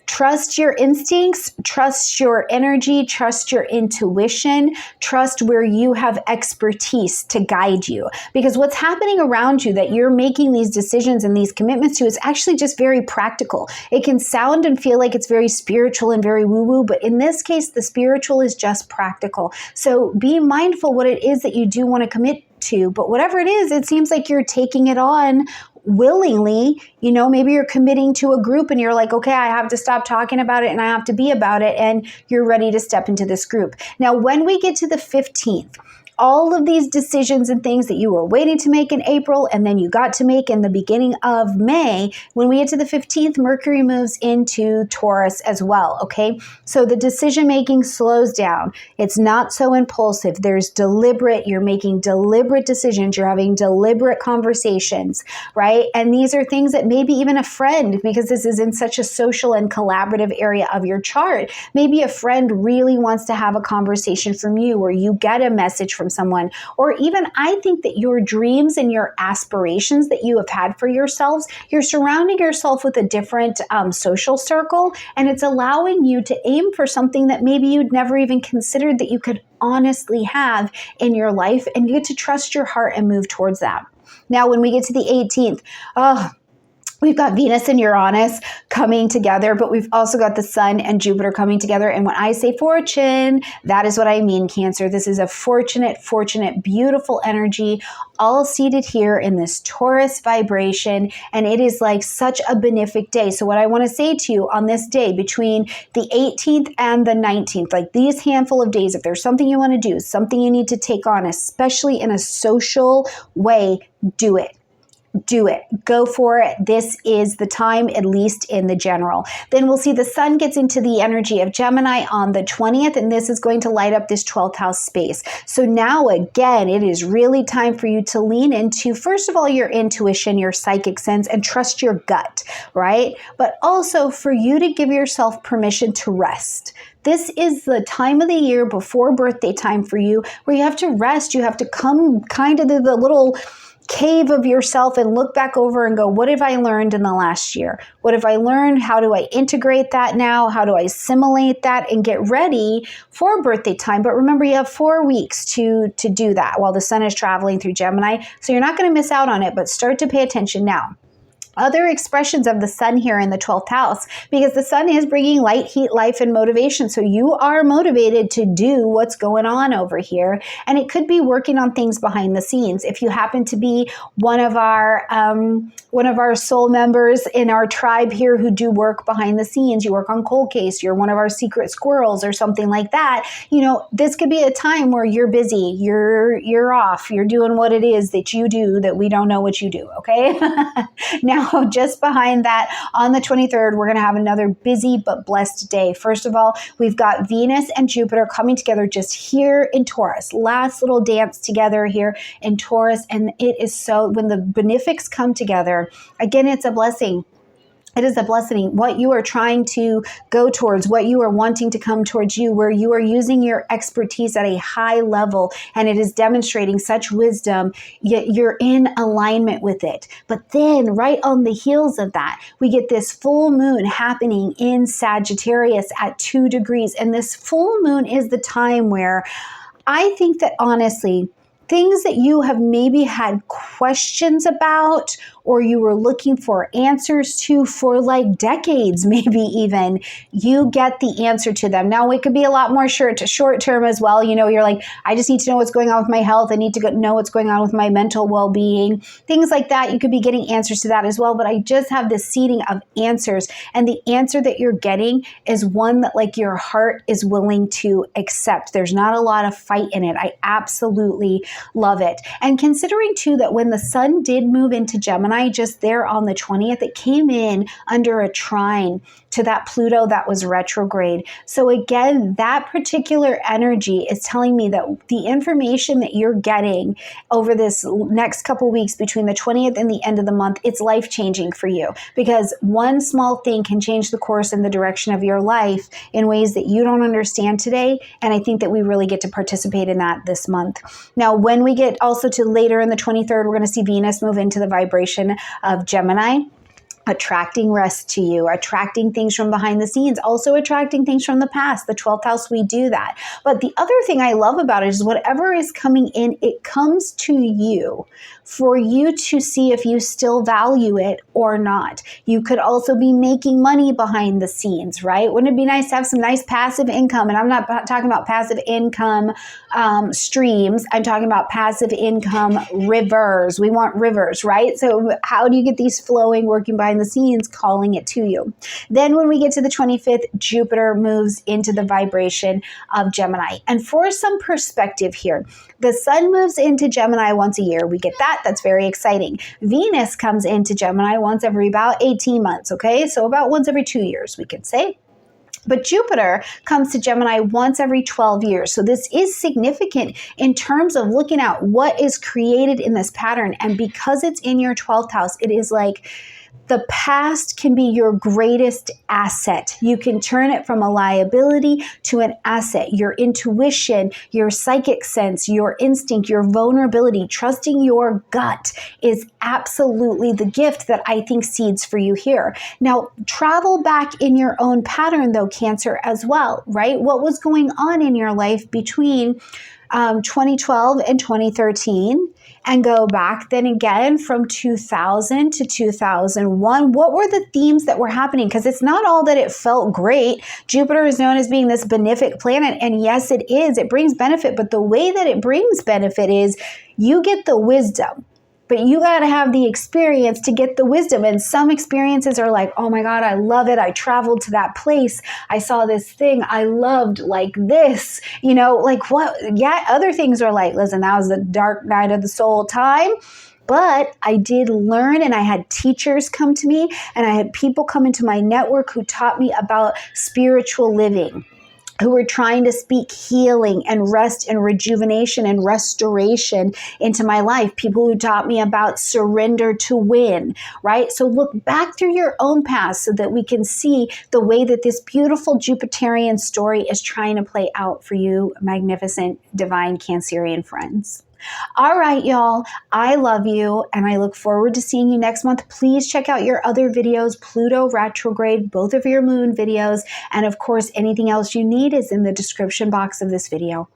trust your instincts, trust your energy, trust your intuition, trust where you have expertise to guide you. Because what's happening around you that you're making these decisions and these commitments to is actually just very practical. It can sound and feel like it's very spiritual and very woo-woo, but in this case, the spiritual is just practical. So be mindful what it is that you do want to commit to, but whatever it is, it seems like you're taking it on willingly. Maybe you're committing to a group and you're like, okay, I have to stop talking about it and I have to be about it, and you're ready to step into this group. Now, when we get to the 15th, all of these decisions and things that you were waiting to make in April and then you got to make in the beginning of May, when we get to the 15th, Mercury moves into Taurus as well, okay? So the decision-making slows down. It's not so impulsive. There's you're making deliberate decisions. You're having deliberate conversations, right? And these are things that maybe even a friend, because this is in such a social and collaborative area of your chart, maybe a friend really wants to have a conversation from you, or you get a message from someone, or even I think that your dreams and your aspirations that you have had for yourselves, you're surrounding yourself with a different social circle, and it's allowing you to aim for something that maybe you'd never even considered that you could honestly have in your life, and you get to trust your heart and move towards that. Now, when we get to the 18th, we've got Venus and Uranus coming together, but we've also got the Sun and Jupiter coming together. And when I say fortune, that is what I mean, Cancer. This is a fortunate, beautiful energy, all seated here in this Taurus vibration. And it is like such a benefic day. So what I want to say to you on this day, between the 18th and the 19th, like these handful of days, if there's something you want to do, something you need to take on, especially in a social way, do it. Do it. Go for it. This is the time, at least in the general. Then we'll see the Sun gets into the energy of Gemini on the 20th, and this is going to light up this 12th house space. So now again, it is really time for you to lean into, first of all, your intuition, your psychic sense, and trust your gut, right? But also for you to give yourself permission to rest. This is the time of the year before birthday time for you where you have to rest. You have to come kind of to the little cave of yourself and look back over and go, what have I learned in the last year? What have I learned? How do I integrate that now? How do I assimilate that and get ready for birthday time? But remember, you have 4 weeks to do that while the Sun is traveling through Gemini. So you're not going to miss out on it, but start to pay attention now. Other expressions of the Sun here in the 12th house, because the Sun is bringing light, heat, life, and motivation. So you are motivated to do what's going on over here. And it could be working on things behind the scenes. If you happen to be one of our soul members in our tribe here who do work behind the scenes, you work on cold case, you're one of our secret squirrels or something like that, this could be a time where you're busy, you're off, you're doing what it is that you do that we don't know what you do, okay? Now, just behind that, on the 23rd, we're going to have another busy but blessed day. First of all, we've got Venus and Jupiter coming together just here in Taurus. Last little dance together here in Taurus. And it is so, when the benefics come together, again, it's a blessing. It is a blessing. What you are trying to go towards, what you are wanting to come towards you, where you are using your expertise at a high level and it is demonstrating such wisdom, yet you're in alignment with it. But then right on the heels of that, we get this full moon happening in Sagittarius at 2 degrees. And this full moon is the time where I think that honestly, things that you have maybe had questions about or you were looking for answers to for like decades, maybe even, you get the answer to them. Now, it could be a lot more short term as well. You know, you're like, I just need to know what's going on with my health. I need to know what's going on with my mental well-being, things like that. You could be getting answers to that as well. But I just have this seeding of answers. And the answer that you're getting is one that like your heart is willing to accept. There's not a lot of fight in it. I absolutely love it. And considering too that when the sun did move into Gemini, just there on the 20th, it came in under a trine to that Pluto that was retrograde. So again, that particular energy is telling me that the information that you're getting over this next couple weeks between the 20th and the end of the month, it's life-changing for you, because one small thing can change the course and the direction of your life in ways that you don't understand today. And I think that we really get to participate in that this month. Now, when we get also to later in the 23rd, we're going to see Venus move into the vibration of Gemini, attracting rest to you, attracting things from behind the scenes, also attracting things from the past. The 12th house, we do that. But the other thing I love about it is whatever is coming in, it comes to you for you to see if you still value it or not. You could also be making money behind the scenes, right? Wouldn't it be nice to have some nice passive income? And I'm not talking about passive income streams. I'm talking about passive income rivers. We want rivers, right? So how do you get these flowing, working behind the scenes, calling it to you? Then when we get to the 25th, Jupiter moves into the vibration of Gemini. And for some perspective here, the sun moves into Gemini once a year. We get that. That's very exciting. Venus comes into Gemini once every about 18 months, okay? So about once every 2 years, we could say. But Jupiter comes to Gemini once every 12 years. So this is significant in terms of looking at what is created in this pattern. And because it's in your 12th house, it is like the past can be your greatest asset. You can turn it from a liability to an asset. Your intuition, your psychic sense, your instinct, your vulnerability, trusting your gut is absolutely the gift that I think seeds for you here. Now, travel back in your own pattern though, Cancer, as well, right? What was going on in your life between 2012 and 2013? And go back then again from 2000 to 2001. What were the themes that were happening? Because it's not all that it felt great. Jupiter is known as being this benefic planet. And yes, it is. It brings benefit. But the way that it brings benefit is you get the wisdom. But you got to have the experience to get the wisdom. And some experiences are like, oh my God, I love it. I traveled to that place. I saw this thing I loved like this, you know, like what? Yeah. Other things are like, listen, that was the dark night of the soul time. But I did learn, and I had teachers come to me, and I had people come into my network who taught me about spiritual living, who were trying to speak healing and rest and rejuvenation and restoration into my life. People who taught me about surrender to win, right? So look back through your own past so that we can see the way that this beautiful Jupiterian story is trying to play out for you, magnificent, divine Cancerian friends. All right, y'all, I love you, and I look forward to seeing you next month. Please check out your other videos, Pluto retrograde, both of your moon videos, and of course, anything else you need is in the description box of this video.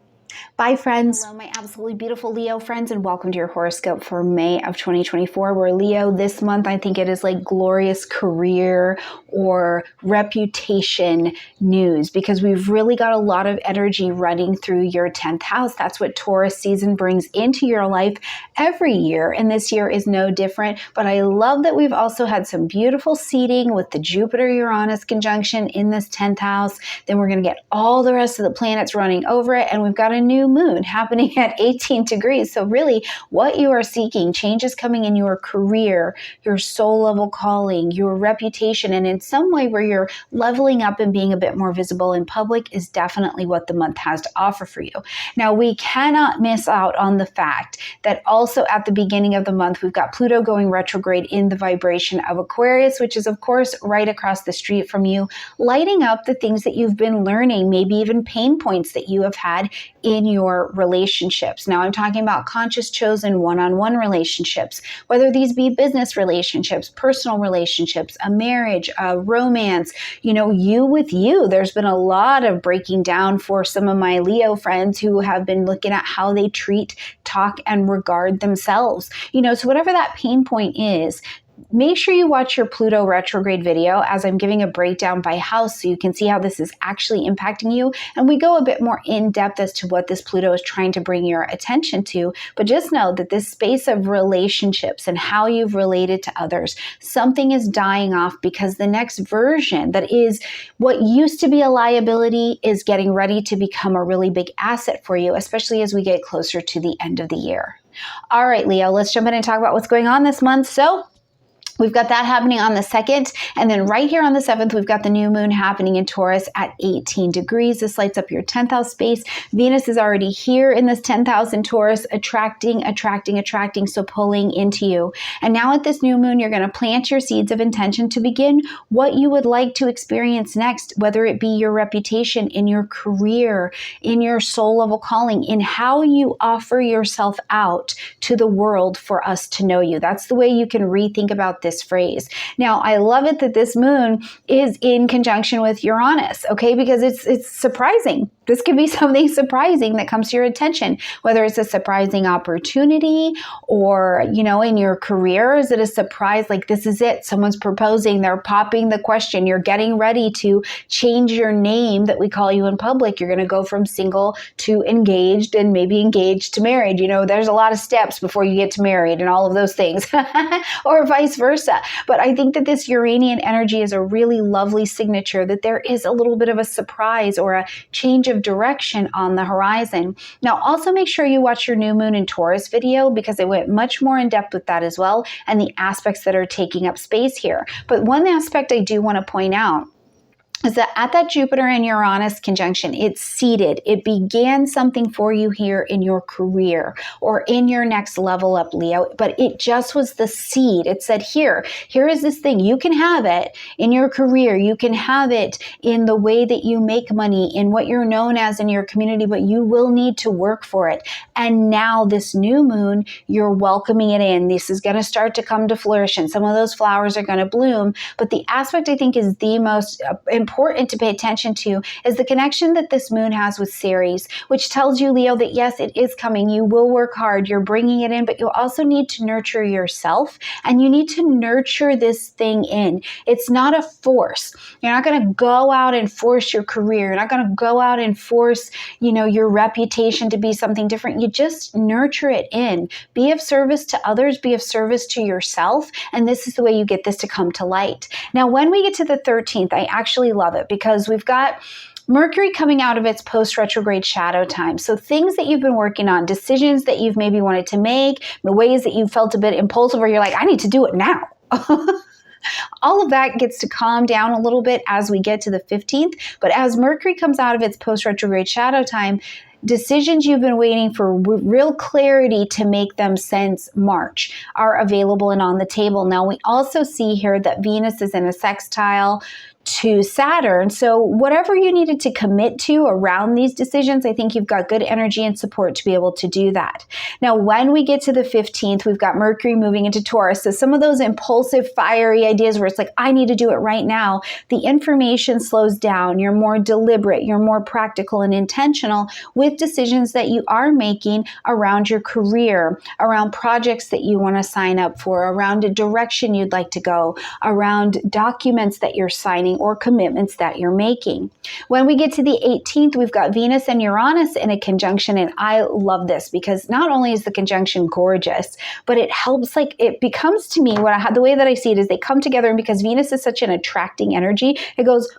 Bye, friends. Hello, my absolutely beautiful Leo friends, and welcome to your horoscope for May of 2024. Where Leo, this month, I think it is like glorious career or reputation news, because we've really got a lot of energy running through your 10th house. That's what Taurus season brings into your life every year, and this year is no different. But I love that we've also had some beautiful seeding with the Jupiter-Uranus conjunction in this 10th house. Then we're going to get all the rest of the planets running over it, and we've got a a new moon happening at 18 degrees. So really what you are seeking, changes coming in your career, your soul level calling, your reputation, and in some way where you're leveling up and being a bit more visible in public is definitely what the month has to offer for you. Now, we cannot miss out on the fact that also at the beginning of the month, we've got Pluto going retrograde in the vibration of Aquarius, which is of course right across the street from you, lighting up the things that you've been learning, maybe even pain points that you have had in your relationships. Now, I'm talking about conscious chosen one-on-one relationships, whether these be business relationships, personal relationships, a marriage, a romance, you with you. There's been a lot of breaking down for some of my Leo friends who have been looking at how they treat, talk, and regard themselves. So whatever that pain point is, make sure you watch your Pluto retrograde video as I'm giving a breakdown by house so you can see how this is actually impacting you. And we go a bit more in depth as to what this Pluto is trying to bring your attention to. But just know that this space of relationships and how you've related to others, something is dying off because the next version that is what used to be a liability is getting ready to become a really big asset for you, especially as we get closer to the end of the year. All right, Leo, let's jump in and talk about what's going on this month. So we've got that happening on the 2nd, and then right here on the 7th, we've got the new moon happening in Taurus at 18 degrees. This lights up your 10th house space. Venus is already here in this 10th house in Taurus, attracting, so pulling into you. And now at this new moon, you're going to plant your seeds of intention to begin what you would like to experience next, whether it be your reputation, in your career, in your soul level calling, in how you offer yourself out to the world for us to know you. That's the way you can rethink about this phrase. Now, I love it that this moon is in conjunction with Uranus, okay? Because it's surprising. This could be something surprising that comes to your attention, whether it's a surprising opportunity or, in your career. Is it a surprise? Like, this is it. Someone's proposing. They're popping the question. You're getting ready to change your name that we call you in public. You're going to go from single to engaged and maybe engaged to married. There's a lot of steps before you get to married and all of those things or vice versa. But I think that this Uranian energy is a really lovely signature that there is a little bit of a surprise or a change of direction on the horizon. Now, also make sure you watch your new moon in Taurus video because it went much more in depth with that as well and the aspects that are taking up space here. But one aspect I do want to point out is that at that Jupiter and Uranus conjunction, it's seeded. It began something for you here in your career or in your next level up, Leo, but it just was the seed. It said, here is this thing. You can have it in your career. You can have it in the way that you make money, in what you're known as in your community, but you will need to work for it. And now this new moon, you're welcoming it in. This is going to start to come to fruition. Some of those flowers are going to bloom, but the aspect I think is the most important to pay attention to is the connection that this moon has with Ceres, which tells you, Leo, that yes, it is coming. You will work hard. You're bringing it in, but you also need to nurture yourself and you need to nurture this thing in. It's not a force. You're not going to go out and force your career. You're not going to go out and force, your reputation to be something different. You just nurture it in. Be of service to others, be of service to yourself. And this is the way you get this to come to light. Now, when we get to the 13th, I actually love it because we've got Mercury coming out of its post-retrograde shadow time. So things that you've been working on, decisions that you've maybe wanted to make, the ways that you felt a bit impulsive where you're like, I need to do it now. All of that gets to calm down a little bit as we get to the 15th. But as Mercury comes out of its post-retrograde shadow time, decisions you've been waiting for real clarity to make them since March are available and on the table. Now, we also see here that Venus is in a sextile to Saturn. So whatever you needed to commit to around these decisions, I think you've got good energy and support to be able to do that. Now, when we get to the 15th, we've got Mercury moving into Taurus. So some of those impulsive, fiery ideas where it's like, I need to do it right now, the information slows down. You're more deliberate. You're more practical and intentional with decisions that you are making around your career, around projects that you want to sign up for, around a direction you'd like to go, around documents that you're signing or commitments that you're making. When we get to the 18th, we've got Venus and Uranus in a conjunction, and I love this because not only is the conjunction gorgeous, but it helps, like, it becomes to me, the way that I see it is they come together, and because Venus is such an attracting energy, it goes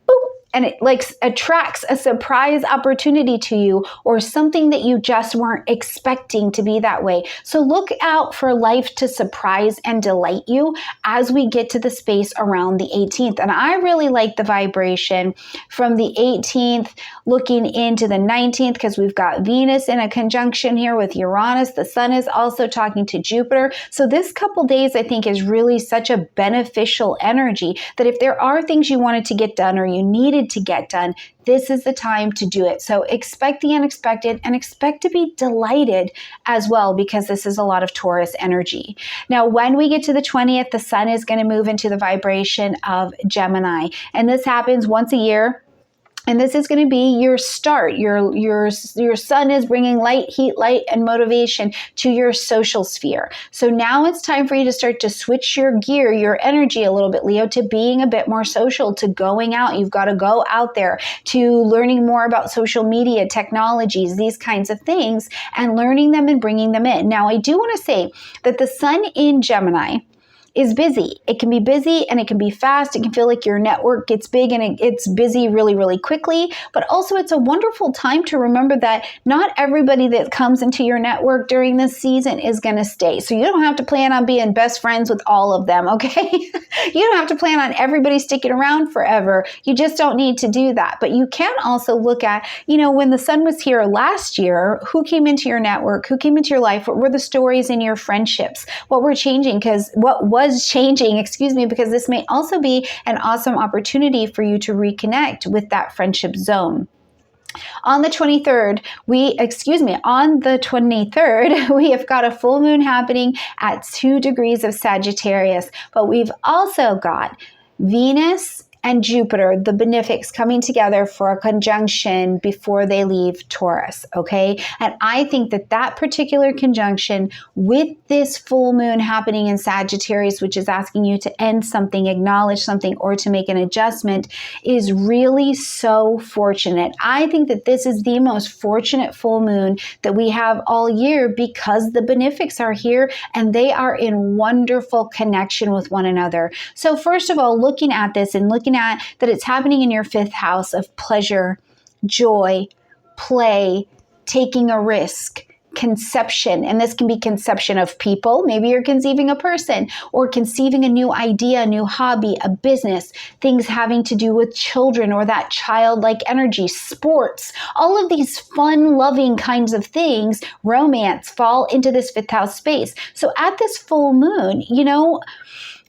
boop, and it like attracts a surprise opportunity to you, or something that you just weren't expecting to be that way. So look out for life to surprise and delight you as we get to the space around the 18th. And I really like the vibration from the 18th looking into the 19th, because we've got Venus in a conjunction here with Uranus. The sun is also talking to Jupiter. So this couple days, I think, is really such a beneficial energy that if there are things you wanted to get done or you needed to get done, this is the time to do it. So expect the unexpected and expect to be delighted as well, because this is a lot of Taurus energy. Now, when we get to the 20th, the sun is going to move into the vibration of Gemini. And this happens once a year. And this is going to be your start. Your sun is bringing light, heat, light, and motivation to your social sphere. So now it's time for you to start to switch your gear, your energy a little bit, Leo, to being a bit more social, to going out. You've got to go out there, to learning more about social media, technologies, these kinds of things, and learning them and bringing them in. Now, I do want to say that the sun in Gemini is busy. It can be busy and it can be fast. It can feel like your network gets big and it's busy really, really quickly. But also it's a wonderful time to remember that not everybody that comes into your network during this season is going to stay. So you don't have to plan on being best friends with all of them, okay? You don't have to plan on everybody sticking around forever. You just don't need to do that. But you can also look at, when the sun was here last year, who came into your network, who came into your life, what were the stories in your friendships, what were changing, because because this may also be an awesome opportunity for you to reconnect with that friendship zone. On the 23rd, we have got a full moon happening at 2 degrees of Sagittarius, but we've also got Venus and Jupiter, the benefics, coming together for a conjunction before they leave Taurus, okay? And I think that that particular conjunction with this full moon happening in Sagittarius, which is asking you to end something, acknowledge something, or to make an adjustment, is really so fortunate. I think that this is the most fortunate full moon that we have all year, because the benefics are here and they are in wonderful connection with one another. So first of all, looking at this and looking at that it's happening in your 5th house of pleasure, joy, play, taking a risk, conception. And this can be conception of people. Maybe you're conceiving a person, or conceiving a new idea, a new hobby, a business, things having to do with children or that childlike energy, sports, all of these fun, loving kinds of things, romance, fall into this 5th house space. So at this full moon,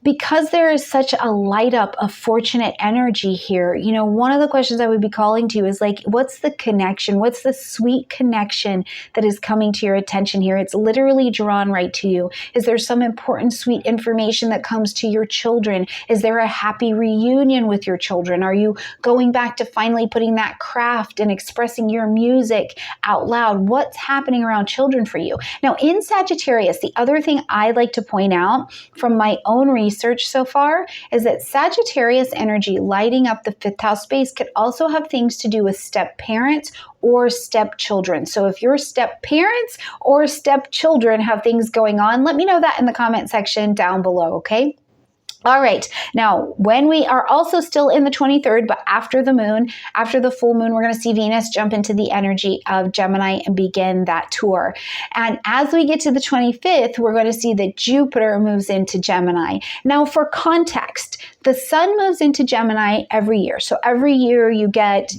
because there is such a light up of fortunate energy here, one of the questions I would be calling to is like, what's the connection? What's the sweet connection that is coming to your attention here? It's literally drawn right to you. Is there some important, sweet information that comes to your children? Is there a happy reunion with your children? Are you going back to finally putting that craft and expressing your music out loud? What's happening around children for you? Now, in Sagittarius, the other thing I'd like to point out from my own research so far is that Sagittarius energy lighting up the 5th house space could also have things to do with step parents or step children. So if your step parents or step children have things going on, let me know that in the comment section down below, okay? All right. Now, when we are also still in the 23rd, but after the moon, after the full moon, we're going to see Venus jump into the energy of Gemini and begin that tour. And as we get to the 25th, we're going to see that Jupiter moves into Gemini. Now, for context, the sun moves into Gemini every year. So every year you get,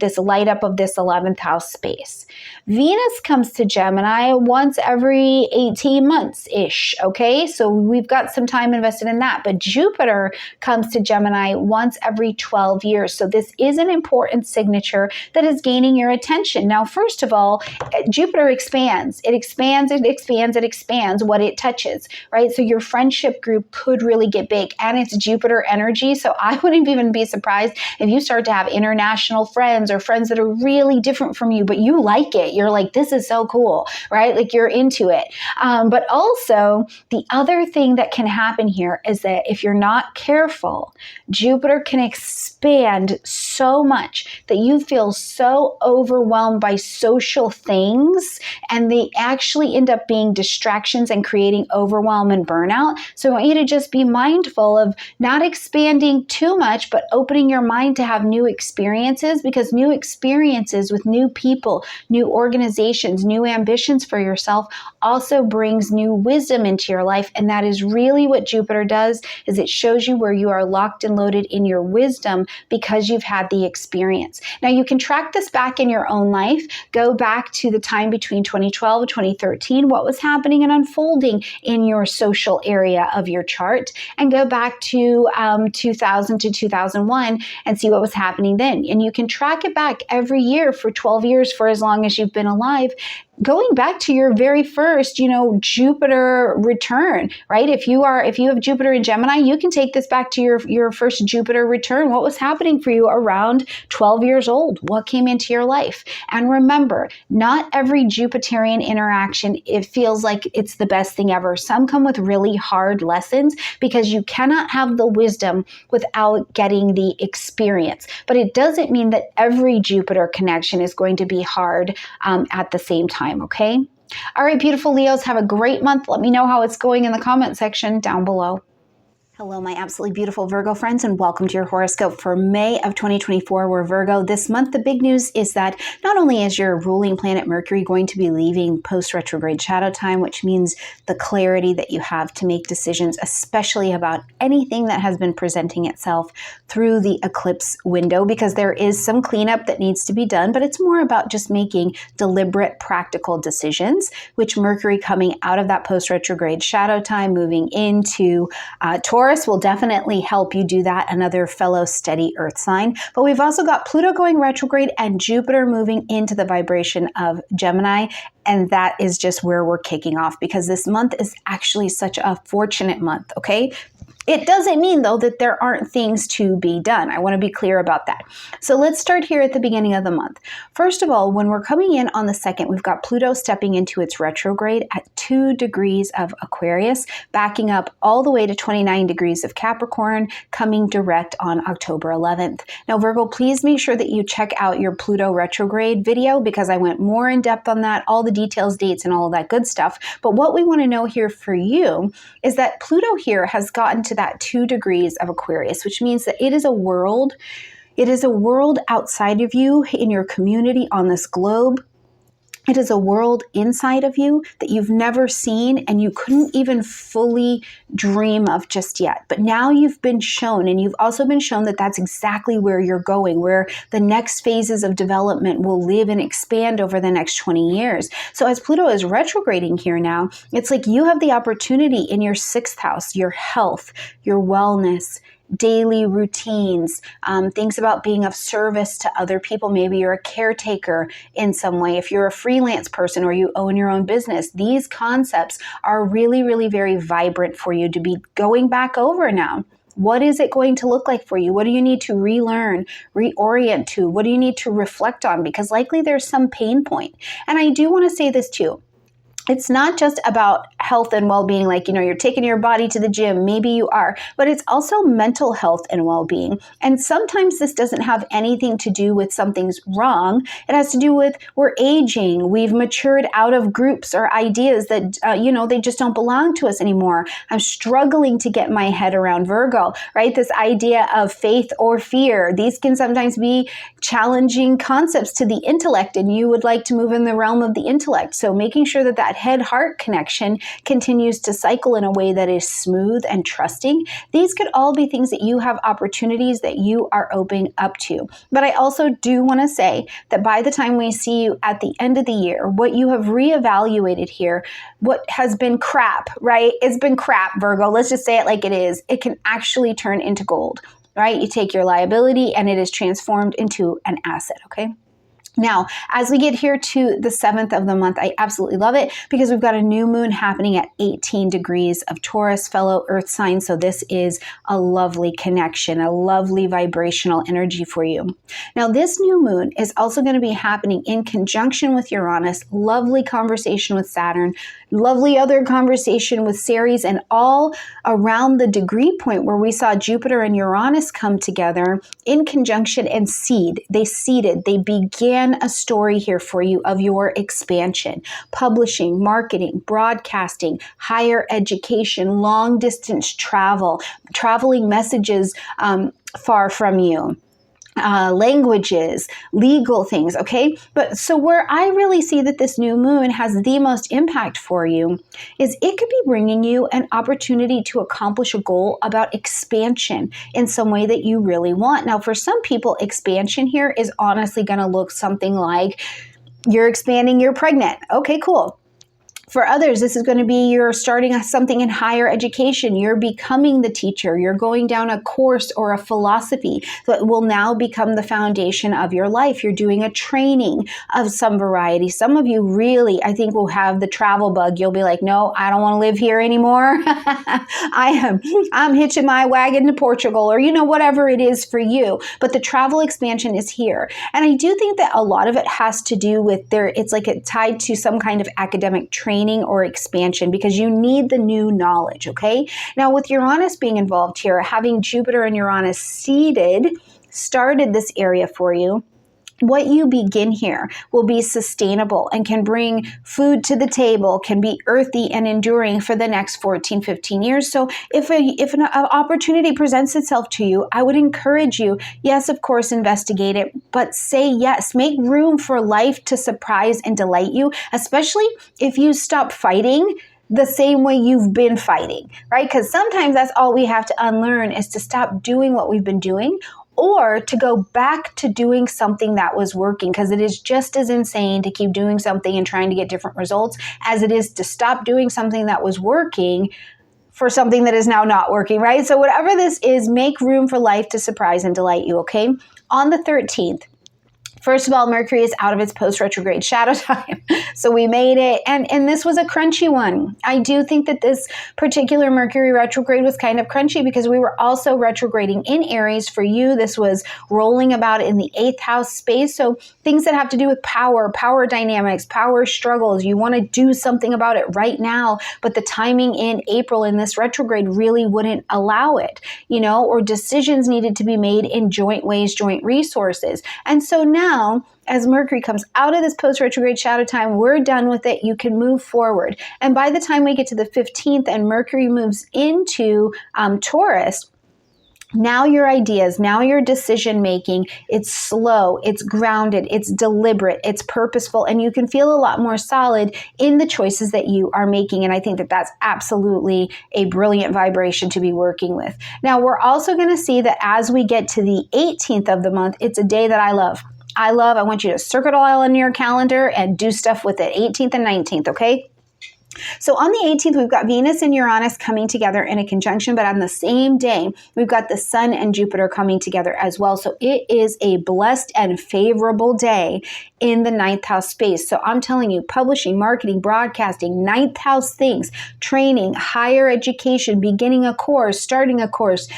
this light up of this 11th house space. Venus comes to Gemini once every 18 months-ish, okay? So we've got some time invested in that. But Jupiter comes to Gemini once every 12 years. So this is an important signature that is gaining your attention. Now, first of all, Jupiter expands. It expands what it touches, right? So your friendship group could really get big, and it's Jupiter energy. So I wouldn't even be surprised if you start to have international friends or friends that are really different from you, but you like it. You're like, this is so cool, right? Like you're into it. But also the other thing that can happen here is that if you're not careful, Jupiter can expand so much that you feel so overwhelmed by social things, and they actually end up being distractions and creating overwhelm and burnout. So I want you to just be mindful of not expanding too much, but opening your mind to have new experiences, because new experiences with new people, new organizations, new ambitions for yourself also brings new wisdom into your life. And that is really what Jupiter does, is it shows you where you are locked and loaded in your wisdom because you've had the experience. Now you can track this back in your own life. Go back to the time between 2012 and 2013, what was happening and unfolding in your social area of your chart, and go back to 2000 to 2001 and see what was happening then. And you can track it back every year for 12 years, for as long as you've been alive, going back to your very first, Jupiter return, right? If you have Jupiter in Gemini, you can take this back to your first Jupiter return. What was happening for you around 12 years old? What came into your life? And remember, not every Jupiterian interaction, it feels like it's the best thing ever. Some come with really hard lessons, because you cannot have the wisdom without getting the experience. But it doesn't mean that every Jupiter connection is going to be hard at the same time. Okay? All right, beautiful Leos, have a great month. Let me know how it's going in the comment section down below. Hello, my absolutely beautiful Virgo friends, and welcome to your horoscope for May of 2024. We're Virgo. This month, the big news is that not only is your ruling planet Mercury going to be leaving post-retrograde shadow time, which means the clarity that you have to make decisions, especially about anything that has been presenting itself through the eclipse window, because there is some cleanup that needs to be done, but it's more about just making deliberate, practical decisions, which Mercury coming out of that post-retrograde shadow time, moving into Taurus, will definitely help you do that, another fellow steady earth sign. But we've also got Pluto going retrograde and Jupiter moving into the vibration of Gemini. And that is just where we're kicking off, because this month is actually such a fortunate month, okay? It doesn't mean, though, that there aren't things to be done. I want to be clear about that. So let's start here at the beginning of the month. First of all, when we're coming in on the 2nd, we've got Pluto stepping into its retrograde at 2 degrees of Aquarius, backing up all the way to 29 degrees of Capricorn, coming direct on October 11th. Now, Virgo, please make sure that you check out your Pluto retrograde video, because I went more in depth on that, all the details, dates, and all of that good stuff. But what we want to know here for you is that Pluto here has gotten to that 2 degrees of Aquarius, which means that it is a world outside of you, in your community, on this globe. It is a world inside of you that you've never seen and you couldn't even fully dream of just yet. But now you've been shown, and you've also been shown that that's exactly where you're going, where the next phases of development will live and expand over the next 20 years. So as Pluto is retrograding here now, it's like you have the opportunity in your 6th house, your health, your wellness, daily routines, things about being of service to other people. Maybe you're a caretaker in some way. If you're a freelance person or you own your own business, these concepts are really, really very vibrant for you to be going back over now. What is it going to look like for you? What do you need to relearn, reorient to? What do you need to reflect on? Because likely there's some pain point. And I do want to say this too. It's not just about health and well-being, like, you're taking your body to the gym, maybe you are, but it's also mental health and well-being. And sometimes this doesn't have anything to do with something's wrong. It has to do with we're aging, we've matured out of groups or ideas that, they just don't belong to us anymore. I'm struggling to get my head around, Virgo, right? This idea of faith or fear. These can sometimes be challenging concepts to the intellect, and you would like to move in the realm of the intellect. So making sure that head-heart connection continues to cycle in a way that is smooth and trusting. These could all be things that you have opportunities that you are opening up to. But I also do want to say that by the time we see you at the end of the year, what you have reevaluated here, what has been crap, right? It's been crap, Virgo. Let's just say it like it is. It can actually turn into gold, right? You take your liability and it is transformed into an asset, okay? Now, as we get here to the 7th of the month, I absolutely love it because we've got a new moon happening at 18 degrees of Taurus, fellow earth sign. So this is a lovely connection, a lovely vibrational energy for you. Now, this new moon is also going to be happening in conjunction with Uranus, lovely conversation with Saturn, lovely other conversation with Ceres, and all around the degree point where we saw Jupiter and Uranus come together in conjunction and seed. They seeded, they began begun a story here for you of your expansion, publishing, marketing, broadcasting, higher education, long distance travel, traveling messages far from you. Languages, legal things, okay? But so where I really see that this new moon has the most impact for you is it could be bringing you an opportunity to accomplish a goal about expansion in some way that you really want. Now, for some people, expansion here is honestly going to look something like you're expanding, you're pregnant. Okay, cool. For others, this is going to be you're starting something in higher education. You're becoming the teacher. You're going down a course or a philosophy that will now become the foundation of your life. You're doing a training of some variety. Some of you really, I think, will have the travel bug. You'll be like, no, I don't want to live here anymore. I'm hitching my wagon to Portugal, or, whatever it is for you. But the travel expansion is here. And I do think that a lot of it has to do with it's like it's tied to some kind of academic training or expansion, because you need the new knowledge, okay? Now, with Uranus being involved here, having Jupiter and Uranus started this area for you, what you begin here will be sustainable and can bring food to the table, can be earthy and enduring for the next 14, 15 years. So if an opportunity presents itself to you, I would encourage you, yes, of course, investigate it, but say yes. Make room for life to surprise and delight you, especially if you stop fighting the same way you've been fighting, right? Because sometimes that's all we have to unlearn, is to stop doing what we've been doing, or to go back to doing something that was working, because it is just as insane to keep doing something and trying to get different results as it is to stop doing something that was working for something that is now not working, right? So whatever this is, make room for life to surprise and delight you, okay? On the 13th, first of all, Mercury is out of its post-retrograde shadow time. So we made it. And this was a crunchy one. I do think that this particular Mercury retrograde was kind of crunchy because we were also retrograding in Aries. For you, this was rolling about in the 8th house space. So things that have to do with power dynamics, power struggles. You want to do something about it right now, but the timing in April in this retrograde really wouldn't allow it, or decisions needed to be made in joint ways, joint resources. And so now, as Mercury comes out of this post-retrograde shadow time, we're done with it. You can move forward. And by the time we get to the 15th and Mercury moves into Taurus, now your ideas, now your decision making, it's slow, it's grounded, it's deliberate, it's purposeful, and you can feel a lot more solid in the choices that you are making. And I think that that's absolutely a brilliant vibration to be working with. Now, we're also going to see that as we get to the 18th of the month, it's a day that I love. I want you to circle it all in your calendar and do stuff with it. 18th and 19th, okay? So on the 18th, we've got Venus and Uranus coming together in a conjunction, but on the same day, we've got the Sun and Jupiter coming together as well. So it is a blessed and favorable day in the 9th house space. So I'm telling you, publishing, marketing, broadcasting, 9th house things, training, higher education, beginning a course, starting a course,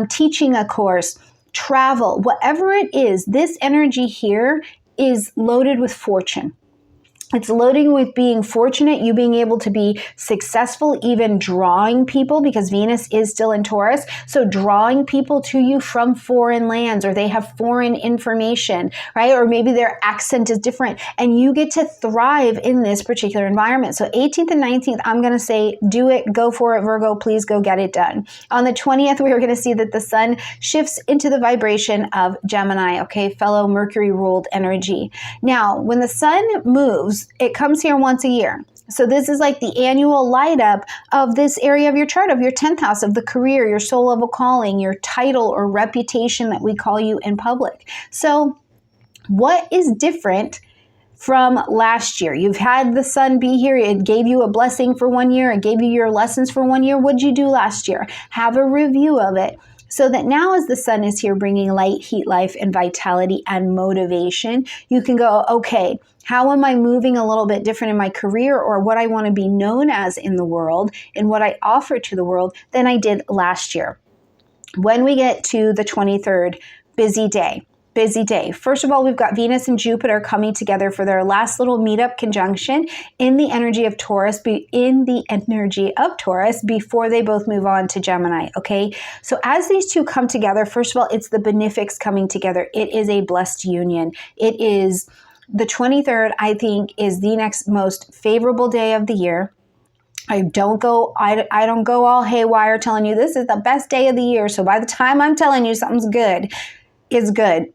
teaching a course, travel, whatever it is, this energy here is loaded with fortune. It's loading with being fortunate, you being able to be successful, even drawing people, because Venus is still in Taurus. So drawing people to you from foreign lands, or they have foreign information, right? Or maybe their accent is different, and you get to thrive in this particular environment. So 18th and 19th, I'm going to say, do it, go for it, Virgo, please go get it done. On the 20th, we are going to see that the Sun shifts into the vibration of Gemini, okay, fellow Mercury ruled energy. Now, when the Sun moves, it comes here once a year. So this is like the annual light up of this area of your chart, of your 10th house, of the career, your soul level calling, your title or reputation that we call you in public. So what is different from last year? You've had the Sun be here. It gave you a blessing for 1 year. It gave you your lessons for 1 year. What did you do last year? Have a review of it. So that now as the Sun is here bringing light, heat, life, and vitality and motivation, you can go, okay, how am I moving a little bit different in my career, or what I want to be known as in the world and what I offer to the world than I did last year? When we get to the 23rd, busy day. Busy day. First of all, we've got Venus and Jupiter coming together for their last little meetup conjunction in the energy of Taurus, before they both move on to Gemini, okay? So as these two come together, first of all, it's the benefics coming together. It is a blessed union. It is The 23rd, I think, is the next most favorable day of the year. I don't go all haywire telling you this is the best day of the year. So by the time I'm telling you something's good, it's good.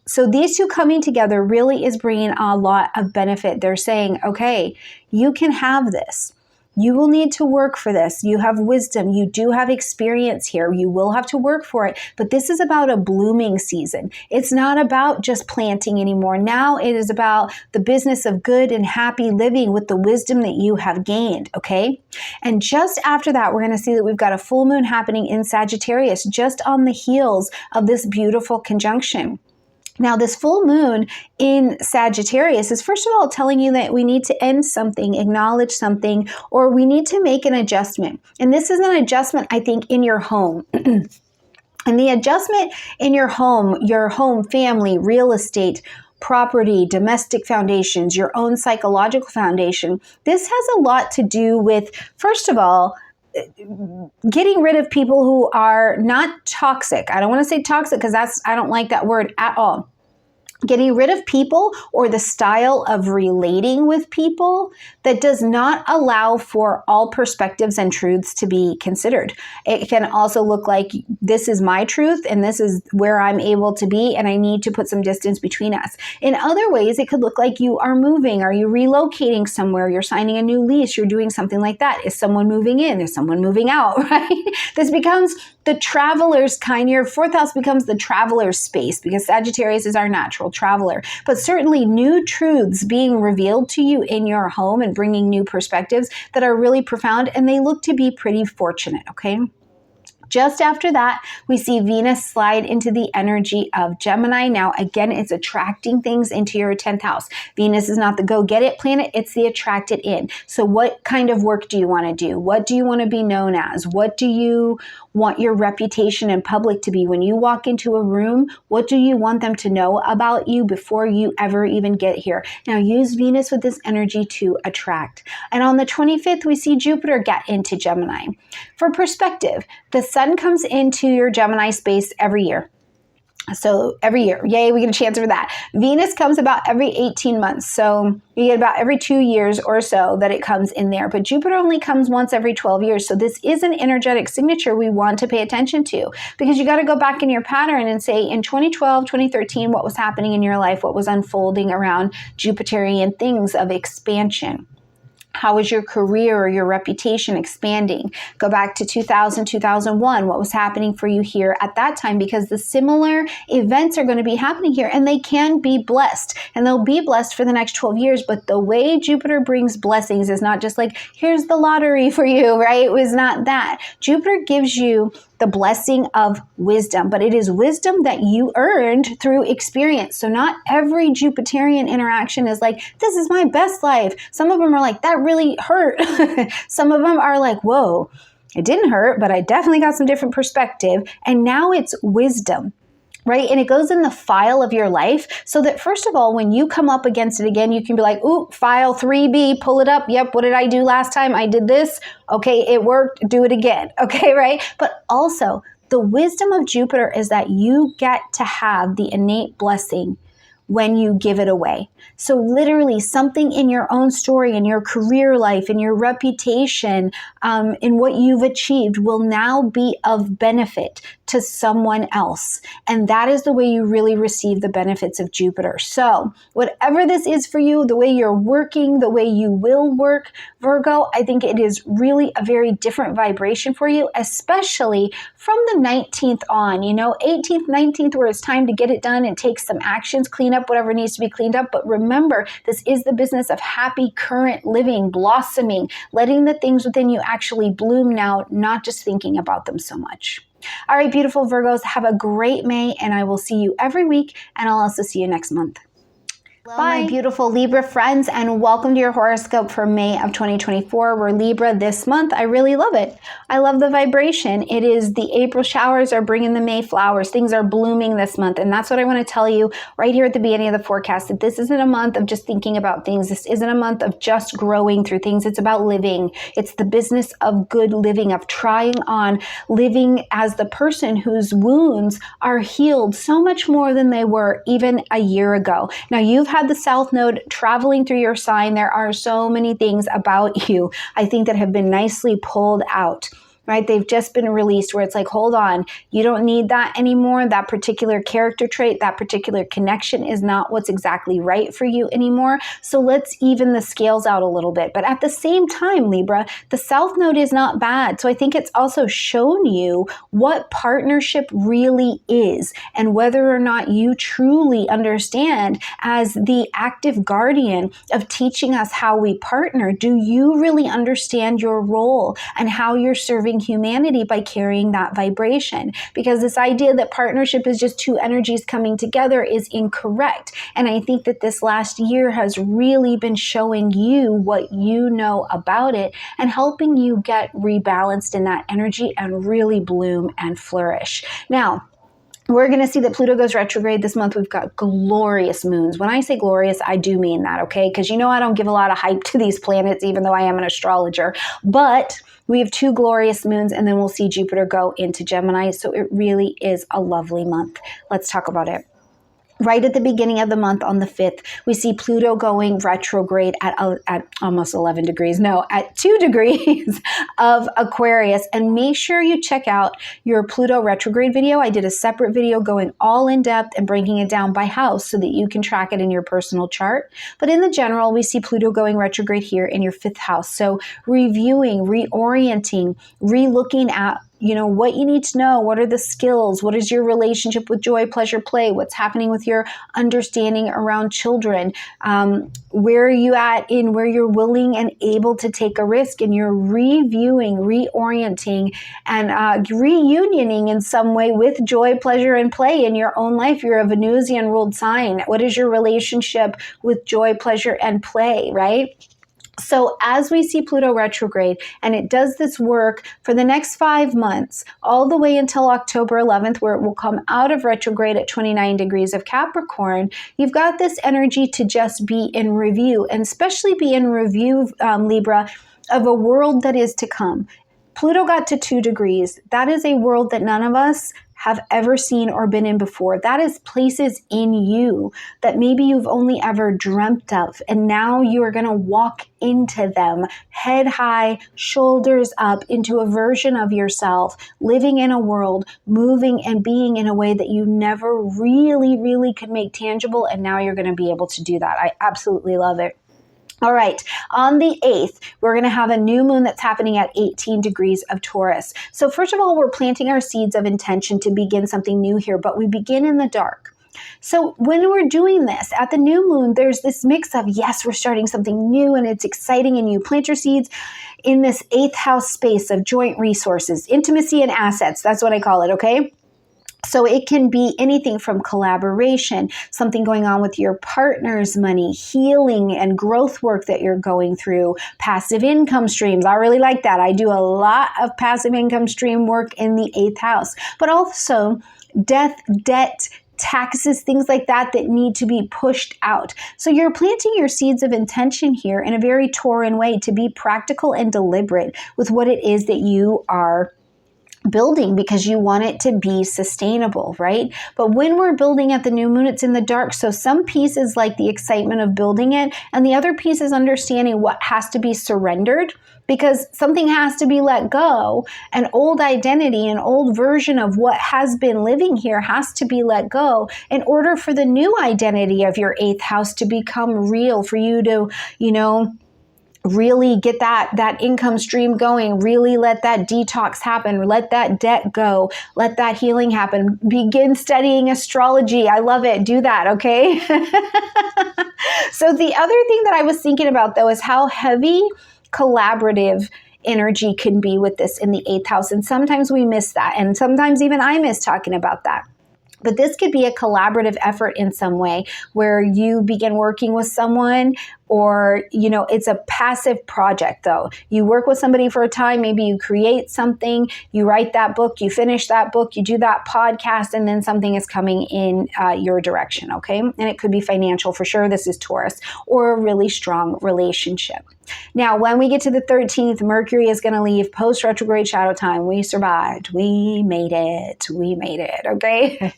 So these two coming together really is bringing a lot of benefit. They're saying, okay, you can have this. You will need to work for this. You have wisdom. You do have experience here. You will have to work for it. But this is about a blooming season. It's not about just planting anymore. Now it is about the business of good and happy living with the wisdom that you have gained, okay? And just after that, we're going to see that we've got a full moon happening in Sagittarius just on the heels of this beautiful conjunction. Now, this full moon in Sagittarius is, first of all, telling you that we need to end something, acknowledge something, or we need to make an adjustment. And this is an adjustment, I think, in your home. And the adjustment in your home, family, real estate, property, domestic foundations, your own psychological foundation, this has a lot to do with, first of all, getting rid of people who are not toxic. I don't want to say toxic because I don't like that word at all. Getting rid of people or the style of relating with people that does not allow for all perspectives and truths to be considered. It can also look like this is my truth and this is where I'm able to be and I need to put some distance between us. In other ways, it could look like you are moving. Are you relocating somewhere? You're signing a new lease. You're doing something like that. Is someone moving in? Is someone moving out? Right? This becomes the traveler's kind. Your fourth house becomes the traveler's space because Sagittarius is our natural traveler. But certainly new truths being revealed to you in your home and bringing new perspectives that are really profound, and they look to be pretty fortunate, okay? Just after that, we see Venus slide into the energy of Gemini. Now, again, it's attracting things into your 10th house. Venus is not the go-get-it planet, it's the attract it in. So what kind of work do you want to do? What do you want to be known as? What do you want your reputation in public to be? When you walk into a room, what do you want them to know about you before you ever even get here? Now, use Venus with this energy to attract. And on the 25th, we see Jupiter get into Gemini. For perspective, the Sun comes into your Gemini space every year. So every year, yay, we get a chance for that. Venus comes about every 18 months. So you get about every 2 years or so that it comes in there. But Jupiter only comes once every 12 years. So this is an energetic signature we want to pay attention to, because you got to go back in your pattern and say, in 2012, 2013, what was happening in your life? What was unfolding around Jupiterian things of expansion? How was your career or your reputation expanding? Go back to 2000, 2001. What was happening for you here at that time? Because the similar events are going to be happening here, and they can be blessed. And they'll be blessed for the next 12 years. But the way Jupiter brings blessings is not just like, here's the lottery for you, right? It was not that. Jupiter gives you the blessing of wisdom, but it is wisdom that you earned through experience. So not every Jupiterian interaction is like, this is my best life. Some of them are like, that really hurt. Some of them are like, whoa, it didn't hurt, but I definitely got some different perspective. And now it's wisdom, right? And it goes in the file of your life so that, first of all, when you come up against it again, you can be like, ooh, file 3B, pull it up. Yep, what did I do last time? I did this. Okay, it worked. Do it again. Okay, right? But also, the wisdom of Jupiter is that you get to have the innate blessing when you give it away. So literally something in your own story, in your career life, in your reputation, in what you've achieved will now be of benefit to someone else. And that is the way you really receive the benefits of Jupiter. So whatever this is for you, the way you're working, the way you will work, Virgo, I think it is really a very different vibration for you, especially from the 19th on, 18th, 19th, where it's time to get it done and take some actions, clean up whatever needs to be cleaned up. But remember, this is the business of happy current living, blossoming, letting the things within you actually bloom now, not just thinking about them so much. All right, beautiful Virgos, have a great May, and I will see you every week, and I'll also see you next month. Hello, bye, my beautiful Libra friends, and welcome to your horoscope for May of 2024. We're Libra this month. I really love it. I love the vibration. It is the April showers are bringing the May flowers. Things are blooming this month, and that's what I want to tell you right here at the beginning of the forecast, that this isn't a month of just thinking about things. This isn't a month of just growing through things. It's about living. It's the business of good living, of trying on living as the person whose wounds are healed so much more than they were even a year ago. Now, you've had had the South Node traveling through your sign, there are so many things about you, I think, that have been nicely pulled out. Right? They've just been released where it's like, hold on, you don't need that anymore. That particular character trait, that particular connection is not what's exactly right for you anymore. So let's even the scales out a little bit. But at the same time, Libra, the South Node is not bad. So I think it's also shown you what partnership really is and whether or not you truly understand as the active guardian of teaching us how we partner. Do you really understand your role and how you're serving humanity by carrying that vibration? Because this idea that partnership is just two energies coming together is incorrect. And I think that this last year has really been showing you what you know about it and helping you get rebalanced in that energy and really bloom and flourish. Now, we're going to see that Pluto goes retrograde this month. We've got glorious moons. When I say glorious, I do mean that, okay? Because you know I don't give a lot of hype to these planets, even though I am an astrologer. But we have 2 glorious moons, and then we'll see Jupiter go into Gemini. So it really is a lovely month. Let's talk about it. Right at the beginning of the month on the 5th, we see Pluto going retrograde at almost 11 degrees. No, at 2 degrees of Aquarius. And make sure you check out your Pluto retrograde video. I did a separate video going all in depth and breaking it down by house so that you can track it in your personal chart. But in the general, we see Pluto going retrograde here in your 5th house. So reviewing, reorienting, relooking at what you need to know. What are the skills? What is your relationship with joy, pleasure, play? What's happening with your understanding around children? Where are you at in where you're willing and able to take a risk, and you're reviewing, reorienting, and reunioning in some way with joy, pleasure, and play in your own life. You're a Venusian ruled sign. What is your relationship with joy, pleasure, and play, right? So as we see Pluto retrograde, and it does this work for the next 5 months, all the way until October 11th, where it will come out of retrograde at 29 degrees of Capricorn, you've got this energy to just be in review, and especially be in review, Libra, of a world that is to come. Pluto got to 2 degrees. That is a world that none of us have ever seen or been in before. That is places in you that maybe you've only ever dreamt of. And now you are going to walk into them head high, shoulders up, into a version of yourself, living in a world, moving and being in a way that you never really could make tangible. And now you're going to be able to do that. I absolutely love it. All right, on the 8th, we're going to have a new moon that's happening at 18 degrees of Taurus. So first of all, we're planting our seeds of intention to begin something new here, but we begin in the dark. So when we're doing this at the new moon, there's this mix of, yes, we're starting something new and it's exciting, and you plant your seeds in this 8th house space of joint resources, intimacy and assets. That's what I call it, okay? So it can be anything from collaboration, something going on with your partner's money, healing and growth work that you're going through, passive income streams. I really like that. I do a lot of passive income stream work in the 8th house, but also death, debt, taxes, things like that need to be pushed out. So you're planting your seeds of intention here in a very Tauran way to be practical and deliberate with what it is that you are building, because you want it to be sustainable, right? But when we're building at the new moon, it's in the dark. So some piece is like the excitement of building it, and the other piece is understanding what has to be surrendered, because something has to be let go. An old identity, an old version of what has been living here has to be let go in order for the new identity of your 8th house to become real, for you to, really get that income stream going, really let that detox happen, let that debt go, let that healing happen. Begin studying astrology. I love it. Do that, okay? So the other thing that I was thinking about, though, is how heavy collaborative energy can be with this in the 8th house. And sometimes we miss that. And sometimes even I miss talking about that. But this could be a collaborative effort in some way where you begin working with someone or, you know, it's a passive project though. You work with somebody for a time, maybe you create something, you write that book, you finish that book, you do that podcast, and then something is coming in your direction, okay? And it could be financial for sure, this is Taurus, or a really strong relationship. Now, when we get to the 13th, Mercury is going to leave post-retrograde shadow time. We survived. We made it. We made it, okay?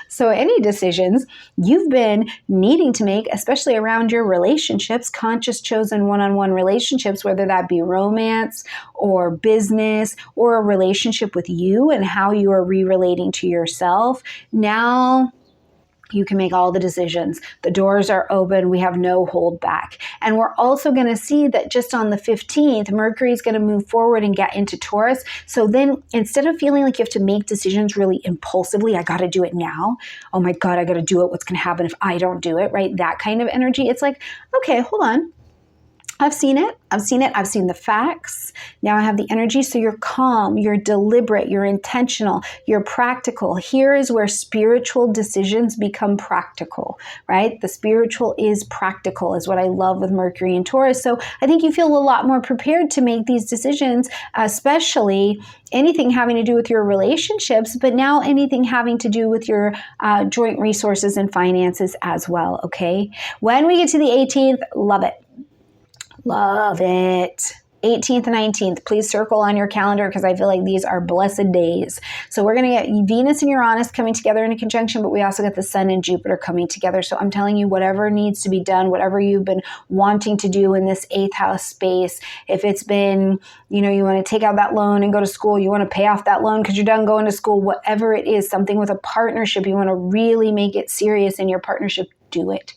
So any decisions you've been needing to make, especially around your relationships, conscious chosen one-on-one relationships, whether that be romance or business or a relationship with you and how you are re-relating to yourself, now you can make all the decisions. The doors are open. We have no hold back. And we're also going to see that just on the 15th, Mercury is going to move forward and get into Taurus. So then instead of feeling like you have to make decisions really impulsively, I got to do it now. Oh my God, I got to do it. What's going to happen if I don't do it, right? That kind of energy. It's like, okay, hold on. I've seen it. I've seen the facts. Now I have the energy. So you're calm, you're deliberate, you're intentional, you're practical. Here is where spiritual decisions become practical, right? The spiritual is practical is what I love with Mercury and Taurus. So I think you feel a lot more prepared to make these decisions, especially anything having to do with your relationships, but now anything having to do with your joint resources and finances as well, okay? When we get to the 18th, love it. Love it. 18th and 19th, please circle on your calendar because I feel like these are blessed days. So we're going to get Venus and Uranus coming together in a conjunction, but we also get the Sun and Jupiter coming together. So I'm telling you, whatever needs to be done, whatever you've been wanting to do in this 8th house space, if it's been, you know, you want to take out that loan and go to school, you want to pay off that loan because you're done going to school, whatever it is, something with a partnership, you want to really make it serious in your partnership, do it.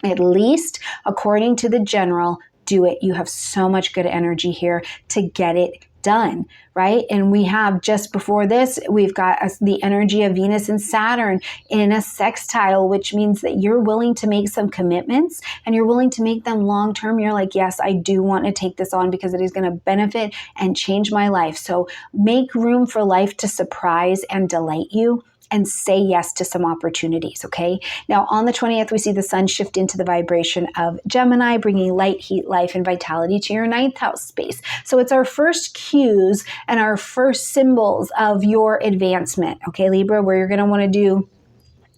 At least according to the general, do it. You have so much good energy here to get it done, right? And we have just before this, we've got the energy of Venus and Saturn in a sextile, which means that you're willing to make some commitments and you're willing to make them long-term. You're like, yes, I do want to take this on because it is going to benefit and change my life. So make room for life to surprise and delight you, and say yes to some opportunities, okay? Now, on the 20th, we see the sun shift into the vibration of Gemini, bringing light, heat, life, and vitality to your 9th house space. So it's our first cues and our first symbols of your advancement, okay, Libra, where you're going to want to do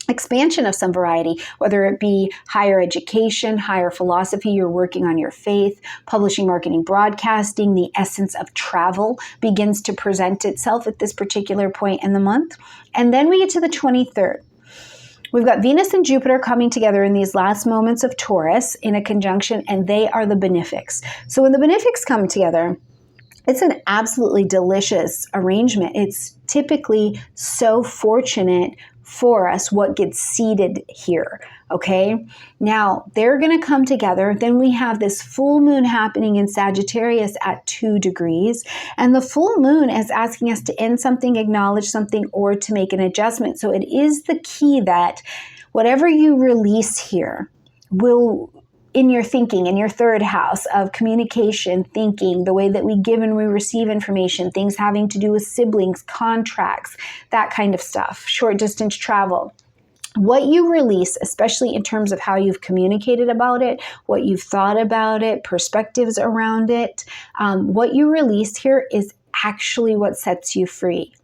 expansion of some variety, whether it be higher education, higher philosophy, you're working on your faith, publishing, marketing, broadcasting, the essence of travel begins to present itself at this particular point in the month. And then we get to the 23rd. We've got Venus and Jupiter coming together in these last moments of Taurus in a conjunction, and they are the benefics. So when the benefics come together, it's an absolutely delicious arrangement. It's typically so fortunate for us what gets seeded here, okay? Now, they're going to come together. Then we have this full moon happening in Sagittarius at 2 degrees. And the full moon is asking us to end something, acknowledge something, or to make an adjustment. So it is the key that whatever you release here will, in your thinking, in your 3rd house of communication, thinking, the way that we give and we receive information, things having to do with siblings, contracts, that kind of stuff, short distance travel. What you release, especially in terms of how you've communicated about it, what you've thought about it, perspectives around it, what you release here is actually what sets you free.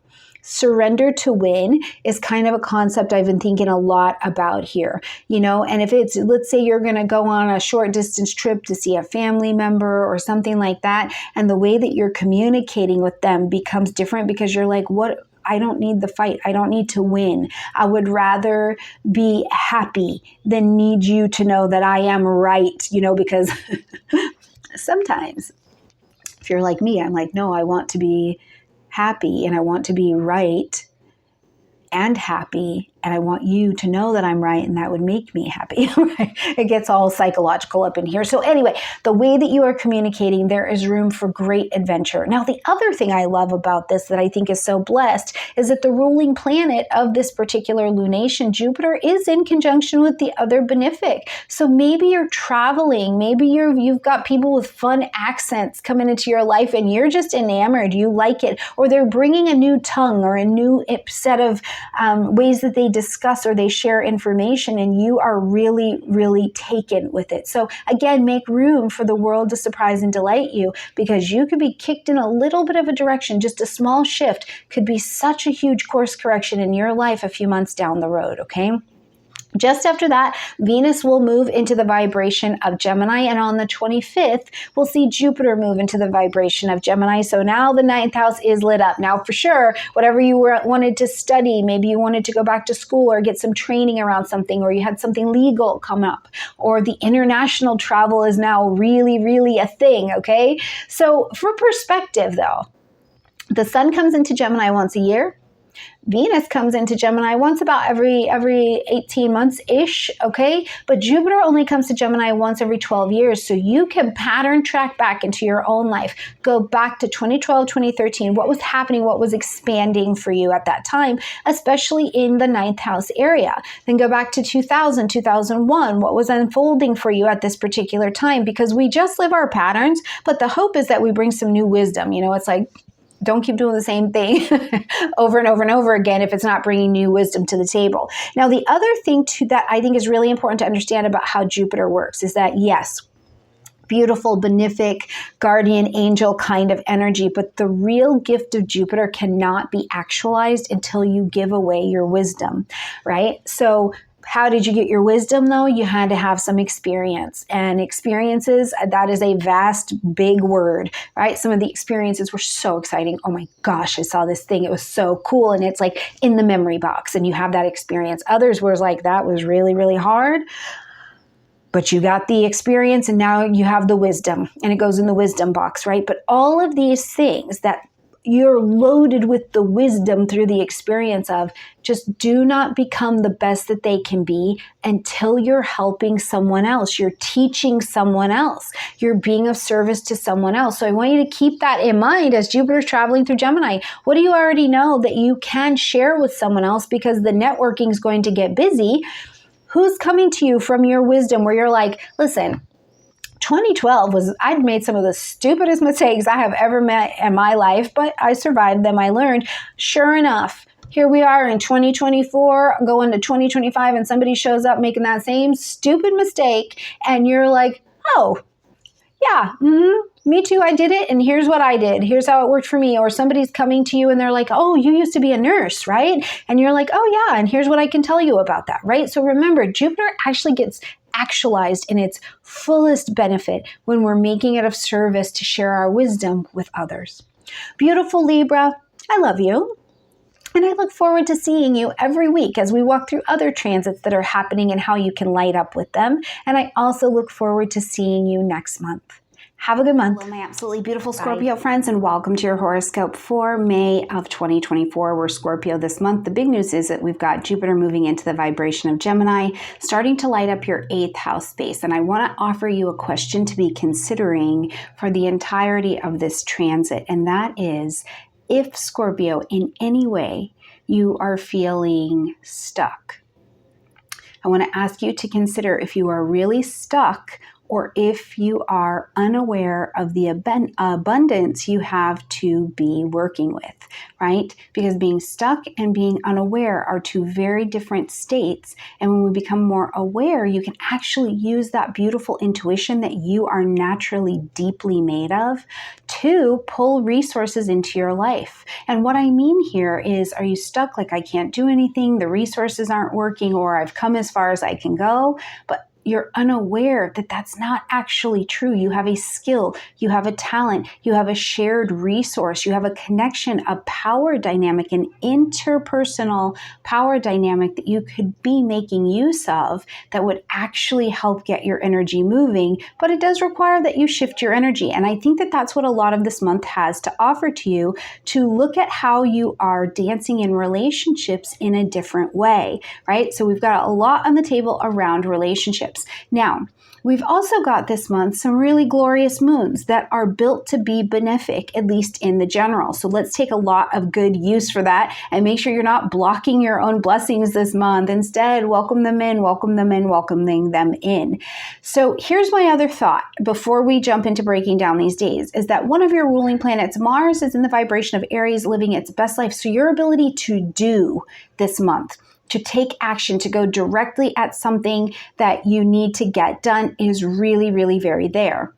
Surrender to win is kind of a concept I've been thinking a lot about here, you know, and if it's, let's say you're going to go on a short distance trip to see a family member or something like that, and the way that you're communicating with them becomes different because you're like, what? I don't need the fight. I don't need to win. I would rather be happy than need you to know that I am right, you know, because sometimes if you're like me, I'm like, no, I want to be happy and I want to be right and happy, and I want you to know that I'm right, and that would make me happy. Right? It gets all psychological up in here. So anyway, the way that you are communicating, there is room for great adventure. Now, the other thing I love about this that I think is so blessed is that the ruling planet of this particular lunation, Jupiter, is in conjunction with the other benefic. So maybe you're traveling, maybe you've got people with fun accents coming into your life and you're just enamored, you like it, or they're bringing a new tongue or a new set of ways that they they discuss or they share information and you are really, really taken with it. So again, make room for the world to surprise and delight you, because you could be kicked in a little bit of a direction. Just a small shift could be such a huge course correction in your life a few months down the road, okay? Just after that, Venus will move into the vibration of Gemini, and on the 25th, we'll see Jupiter move into the vibration of Gemini. So now the 9th house is lit up. Now, for sure, whatever you wanted to study, maybe you wanted to go back to school or get some training around something, or you had something legal come up, or the international travel is now really, really a thing, okay? So for perspective, though, the sun comes into Gemini once a year. Venus comes into Gemini once about every 18 months-ish, okay? But Jupiter only comes to Gemini once every 12 years. So you can pattern track back into your own life. Go back to 2012, 2013. What was happening? What was expanding for you at that time, especially in the 9th house area? Then go back to 2000, 2001. What was unfolding for you at this particular time? Because we just live our patterns, but the hope is that we bring some new wisdom. You know, it's like, don't keep doing the same thing over and over and over again if it's not bringing new wisdom to the table. Now, the other thing too that I think is really important to understand about how Jupiter works is that, yes, beautiful, benefic, guardian angel kind of energy, but the real gift of Jupiter cannot be actualized until you give away your wisdom, right? So how did you get your wisdom, though? You had to have some experience. And experiences, that is a vast, big word, right? Some of the experiences were so exciting. Oh my gosh, I saw this thing. It was so cool. And it's like in the memory box, and you have that experience. Others was like, that was really, really hard. But you got the experience, and now you have the wisdom, and it goes in the wisdom box, right? But all of these things that you're loaded with the wisdom through the experience of, just do not become the best that they can be until you're helping someone else. You're teaching someone else. You're being of service to someone else. So I want you to keep that in mind as Jupiter's traveling through Gemini. What do you already know that you can share with someone else, because the networking is going to get busy? Who's coming to you from your wisdom where you're like, listen, 2012 I'd made some of the stupidest mistakes I have ever met in my life, but I survived them. I learned. Sure enough, here we are in 2024, going to 2025, and somebody shows up making that same stupid mistake, and you're like, oh, yeah, me too, I did it, and here's what I did. Here's how it worked for me. Or somebody's coming to you and they're like, oh, you used to be a nurse, right? And you're like, oh yeah, and here's what I can tell you about that, right? So remember, Jupiter actually gets actualized in its fullest benefit when we're making it of service to share our wisdom with others. Beautiful Libra, I love you. And I look forward to seeing you every week as we walk through other transits that are happening and how you can light up with them. And I also look forward to seeing you next month. Have a good month. Hello, my absolutely beautiful Scorpio friends, and welcome to your horoscope for May of 2024. We're Scorpio this month. The big news is that we've got Jupiter moving into the vibration of Gemini, starting to light up your 8th house space. And I want to offer you a question to be considering for the entirety of this transit. And that is, if Scorpio, in any way, you are feeling stuck, I want to ask you to consider if you are really stuck, or if you are unaware of the abundance you have to be working with, right? Because being stuck and being unaware are two very different states. And when we become more aware, you can actually use that beautiful intuition that you are naturally deeply made of to pull resources into your life. And what I mean here is, are you stuck like, I can't do anything, the resources aren't working, or I've come as far as I can go, but you're unaware that that's not actually true. You have a skill, you have a talent, you have a shared resource, you have a connection, a power dynamic, an interpersonal power dynamic that you could be making use of that would actually help get your energy moving. But it does require that you shift your energy. And I think that that's what a lot of this month has to offer to you, to look at how you are dancing in relationships in a different way, right? So we've got a lot on the table around relationships. Now, we've also got this month some really glorious moons that are built to be benefic, at least in the general. So let's take a lot of good use for that and make sure you're not blocking your own blessings this month. Instead, welcome them in, welcoming them in. So here's my other thought before we jump into breaking down these days, is that one of your ruling planets, Mars, is in the vibration of Aries, living its best life. So your ability to do this month, to take action, to go directly at something that you need to get done is really, really very there.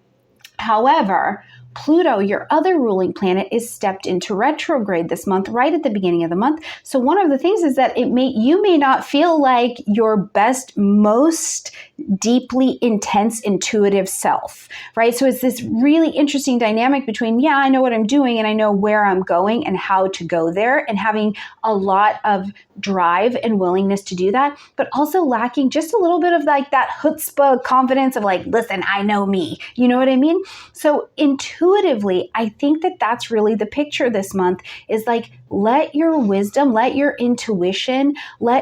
However, Pluto, your other ruling planet, is stepped into retrograde this month, right at the beginning of the month. So one of the things is that you may not feel like your best, most deeply intense, intuitive self, right? So it's this really interesting dynamic between, yeah, I know what I'm doing and I know where I'm going and how to go there, and having a lot of drive and willingness to do that, but also lacking just a little bit of like that chutzpah confidence of like, listen, I know me. You know what I mean? So intuitively, I think that that's really the picture this month, is like, let your wisdom, let your intuition,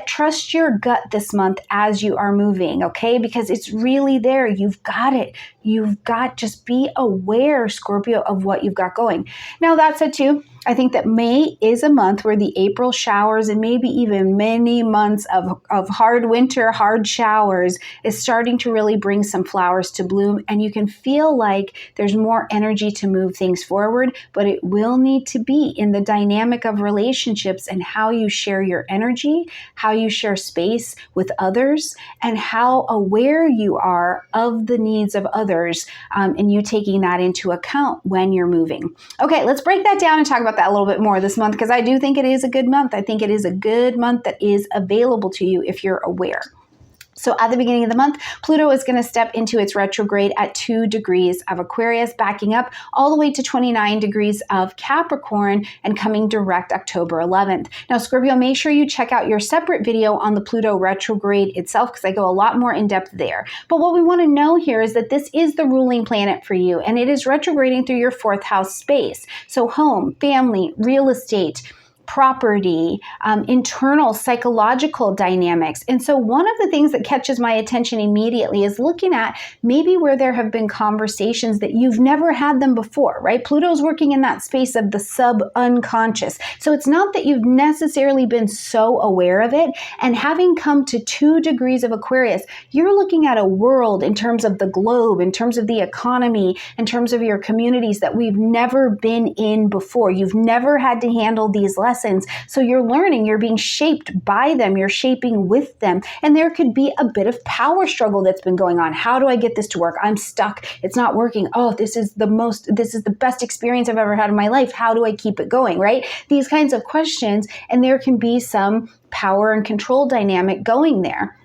trust your gut this month as you are moving, okay? Because it's really there. You've got it. Just be aware, Scorpio, of what you've got going. Now, that said too, I think that May is a month where the April showers, and maybe even many months of hard winter, hard showers, is starting to really bring some flowers to bloom. And you can feel like there's more energy to move things forward, but it will need to be in the dynamic of relationships and how you share your energy, how you share space with others, and how aware you are of the needs of others, and you taking that into account when you're moving. Okay, let's break that down and talk about that a little bit more this month, because I do think it is a good month. I think it is a good month that is available to you if you're aware. So at the beginning of the month, Pluto is going to step into its retrograde at 2 degrees of Aquarius, backing up all the way to 29 degrees of Capricorn and coming direct October 11th. Now, Scorpio, make sure you check out your separate video on the Pluto retrograde itself, because I go a lot more in depth there. But what we want to know here is that this is the ruling planet for you, and it is retrograding through your 4th house space. So home, family, real estate, property, internal psychological dynamics. And so one of the things that catches my attention immediately is looking at maybe where there have been conversations that you've never had them before, right? Pluto's working in that space of the sub-unconscious. So it's not that you've necessarily been so aware of it. And having come to 2 degrees of Aquarius, you're looking at a world in terms of the globe, in terms of the economy, in terms of your communities that we've never been in before. You've never had to handle these lessons. So you're learning, you're being shaped by them, you're shaping with them. And there could be a bit of power struggle that's been going on. How do I get this to work? I'm stuck. It's not working. Oh, this is the best experience I've ever had in my life. How do I keep it going, right? These kinds of questions, and there can be some power and control dynamic going there.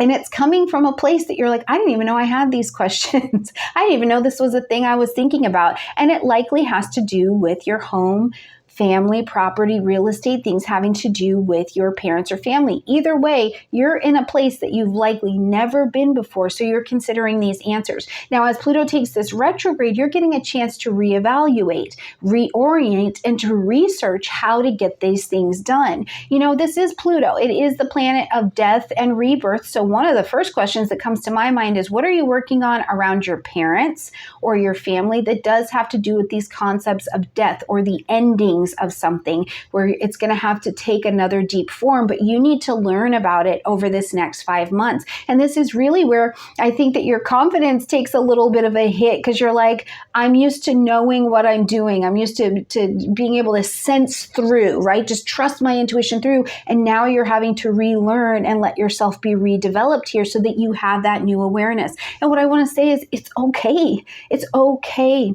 And it's coming from a place that you're like, I didn't even know I had these questions. I didn't even know this was a thing I was thinking about. And it likely has to do with your home, family, property, real estate, things having to do with your parents or family. Either way, you're in a place that you've likely never been before, so you're considering these answers. Now, as Pluto takes this retrograde, you're getting a chance to reevaluate, reorient, and to research how to get these things done. You know, this is Pluto. It is the planet of death and rebirth. So one of the first questions that comes to my mind is, what are you working on around your parents or your family that does have to do with these concepts of death or the endings of something, where it's going to have to take another deep form, but you need to learn about it over this next 5 months. And this is really where I think that your confidence takes a little bit of a hit, because you're like, I'm used to knowing what I'm doing. I'm used to being able to sense through, right? Just trust my intuition through. And now you're having to relearn and let yourself be redeveloped here so that you have that new awareness. And what I want to say is, it's okay. It's okay.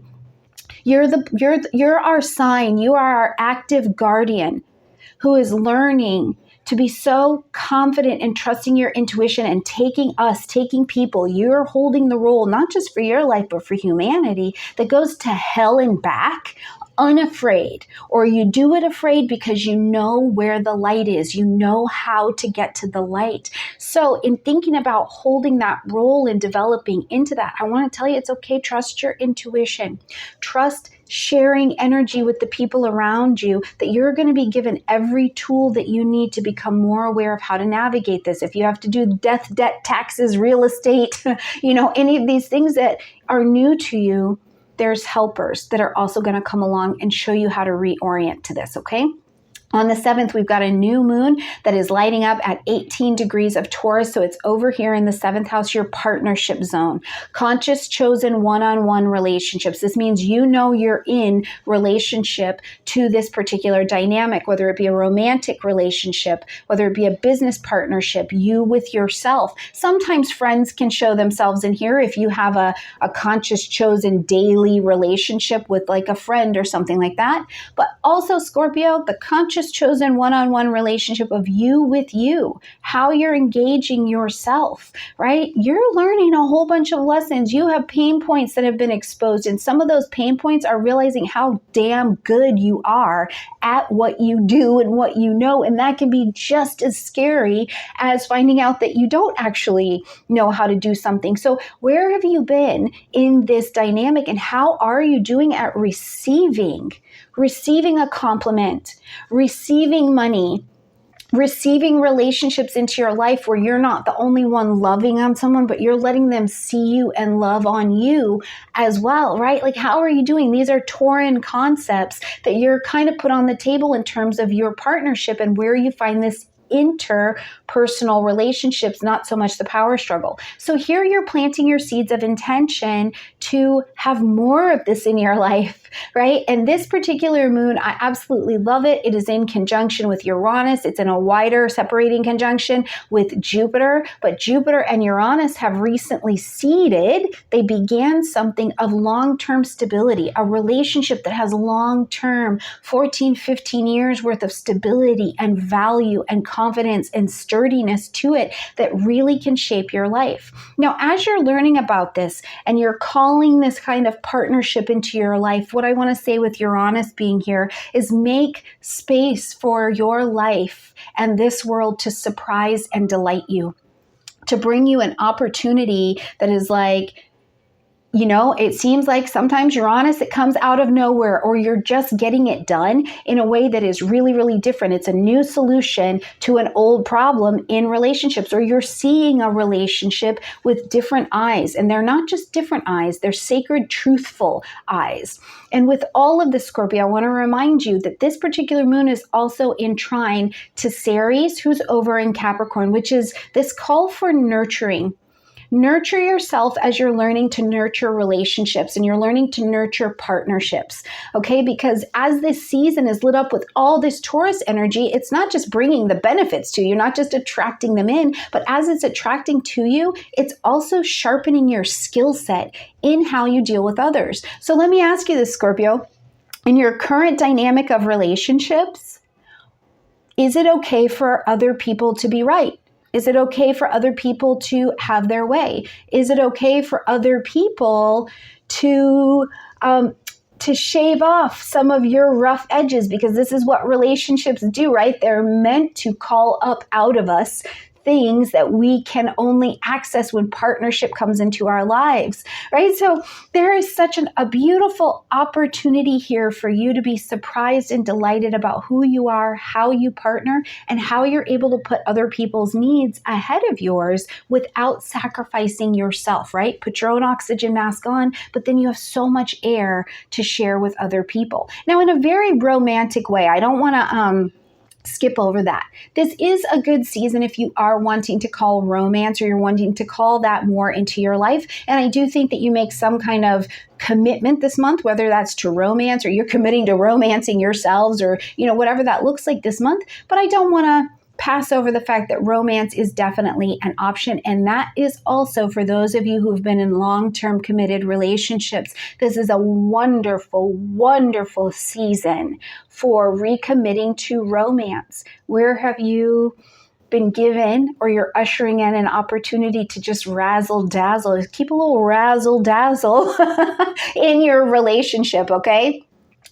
You're our sign. You are our active guardian who is learning to be so confident in trusting your intuition and taking people. You're holding the role, not just for your life, but for humanity, that goes to hell and back unafraid, or you do it afraid because you know where the light is. You know how to get to the light. So in thinking about holding that role and developing into that, I want to tell you it's okay. Trust your intuition. Trust sharing energy with the people around you, that you're going to be given every tool that you need to become more aware of how to navigate this. If you have to do death, debt, taxes, real estate, any of these things that are new to you, there's helpers that are also going to come along and show you how to reorient to this, okay? On the 7th, we've got a new moon that is lighting up at 18 degrees of Taurus. So it's over here in the 7th house, your partnership zone. Conscious, chosen, one-on-one relationships. This means you know you're in relationship to this particular dynamic, whether it be a romantic relationship, whether it be a business partnership, you with yourself. Sometimes friends can show themselves in here if you have a conscious, chosen daily relationship with like a friend or something like that. But also, Scorpio, the conscious, chosen one-on-one relationship of you with you, how you're engaging yourself, right? You're learning a whole bunch of lessons. You have pain points that have been exposed, and some of those pain points are realizing how damn good you are at what you do and what you know, and that can be just as scary as finding out that you don't actually know how to do something. So where have you been in this dynamic, and how are you doing at receiving a compliment, receiving money, receiving relationships into your life where you're not the only one loving on someone, but you're letting them see you and love on you as well, right? Like, how are you doing? These are Tauran concepts that you're kind of put on the table in terms of your partnership and where you find this interpersonal relationships, not so much the power struggle. So here you're planting your seeds of intention to have more of this in your life, right? And this particular moon, I absolutely love it. It is in conjunction with Uranus. It's in a wider separating conjunction with Jupiter, but Jupiter and Uranus have recently seeded. They began something of long-term stability, a relationship that has long-term 14, 15 years worth of stability and value and confidence and sturdiness to it that really can shape your life. Now, as you're learning about this and you're calling this kind of partnership into your life, what I want to say with Uranus being here is make space for your life and this world to surprise and delight you, to bring you an opportunity that is like, you know, it seems like sometimes Uranus, it comes out of nowhere, or you're just getting it done in a way that is really, really different. It's a new solution to an old problem in relationships, or you're seeing a relationship with different eyes. And they're not just different eyes, they're sacred, truthful eyes. And with all of this, Scorpio, I want to remind you that this particular moon is also in trine to Ceres, who's over in Capricorn, which is this call for nurturing. Nurture yourself as you're learning to nurture relationships and you're learning to nurture partnerships, okay? Because as this season is lit up with all this Taurus energy, it's not just bringing the benefits to you, not just attracting them in, but as it's attracting to you, it's also sharpening your skill set in how you deal with others. So let me ask you this, Scorpio. In your current dynamic of relationships, is it okay for other people to be right? Is it okay for other people to have their way? Is it okay for other people to shave off some of your rough edges? Because this is what relationships do, right? They're meant to call up out of us things that we can only access when partnership comes into our lives, right? So there is such a beautiful opportunity here for you to be surprised and delighted about who you are, how you partner, and how you're able to put other people's needs ahead of yours without sacrificing yourself, right? Put your own oxygen mask on, but then you have so much air to share with other people. Now, in a very romantic way, I don't want to skip over that. This is a good season if you are wanting to call romance, or you're wanting to call that more into your life. And I do think that you make some kind of commitment this month, whether that's to romance or you're committing to romancing yourselves, or, you know, whatever that looks like this month. But I don't want to pass over the fact that romance is definitely an option. And that is also for those of you who've been in long-term committed relationships. This is a wonderful, wonderful season for recommitting to romance. Where have you been given, or you're ushering in an opportunity to just razzle dazzle? Keep a little razzle dazzle in your relationship, okay?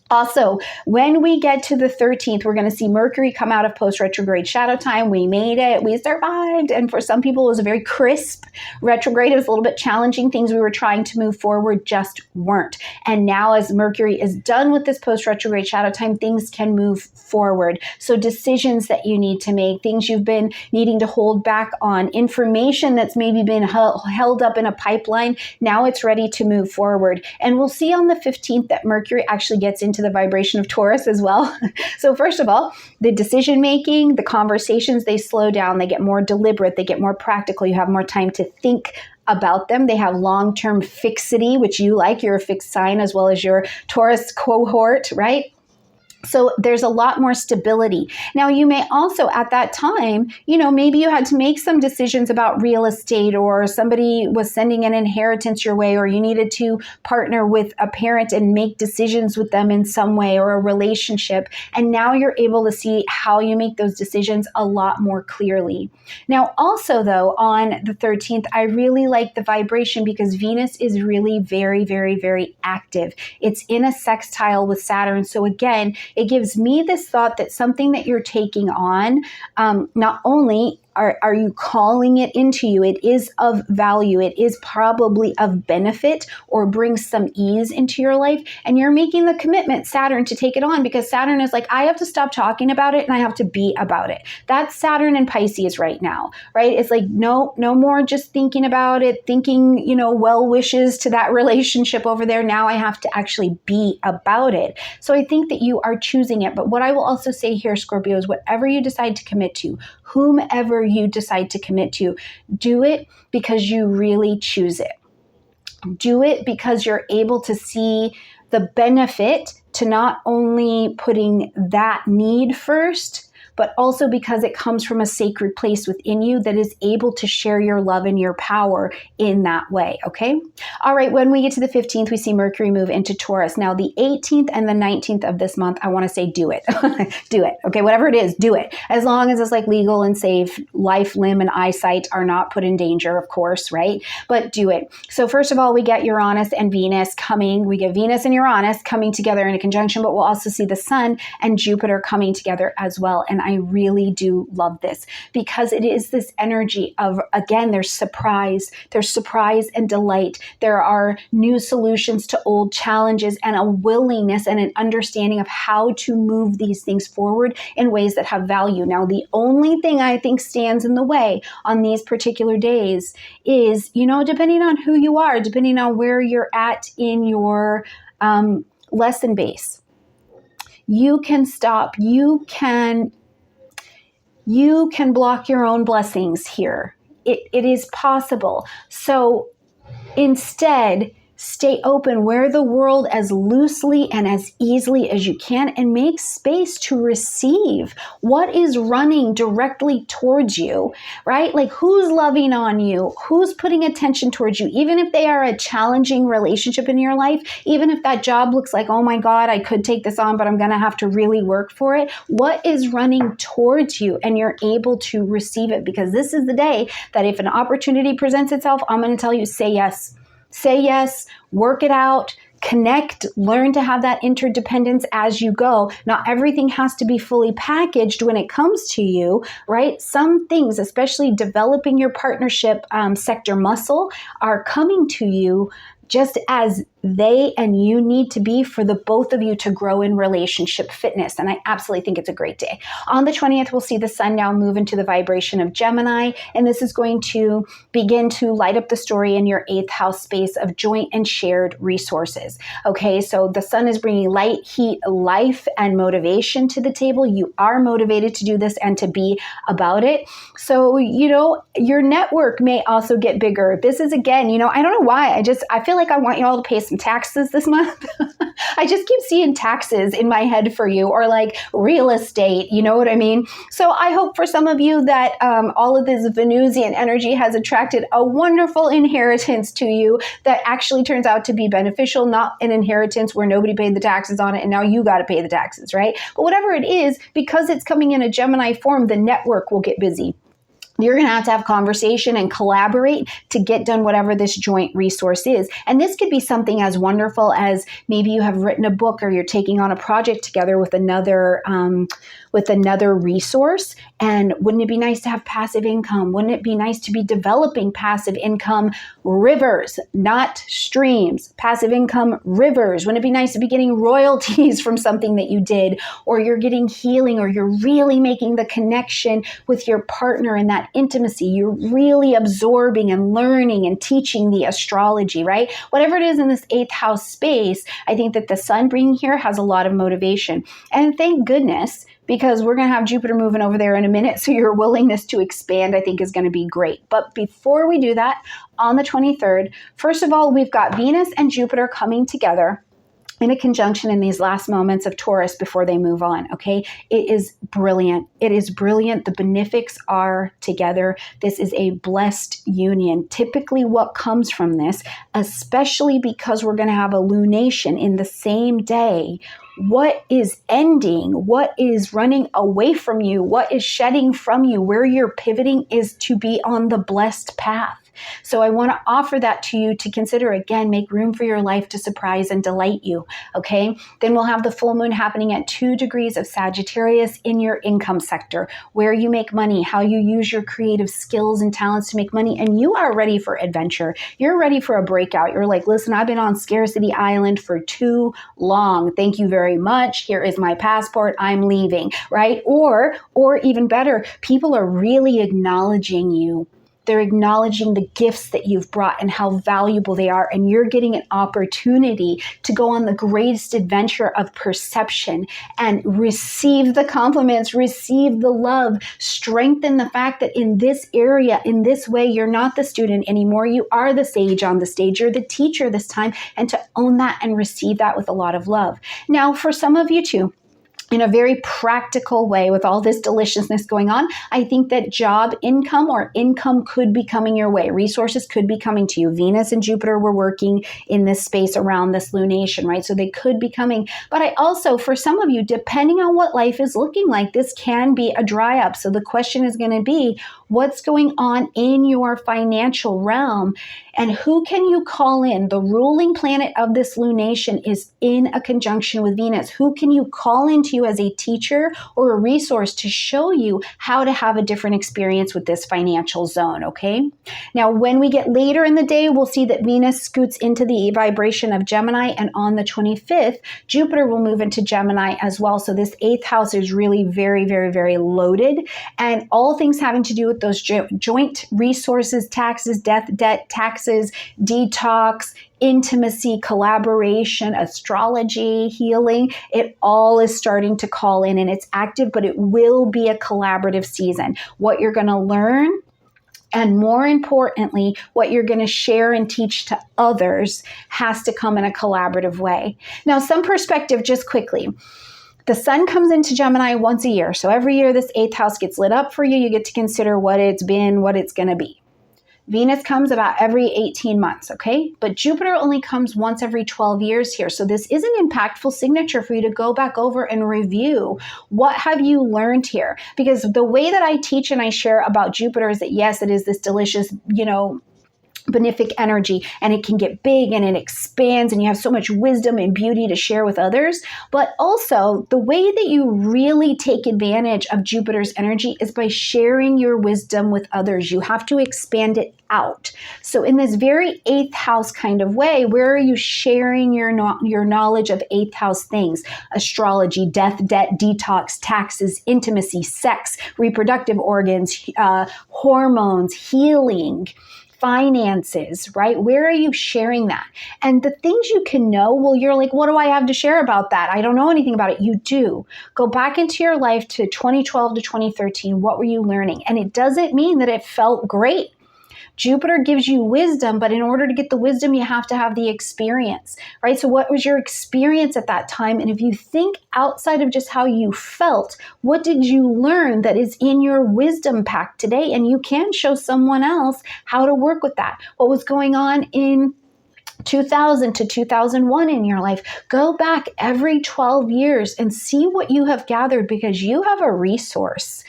Also, when we get to the 13th, we're going to see Mercury come out of post-retrograde shadow time. We made it. We survived. And for some people, it was a very crisp retrograde. It was a little bit challenging. Things we were trying to move forward just weren't. And now as Mercury is done with this post-retrograde shadow time, things can move forward. So decisions that you need to make, things you've been needing to hold back on, information that's maybe been held up in a pipeline, now it's ready to move forward. And we'll see on the 15th that Mercury actually gets into into the vibration of Taurus as well. So first of all, the decision-making, the conversations, they slow down, they get more deliberate, they get more practical. You have more time to think about them. They have long-term fixity, which you like. You're a fixed sign as well as your Taurus cohort, right? So there's a lot more stability. Now, you may also at that time, maybe you had to make some decisions about real estate, or somebody was sending an inheritance your way, or you needed to partner with a parent and make decisions with them in some way, or a relationship. And now you're able to see how you make those decisions a lot more clearly. Now, also though, on the 13th, I really like the vibration because Venus is really very, very, very active. It's in a sextile with Saturn. So again, it gives me this thought that something that you're taking on, not only are you calling it into you, it is of value, it is probably of benefit or brings some ease into your life, and you're making the commitment, Saturn, to take it on, because Saturn is like, I have to stop talking about it and I have to be about it. That's Saturn and Pisces right now, right? It's like, no more just thinking about it, thinking, well wishes to that relationship over there. Now I have to actually be about it. So I think that you are choosing it. But what I will also say here, Scorpio, is whatever you decide to commit to, whomever you decide to commit to, do it because you really choose it. Do it because you're able to see the benefit to not only putting that need first, but also because it comes from a sacred place within you that is able to share your love and your power in that way, okay? All right, when we get to the 15th, we see Mercury move into Taurus. Now, the 18th and the 19th of this month, I want to say do it. Do it, okay? Whatever it is, do it. As long as it's like legal and safe, life, limb, and eyesight are not put in danger, of course, right? But do it. So first of all, we get Uranus and Venus coming. We get Venus and Uranus coming together in a conjunction, but we'll also see the Sun and Jupiter coming together as well. And I really do love this because it is this energy of, again, there's surprise and delight. There are new solutions to old challenges and a willingness and an understanding of how to move these things forward in ways that have value. Now, the only thing I think stands in the way on these particular days is, depending on who you are, depending on where you're at in your lesson base, you can stop, you can block your own blessings here. It is possible. So instead, stay open, wear the world as loosely and as easily as you can, and make space to receive what is running directly towards you, right? Like, who's loving on you? Who's putting attention towards you? Even if they are a challenging relationship in your life, even if that job looks like, oh my God, I could take this on, but I'm going to have to really work for it. What is running towards you? And you're able to receive it, because this is the day that if an opportunity presents itself, I'm going to tell you, say yes. Say yes, work it out, connect, learn to have that interdependence as you go. Not everything has to be fully packaged when it comes to you, right? Some things, especially developing your partnership sector muscle, are coming to you just as they and you need to be for the both of you to grow in relationship fitness. And I absolutely think it's a great day. On the 20th, we'll see the Sun now move into the vibration of Gemini, and this is going to begin to light up the story in your 8th house space of joint and shared resources. Okay, so the Sun is bringing light, heat, life, and motivation to the table. You are motivated to do this and to be about it. So, your network may also get bigger. This is, again, I don't know why. I feel like I want you all to pay some taxes this month. I just keep seeing taxes in my head for you, or like real estate, you know what I mean? So I hope for some of you that all of this Venusian energy has attracted a wonderful inheritance to you that actually turns out to be beneficial, not an inheritance where nobody paid the taxes on it and now you got to pay the taxes, right? But whatever it is, because it's coming in a Gemini form, the network will get busy. You're going to have conversation and collaborate to get done whatever this joint resource is. And this could be something as wonderful as maybe you have written a book, or you're taking on a project together with another with another resource. And wouldn't it be nice to have passive income? Wouldn't it be nice to be developing passive income rivers, not streams, passive income rivers? Wouldn't it be nice to be getting royalties from something that you did, or you're getting healing, or you're really making the connection with your partner in that intimacy? You're really absorbing and learning and teaching the astrology, right? Whatever it is in this 8th house space, I think that the sun bringing here has a lot of motivation. And thank goodness, because we're going to have Jupiter moving over there in a minute. So your willingness to expand, I think, is going to be great. But before we do that, on the 23rd, first of all, we've got Venus and Jupiter coming together in a conjunction in these last moments of Taurus before they move on, okay? It is brilliant. It is brilliant. The benefics are together. This is a blessed union. Typically what comes from this, especially because we're going to have a lunation in the same day, what is ending, what is running away from you, what is shedding from you, where you're pivoting is to be on the blessed path. So I want to offer that to you to consider. Again, make room for your life to surprise and delight you, okay? Then we'll have the full moon happening at 2 degrees of Sagittarius in your income sector, where you make money, how you use your creative skills and talents to make money, and you are ready for adventure. You're ready for a breakout. You're like, listen, I've been on Scarcity Island for too long. Thank you very much. Here is my passport. I'm leaving, right? Or even better, people are really acknowledging you. They're acknowledging the gifts that you've brought and how valuable they are. And you're getting an opportunity to go on the greatest adventure of perception and receive the compliments, receive the love, strengthen the fact that in this area, in this way, you're not the student anymore. You are the sage on the stage. You're the teacher this time, and to own that and receive that with a lot of love. Now, for some of you too, in a very practical way, with all this deliciousness going on, I think that job income or income could be coming your way. Resources could be coming to you. Venus and Jupiter were working in this space around this lunation, right? So they could be coming. But I also, for some of you, depending on what life is looking like, this can be a dry up. So the question is going to be, what's going on in your financial realm? And who can you call in? The ruling planet of this lunation is in a conjunction with Venus. Who can you call into you as a teacher or a resource to show you how to have a different experience with this financial zone, okay? Now, when we get later in the day, we'll see that Venus scoots into the vibration of Gemini, and on the 25th, Jupiter will move into Gemini as well. So this 8th house is really very, very, very loaded, and all things having to do with those joint resources, taxes, debt, taxes, detox, intimacy, collaboration, astrology, healing, it all is starting to call in, and it's active, but it will be a collaborative season. What you're going to learn, and more importantly, what you're going to share and teach to others, has to come in a collaborative way. Now, some perspective just quickly. The sun comes into Gemini once a year. So every year this 8th house gets lit up for you. You get to consider what it's been, what it's going to be. Venus comes about every 18 months, okay? But Jupiter only comes once every 12 years here. So this is an impactful signature for you to go back over and review. What have you learned here? Because the way that I teach and I share about Jupiter is that, yes, it is this delicious, benefic energy, and it can get big and it expands, and you have so much wisdom and beauty to share with others. But also, the way that you really take advantage of Jupiter's energy is by sharing your wisdom with others. You have to expand it out. So in this very 8th house kind of way, where are you sharing your knowledge of 8th house things? Astrology, death, debt, detox, taxes, intimacy, sex, reproductive organs, hormones, healing, finances, right? Where are you sharing that? And the things you can know, well, you're like, what do I have to share about that? I don't know anything about it. You do. Go back into your life to 2012 to 2013. What were you learning? And it doesn't mean that it felt great. Jupiter gives you wisdom, but in order to get the wisdom, you have to have the experience, right? So what was your experience at that time? And if you think outside of just how you felt, what did you learn that is in your wisdom pack today? And you can show someone else how to work with that. What was going on in 2000 to 2001 in your life? Go back every 12 years and see what you have gathered, because you have a resource.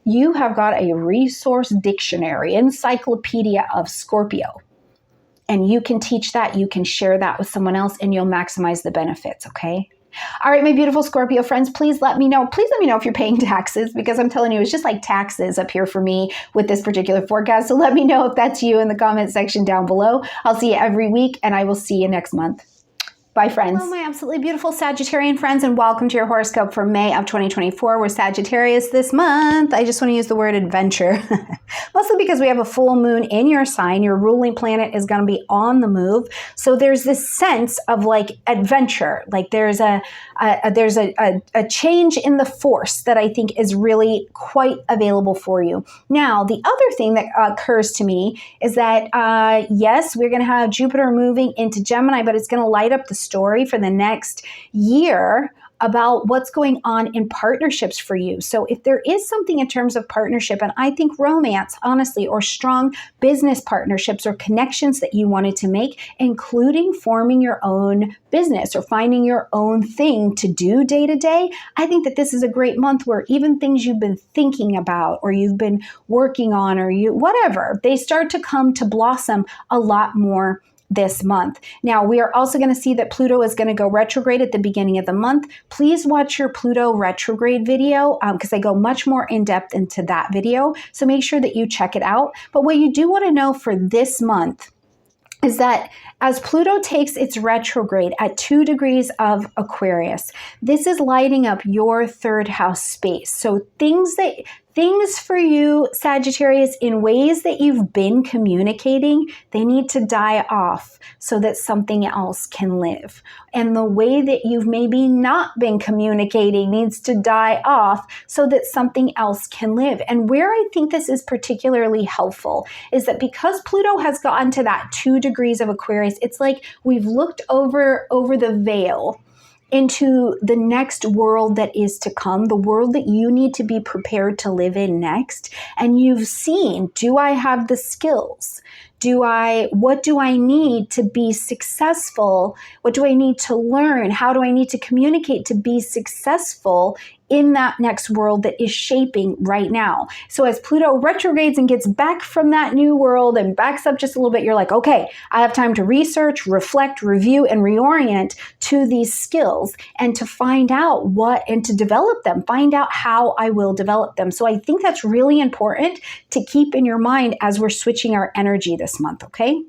You have got a resource dictionary, encyclopedia of Scorpio. And you can teach that, you can share that with someone else, and you'll maximize the benefits, okay? All right, my beautiful Scorpio friends, please let me know. Please let me know if you're paying taxes, because I'm telling you, it's just like taxes up here for me with this particular forecast. So let me know if that's you in the comment section down below. I'll see you every week, and I will see you next month. Bye, friends. Hello, my absolutely beautiful Sagittarian friends, and welcome to your horoscope for May of 2024. We're Sagittarius this month. I just want to use the word adventure, mostly because we have a full moon in your sign. Your ruling planet is going to be on the move. So there's this sense of like adventure, like there's a change in the force that I think is really quite available for you. Now, the other thing that occurs to me is that, yes, we're going to have Jupiter moving into Gemini, but it's going to light up the story for the next year about what's going on in partnerships for you. So if there is something in terms of partnership, and I think romance, honestly, or strong business partnerships or connections that you wanted to make, including forming your own business or finding your own thing to do day to day, I think that this is a great month where even things you've been thinking about or you've been working on or whatever, they start to come to blossom a lot more this month. Now, we are also going to see that Pluto is going to go retrograde at the beginning of the month. Please watch your Pluto retrograde video because I go much more in depth into that video. So make sure that you check it out. But what you do want to know for this month is that as Pluto takes its retrograde at 2 degrees of Aquarius, this is lighting up your third house space. So things for you, Sagittarius, in ways that you've been communicating, they need to die off so that something else can live. And the way that you've maybe not been communicating needs to die off so that something else can live. And where I think this is particularly helpful is that because Pluto has gotten to that 2 degrees of Aquarius, it's like we've looked over the veil into the next world that is to come, the world that you need to be prepared to live in next. And you've seen, do I have the skills? What do I need to be successful? What do I need to learn? How do I need to communicate to be successful in that next world that is shaping right now? So as Pluto retrogrades and gets back from that new world and backs up just a little bit, you're like, okay, I have time to research, reflect, review, and reorient to these skills and to find out and to develop them, find out how I will develop them. So I think that's really important to keep in your mind as we're switching our energy this month, okay?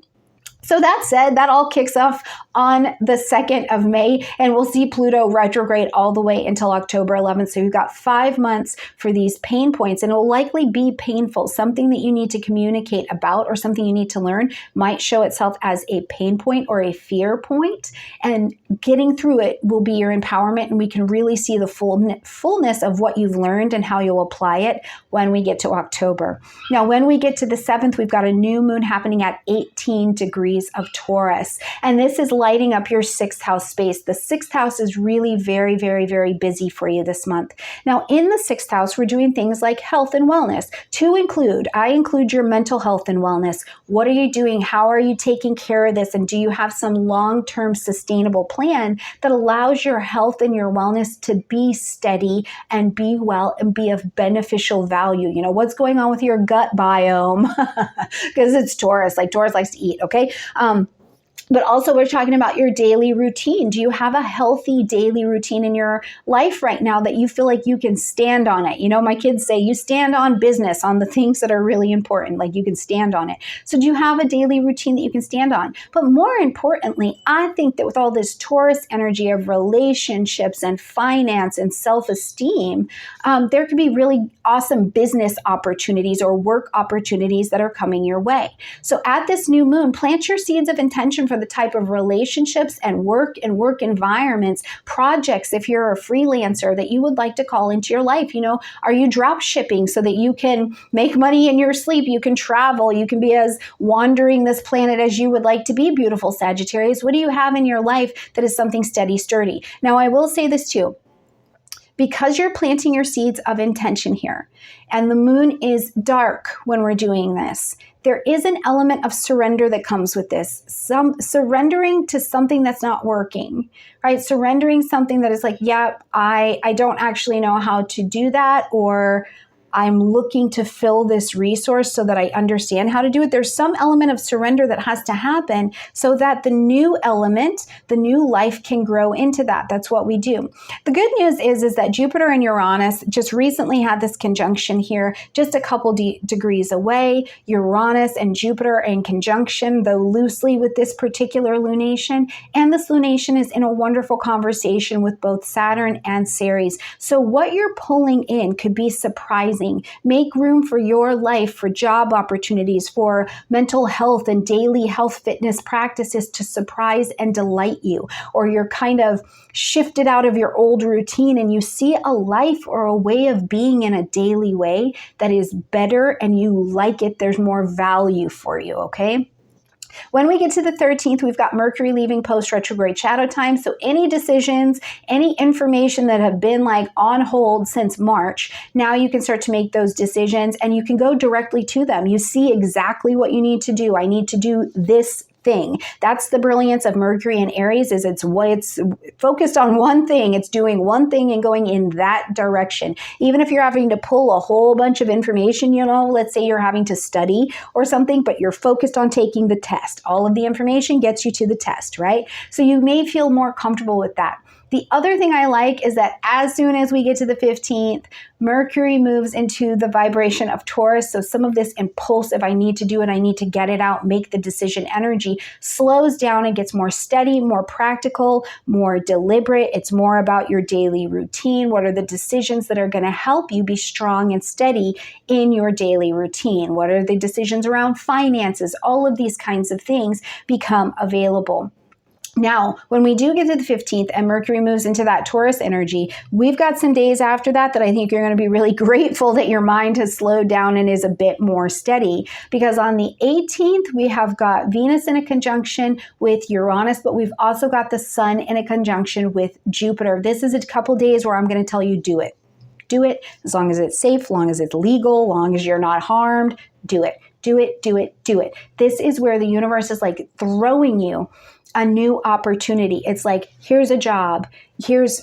So that said, that all kicks off on the 2nd of May, and we'll see Pluto retrograde all the way until October 11th. So you've got 5 months for these pain points, and it will likely be painful. Something that you need to communicate about or something you need to learn might show itself as a pain point or a fear point, and getting through it will be your empowerment, and we can really see the fullness of what you've learned and how you'll apply it when we get to October. Now, when we get to the 7th, we've got a new moon happening at 18 degrees of Taurus. And this is lighting up your 6th house space. The 6th house is really very, very, very busy for you this month. Now, in the 6th house, we're doing things like health and wellness. I include your mental health and wellness. What are you doing? How are you taking care of this? And do you have some long-term sustainable plan that allows your health and your wellness to be steady and be well and be of beneficial value? You know, what's going on with your gut biome? Because it's Taurus. Like Taurus likes to eat, okay? But also we're talking about your daily routine. Do you have a healthy daily routine in your life right now that you feel like you can stand on it? You know, my kids say you stand on business, on the things that are really important, like you can stand on it. So do you have a daily routine that you can stand on? But more importantly, I think that with all this Taurus energy of relationships and finance and self-esteem, there could be really awesome business opportunities or work opportunities that are coming your way. So at this new moon, plant your seeds of intention for the type of relationships and work environments, projects, if you're a freelancer, that you would like to call into your life. You know, are you drop shipping so that you can make money in your sleep? You can travel. You can be as wandering this planet as you would like to be, beautiful Sagittarius. What do you have in your life that is something steady, sturdy? Now, I will say this too. Because you're planting your seeds of intention here, and the moon is dark when we're doing this, there is an element of surrender that comes with this. Some surrendering to something that's not working, right? Surrendering something that is like, yeah, I don't actually know how to do that, or I'm looking to fill this resource so that I understand how to do it. There's some element of surrender that has to happen so that the new element, the new life can grow into that. That's what we do. The good news is that Jupiter and Uranus just recently had this conjunction here, just a couple degrees away. Uranus and Jupiter are in conjunction, though loosely, with this particular lunation. And this lunation is in a wonderful conversation with both Saturn and Ceres. So what you're pulling in could be surprising. Make room for your life, for job opportunities, for mental health and daily health fitness practices to surprise and delight you. Or you're kind of shifted out of your old routine and you see a life or a way of being in a daily way that is better and you like it. There's more value for you, okay? When we get to the 13th, we've got Mercury leaving post-retrograde shadow time. So any decisions, any information that have been like on hold since March, now you can start to make those decisions and you can go directly to them. You see exactly what you need to do. I need to do this thing. That's the brilliance of Mercury and Aries, is it's focused on one thing. It's doing one thing and going in that direction. Even if you're having to pull a whole bunch of information, let's say you're having to study or something, but you're focused on taking the test. All of the information gets you to the test, right? So you may feel more comfortable with that. The other thing I like is that as soon as we get to the 15th, Mercury moves into the vibration of Taurus. So some of this impulsive, I need to do it, I need to get it out, make the decision energy slows down and gets more steady, more practical, more deliberate. It's more about your daily routine. What are the decisions that are going to help you be strong and steady in your daily routine? What are the decisions around finances? All of these kinds of things become available. Now, when we do get to the 15th and Mercury moves into that Taurus energy, we've got some days after that I think you're going to be really grateful that your mind has slowed down and is a bit more steady. Because on the 18th, we have got Venus in a conjunction with Uranus, but we've also got the Sun in a conjunction with Jupiter. This is a couple days where I'm going to tell you, do it. Do it as long as it's safe, as long as it's legal, as long as you're not harmed. Do it. Do it, do it, do it. This is where the universe is like throwing you a new opportunity. It's like, here's a job. Here's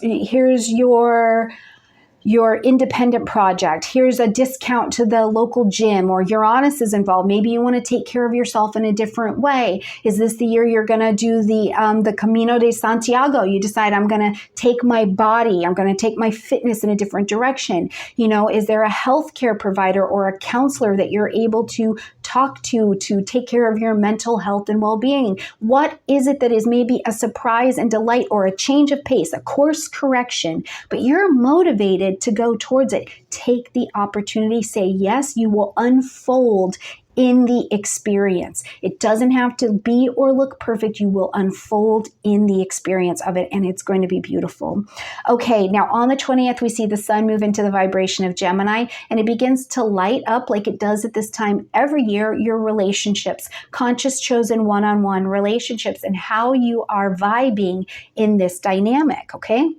your independent project. Here's a discount to the local gym, or Uranus is involved. Maybe you want to take care of yourself in a different way. Is this the year you're going to do the Camino de Santiago? You decide, I'm going to take my body, I'm going to take my fitness in a different direction. Is there a healthcare provider or a counselor that you're able to talk to take care of your mental health and well-being? What is it that is maybe a surprise and delight or a change of pace, a course correction, but you're motivated to go towards it? Take the opportunity, say yes, you will unfold in the experience. It doesn't have to be or look perfect. You will unfold in the experience of it, and it's going to be beautiful. Okay, now on the 20th, we see the Sun move into the vibration of Gemini, and it begins to light up like it does at this time every year, your relationships, conscious, chosen, one-on-one relationships, and how you are vibing in this dynamic, okay?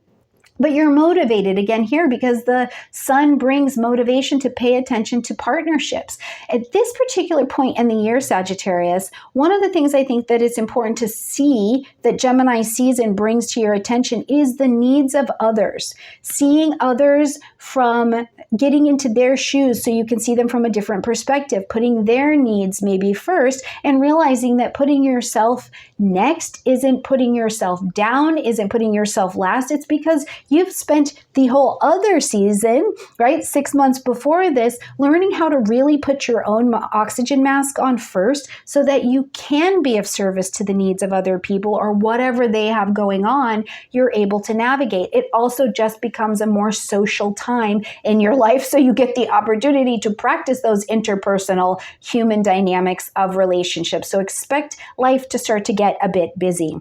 But you're motivated again here because the Sun brings motivation to pay attention to partnerships. At this particular point in the year, Sagittarius, one of the things I think that is important to see that Gemini sees and brings to your attention is the needs of others. Seeing others from getting into their shoes so you can see them from a different perspective, putting their needs maybe first, and realizing that putting yourself next isn't putting yourself down, isn't putting yourself last. It's because you've spent the whole other season, right, 6 months before this, learning how to really put your own oxygen mask on first so that you can be of service to the needs of other people, or whatever they have going on, you're able to navigate. It also just becomes a more social time in your life, so you get the opportunity to practice those interpersonal human dynamics of relationships. So expect life to start to get a bit busy.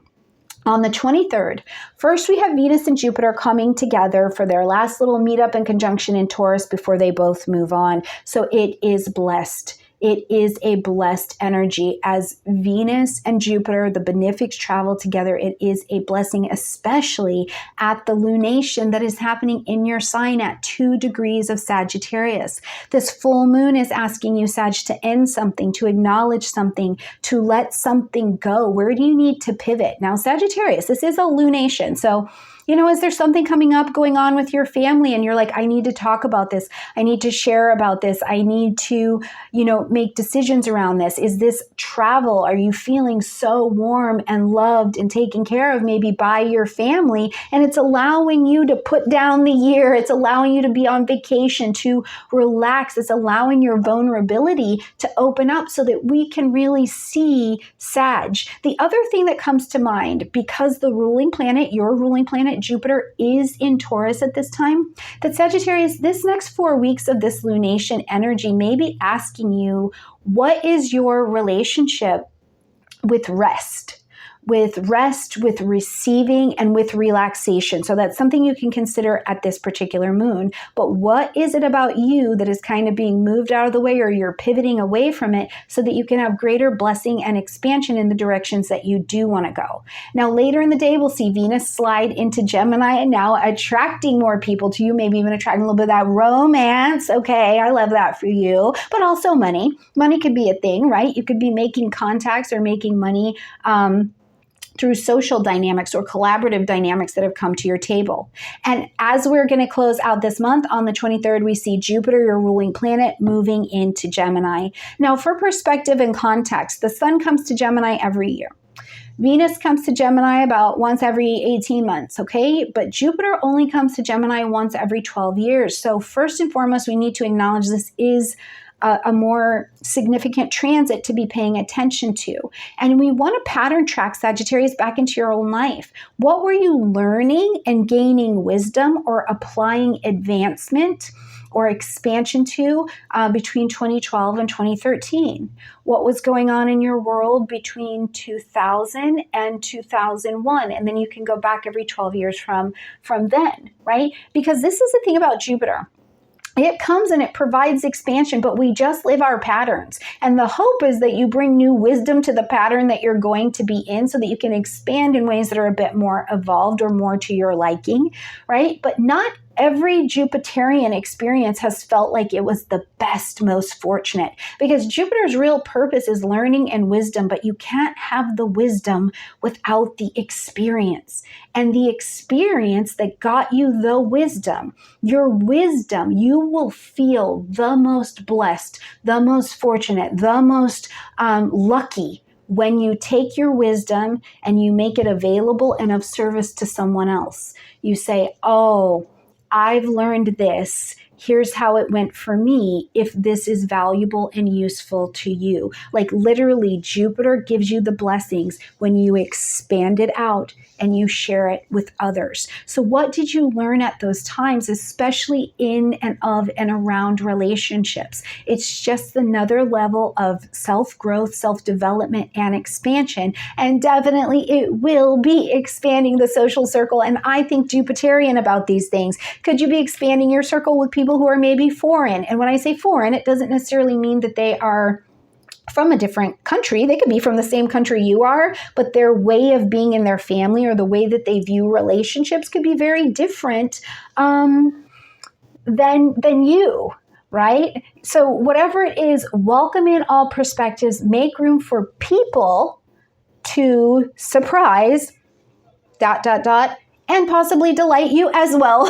On the 23rd, first we have Venus and Jupiter coming together for their last little meetup and conjunction in Taurus before they both move on. So it is blessed. It is a blessed energy. As Venus and Jupiter, the benefics, travel together, it is a blessing, especially at the lunation that is happening in your sign at 2 degrees of Sagittarius. This full moon is asking you, Sag, to end something, to acknowledge something, to let something go. Where do you need to pivot? Now, Sagittarius, this is a lunation. So You know, is there something coming up going on with your family and you're like, I need to talk about this. I need to share about this. I need to, you know, make decisions around this. Is this travel? Are you feeling so warm and loved and taken care of maybe by your family? And it's allowing you to put down the year. It's allowing you to be on vacation, to relax. It's allowing your vulnerability to open up so that we can really see Sag. The other thing that comes to mind, because the ruling planet, your ruling planet, Jupiter, is in Taurus at this time, that Sagittarius, this next 4 weeks of this lunation energy may be asking you, what is your relationship with rest? With receiving, and with relaxation. So that's something you can consider at this particular moon. But what is it about you that is kind of being moved out of the way, or you're pivoting away from it so that you can have greater blessing and expansion in the directions that you do want to go? Now, later in the day, we'll see Venus slide into Gemini and now attracting more people to you, maybe even attracting a little bit of that romance. Okay, I love that for you. But also money. Money could be a thing, right? You could be making contacts or making money through social dynamics or collaborative dynamics that have come to your table. And as we're going to close out this month, on the 23rd, we see Jupiter, your ruling planet, moving into Gemini. Now, for perspective and context, the sun comes to Gemini every year. Venus comes to Gemini about once every 18 months, okay? But Jupiter only comes to Gemini once every 12 years. So first and foremost, we need to acknowledge this is a more significant transit to be paying attention to. And we want to pattern track Sagittarius back into your own life. What were you learning and gaining wisdom or applying advancement or expansion to between 2012 and 2013? What was going on in your world between 2000 and 2001? And then you can go back every 12 years from then, right? Because this is the thing about Jupiter. It comes and it provides expansion, but we just live our patterns. And the hope is that you bring new wisdom to the pattern that you're going to be in so that you can expand in ways that are a bit more evolved or more to your liking, right? But not every Jupiterian experience has felt like it was the best, most fortunate, because Jupiter's real purpose is learning and wisdom, but you can't have the wisdom without the experience. And the experience that got you the wisdom, your wisdom, you will feel the most blessed, the most fortunate, the most lucky when you take your wisdom and you make it available and of service to someone else. You say, oh, I've learned this. Here's how it went for me, if this is valuable and useful to you. Like literally, Jupiter gives you the blessings when you expand it out and you share it with others. So what did you learn at those times, especially in and of and around relationships? It's just another level of self-growth, self-development, and expansion. And definitely it will be expanding the social circle. And I think Jupiterian about these things. Could you be expanding your circle with people who are maybe foreign? And when I say foreign, it doesn't necessarily mean that they are from a different country. They could be from the same country you are, but their way of being in their family or the way that they view relationships could be very different than you, right? So whatever it is, welcome in all perspectives, make room for people to surprise, ... and possibly delight you as well.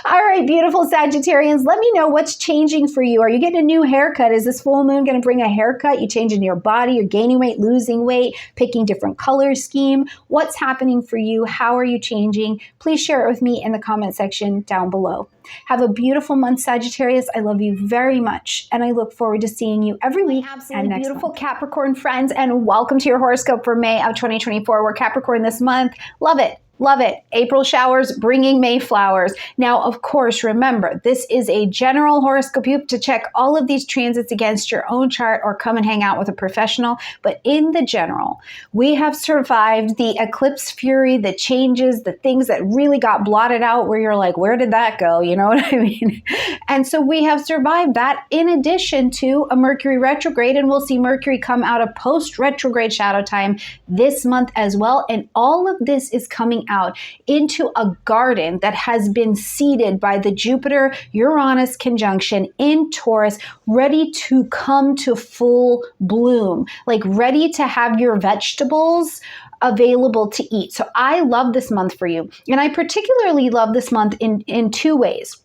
All right, beautiful Sagittarians, let me know what's changing for you. Are you getting a new haircut? Is this full moon going to bring a haircut? You changing your body, you're gaining weight, losing weight, picking different color scheme? What's happening for you? How are you changing? Please share it with me in the comment section down below. Have a beautiful month, Sagittarius. I love you very much, and I look forward to seeing you every week. Absolutely and beautiful month. Capricorn friends, and welcome to your horoscope for May of 2024. We're Capricorn this month. Love it. Love it. April showers bringing May flowers. Now, of course, remember, this is a general horoscope. You have to check all of these transits against your own chart or come and hang out with a professional. But in the general, we have survived the eclipse fury, the changes, the things that really got blotted out where you're like, where did that go? You know what I mean? And so we have survived that in addition to a Mercury retrograde, and we'll see Mercury come out of post-retrograde shadow time this month as well. And all of this is coming out into a garden that has been seeded by the Jupiter-Uranus conjunction in Taurus, ready to come to full bloom, like ready to have your vegetables available to eat. So I love this month for you. And I particularly love this month in two ways.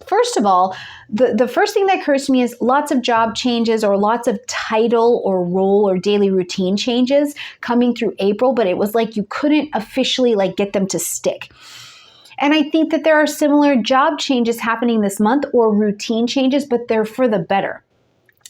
First of all, the first thing that occurs to me is lots of job changes or lots of title or role or daily routine changes coming through April, but it was like you couldn't officially like get them to stick. And I think that there are similar job changes happening this month or routine changes, but they're for the better.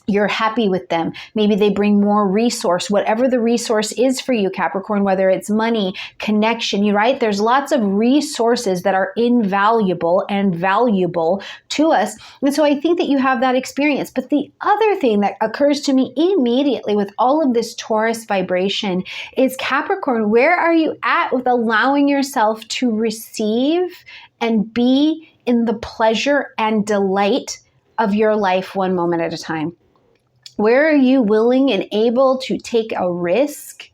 You're happy with them. Maybe they bring more resource, whatever the resource is for you, Capricorn, whether it's money, connection, right? There's lots of resources that are invaluable and valuable to us. And so I think that you have that experience. But the other thing that occurs to me immediately with all of this Taurus vibration is, Capricorn, where are you at with allowing yourself to receive and be in the pleasure and delight of your life one moment at a time? Where are you willing and able to take a risk,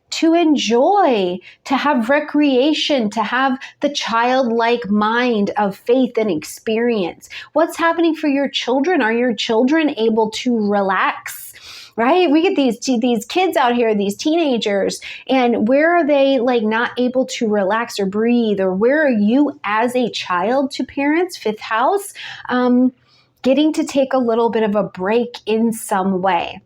to enjoy, to have recreation, to have the childlike mind of faith and experience? What's happening for your children? Are your children able to relax? Right? We get these kids out here, these teenagers, and where are they like not able to relax or breathe? Or where are you as a child to parents, fifth house, getting to take a little bit of a break in some way?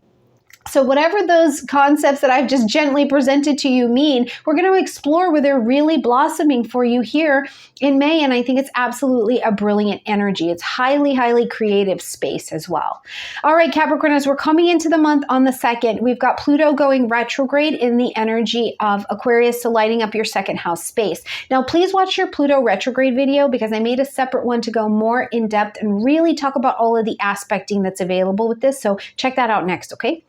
So whatever those concepts that I've just gently presented to you mean, we're going to explore where they're really blossoming for you here in May. And I think it's absolutely a brilliant energy. It's highly, highly creative space as well. All right, Capricorn, as we're coming into the month on the 2nd, we've got Pluto going retrograde in the energy of Aquarius, so lighting up your second house space. Now, please watch your Pluto retrograde video because I made a separate one to go more in depth and really talk about all of the aspecting that's available with this. So check that out next, okay?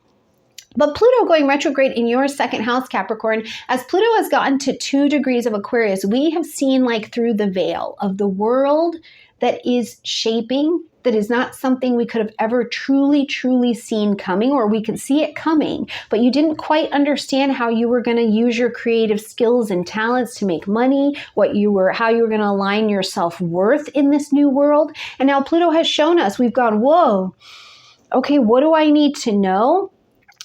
But Pluto going retrograde in your second house, Capricorn, as Pluto has gotten to 2 degrees of Aquarius, we have seen like through the veil of the world that is shaping, that is not something we could have ever truly, truly seen coming, or we could see it coming, but you didn't quite understand how you were going to use your creative skills and talents to make money, how you were going to align your self-worth in this new world. And now Pluto has shown us, we've gone, whoa, okay, what do I need to know?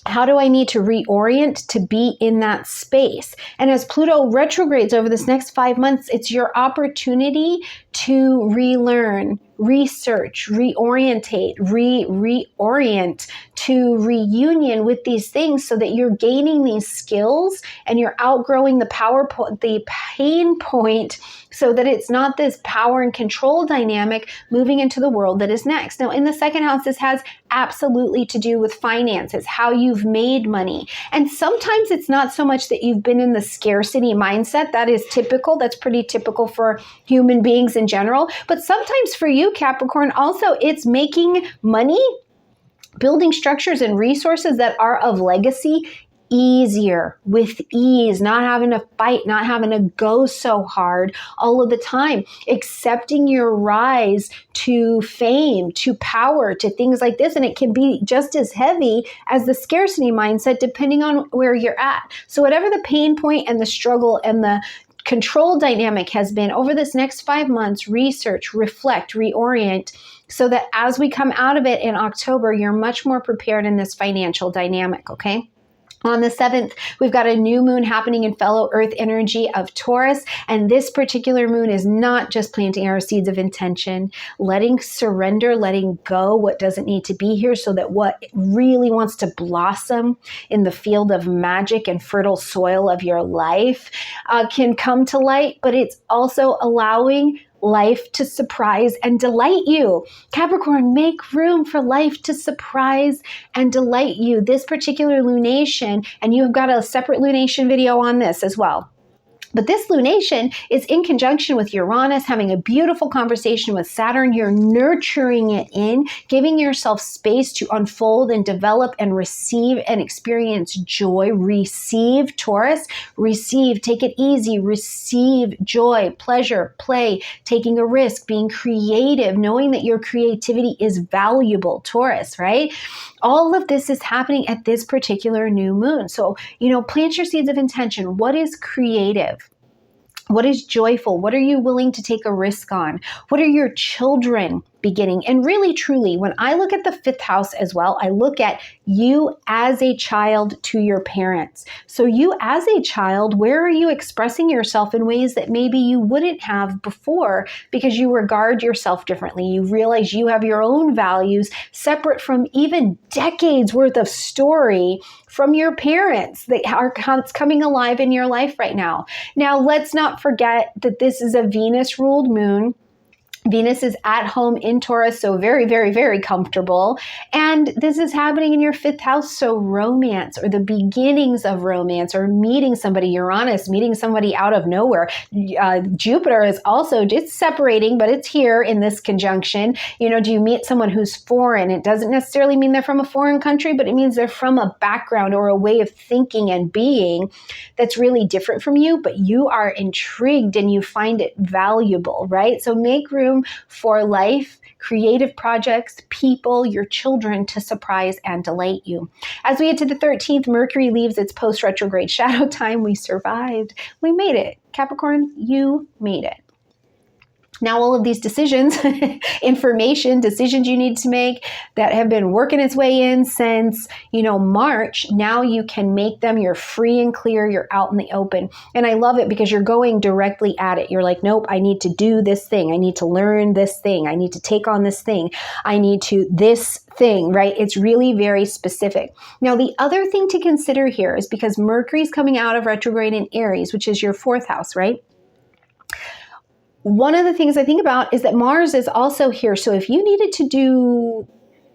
How do I need to reorient to be in that space? And as Pluto retrogrades over this next 5 months, it's your opportunity to relearn, research, reorientate, reorient, to reunion with these things so that you're gaining these skills and you're outgrowing the pain point, so that it's not this power and control dynamic moving into the world that is next. Now, in the second house, this has absolutely to do with finances, how you've made money. And sometimes it's not so much that you've been in the scarcity mindset. That is typical. That's pretty typical for human beings in general. But sometimes for you, Capricorn, also it's making money, building structures and resources that are of legacy easier, with ease, not having to fight, not having to go so hard all of the time, accepting your rise to fame, to power, to things like this. And it can be just as heavy as the scarcity mindset, depending on where you're at. So whatever the pain point and the struggle and the control dynamic has been over this next 5 months, research, reflect, reorient, so that as we come out of it in October, you're much more prepared in this financial dynamic, okay? On the 7th, we've got a new moon happening in fellow Earth energy of Taurus. And this particular moon is not just planting our seeds of intention, letting surrender, letting go what doesn't need to be here, so that what really wants to blossom in the field of magic and fertile soil of your life can come to light. But it's also allowing life to surprise and delight you. Capricorn, make room for life to surprise and delight you. This particular lunation, and you've got a separate lunation video on this as well. But this lunation is in conjunction with Uranus, having a beautiful conversation with Saturn. You're nurturing it in, giving yourself space to unfold and develop and receive and experience joy. Receive, Taurus. Receive. Take it easy. Receive joy, pleasure, play, taking a risk, being creative, knowing that your creativity is valuable, Taurus, right? All of this is happening at this particular new moon. So, plant your seeds of intention. What is creative? What is joyful? What are you willing to take a risk on? What are your children beginning. And really, truly, when I look at the 5th house as well, I look at you as a child to your parents. So you as a child, where are you expressing yourself in ways that maybe you wouldn't have before because you regard yourself differently? You realize you have your own values separate from even decades worth of story from your parents that are coming alive in your life right now. Now, let's not forget that this is a Venus-ruled moon. Venus is at home in Taurus, so very, very, very comfortable. And this is happening in your 5th house, so romance or the beginnings of romance or meeting somebody, Uranus, meeting somebody out of nowhere. Jupiter is also just separating, but it's here in this conjunction. You know, do you meet someone who's foreign? It doesn't necessarily mean they're from a foreign country, but it means they're from a background or a way of thinking and being that's really different from you, but you are intrigued and you find it valuable, right? So make room for life, creative projects, people, your children to surprise and delight you. As we get to the 13th, Mercury leaves its post-retrograde shadow time. We survived. We made it. Capricorn, you made it. Now, all of these decisions, information, decisions you need to make that have been working its way in since, March, now you can make them. You're free and clear. You're out in the open. And I love it because you're going directly at it. You're like, nope, I need to do this thing. I need to learn this thing. I need to take on this thing. I need to this thing, right? It's really very specific. Now, the other thing to consider here is because Mercury's coming out of retrograde in Aries, which is your 4th house, right? One of the things I think about is that Mars is also here. So if you needed to do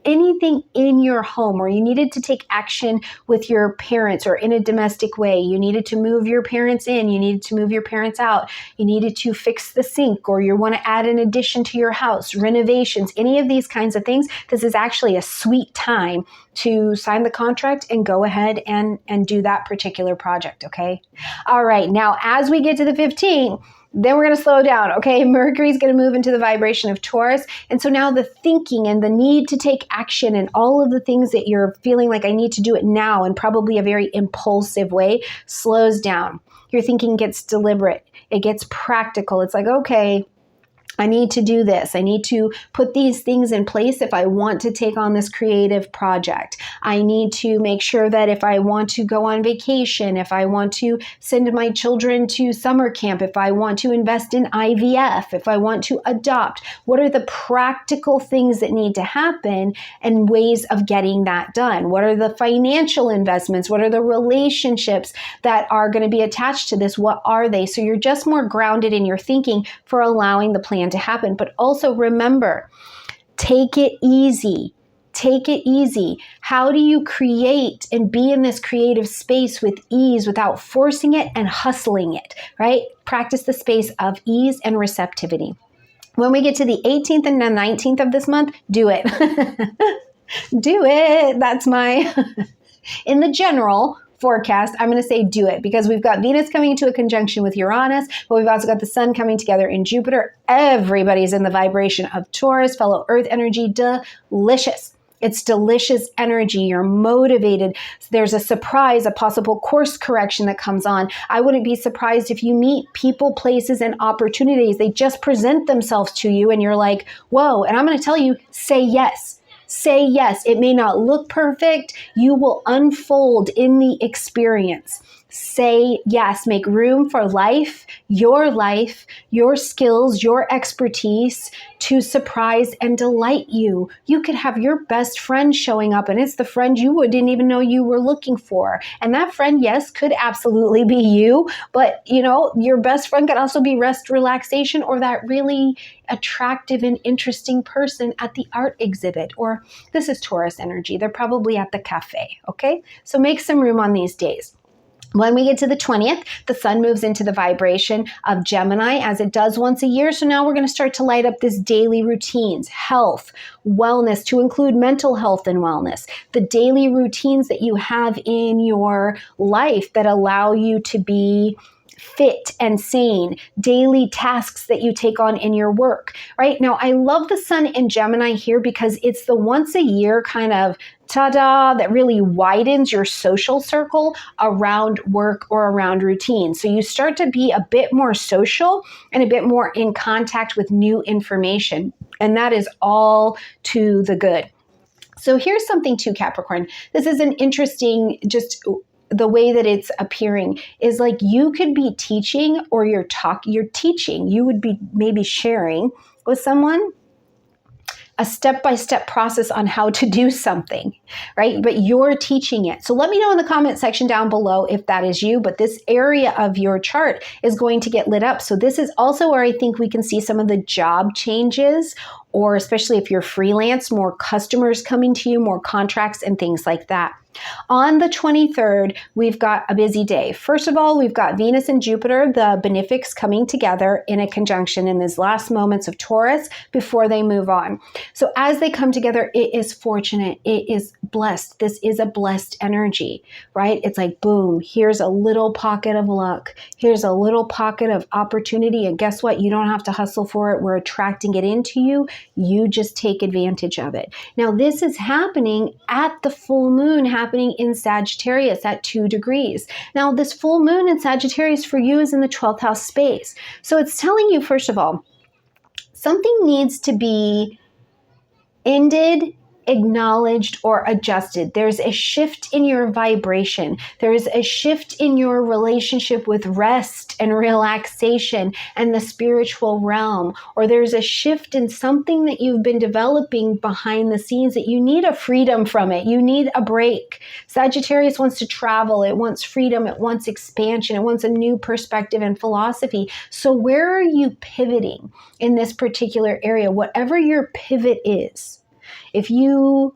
anything in your home, or you needed to take action with your parents or in a domestic way, you needed to move your parents in, you needed to move your parents out, you needed to fix the sink, or you want to add an addition to your house, renovations, any of these kinds of things, this is actually a sweet time to sign the contract and go ahead and do that particular project, okay? All right, now as we get to the 15th, then we're going to slow down, okay? Mercury's going to move into the vibration of Taurus. And so now the thinking and the need to take action and all of the things that you're feeling like I need to do it now in probably a very impulsive way slows down. Your thinking gets deliberate. It gets practical. It's like, okay, I need to do this. I need to put these things in place if I want to take on this creative project. I need to make sure that if I want to go on vacation, if I want to send my children to summer camp, if I want to invest in IVF, if I want to adopt, what are the practical things that need to happen and ways of getting that done? What are the financial investments? What are the relationships that are going to be attached to this? What are they? So you're just more grounded in your thinking for allowing the plan to happen. But also remember, take it easy. Take it easy. How do you create and be in this creative space with ease without forcing it and hustling it, right? Practice the space of ease and receptivity. When we get to the 18th and the 19th of this month, do it. Do it. That's my, in the general forecast, I'm going to say do it because we've got Venus coming into a conjunction with Uranus, but we've also got the Sun coming together in Jupiter. Everybody's in the vibration of Taurus, fellow Earth energy, delicious. It's delicious energy. You're motivated. There's a surprise, a possible course correction that comes on. I wouldn't be surprised if you meet people, places, and opportunities. They just present themselves to you and you're like, whoa. And I'm going to tell you, say yes. Say yes. It may not look perfect. You will unfold in the experience. Say yes. Make room for life, your skills, your expertise to surprise and delight you. You could have your best friend showing up and it's the friend you didn't even know you were looking for. And that friend, yes, could absolutely be you, but your best friend could also be rest, relaxation, or that really attractive and interesting person at the art exhibit, or this is Taurus energy. They're probably at the cafe, okay? So make some room on these days. When we get to the 20th, the Sun moves into the vibration of Gemini as it does once a year. So now we're going to start to light up this daily routines, health, wellness, to include mental health and wellness, the daily routines that you have in your life that allow you to be fit and sane, daily tasks that you take on in your work, right? Now, I love the Sun in Gemini here because it's the once a year kind of ta-da that really widens your social circle around work or around routine. So you start to be a bit more social and a bit more in contact with new information. And that is all to the good. So here's something too, Capricorn. This is an interesting, just the way that it's appearing is like you could be teaching or you're teaching. You would be maybe sharing with someone a step-by-step process on how to do something, right? But you're teaching it. So let me know in the comment section down below if that is you, but this area of your chart is going to get lit up. So this is also where I think we can see some of the job changes, or especially if you're freelance, more customers coming to you, more contracts and things like that. On the 23rd, we've got a busy day. First of all, we've got Venus and Jupiter, the benefics, coming together in a conjunction in these last moments of Taurus before they move on. So as they come together, it is fortunate. It is blessed. This is a blessed energy, right? It's like, boom, here's a little pocket of luck. Here's a little pocket of opportunity. And guess what? You don't have to hustle for it. We're attracting it into you. You just take advantage of it. Now, this is happening at the full moon, happening in Sagittarius at 2 degrees. Now, this full moon in Sagittarius for you is in the 12th house space. So it's telling you, first of all, something needs to be ended, acknowledged, or adjusted. There's a shift in your vibration. There's a shift in your relationship with rest and relaxation and the spiritual realm, or there's a shift in something that you've been developing behind the scenes that you need a freedom from it. You need a break. Sagittarius wants to travel. It wants freedom. It wants expansion. It wants a new perspective and philosophy. So where are you pivoting in this particular area? Whatever your pivot is. If you've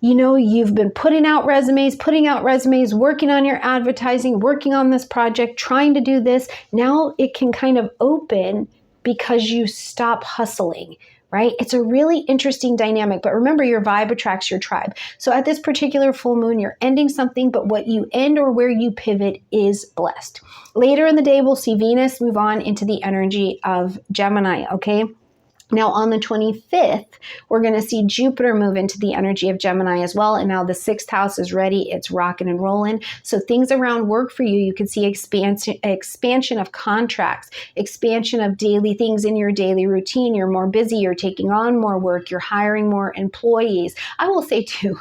been putting out resumes, working on your advertising, working on this project, trying to do this, now it can kind of open because you stop hustling, right? It's a really interesting dynamic, but remember, your vibe attracts your tribe. So at this particular full moon, you're ending something, but what you end or where you pivot is blessed. Later in the day, we'll see Venus move on into the energy of Gemini, okay? Now on the 25th, we're going to see Jupiter move into the energy of Gemini as well. And now the 6th house is ready. It's rocking and rolling. So things around work for you, you can see expansion of contracts, expansion of daily things in your daily routine. You're more busy. You're taking on more work. You're hiring more employees. I will say too,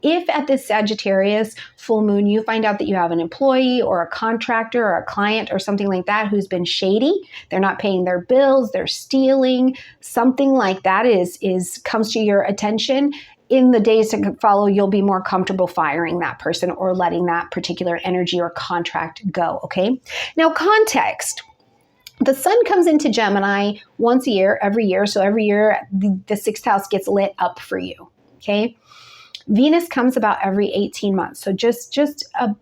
if at this Sagittarius full moon, you find out that you have an employee or a contractor or a client or something like that who's been shady, they're not paying their bills, they're stealing, something like that comes to your attention, in the days to follow, you'll be more comfortable firing that person or letting that particular energy or contract go, okay? Now, context. The sun comes into Gemini once a year, every year. So every year, the 6th house gets lit up for you, okay? Venus comes about every 18 months, so just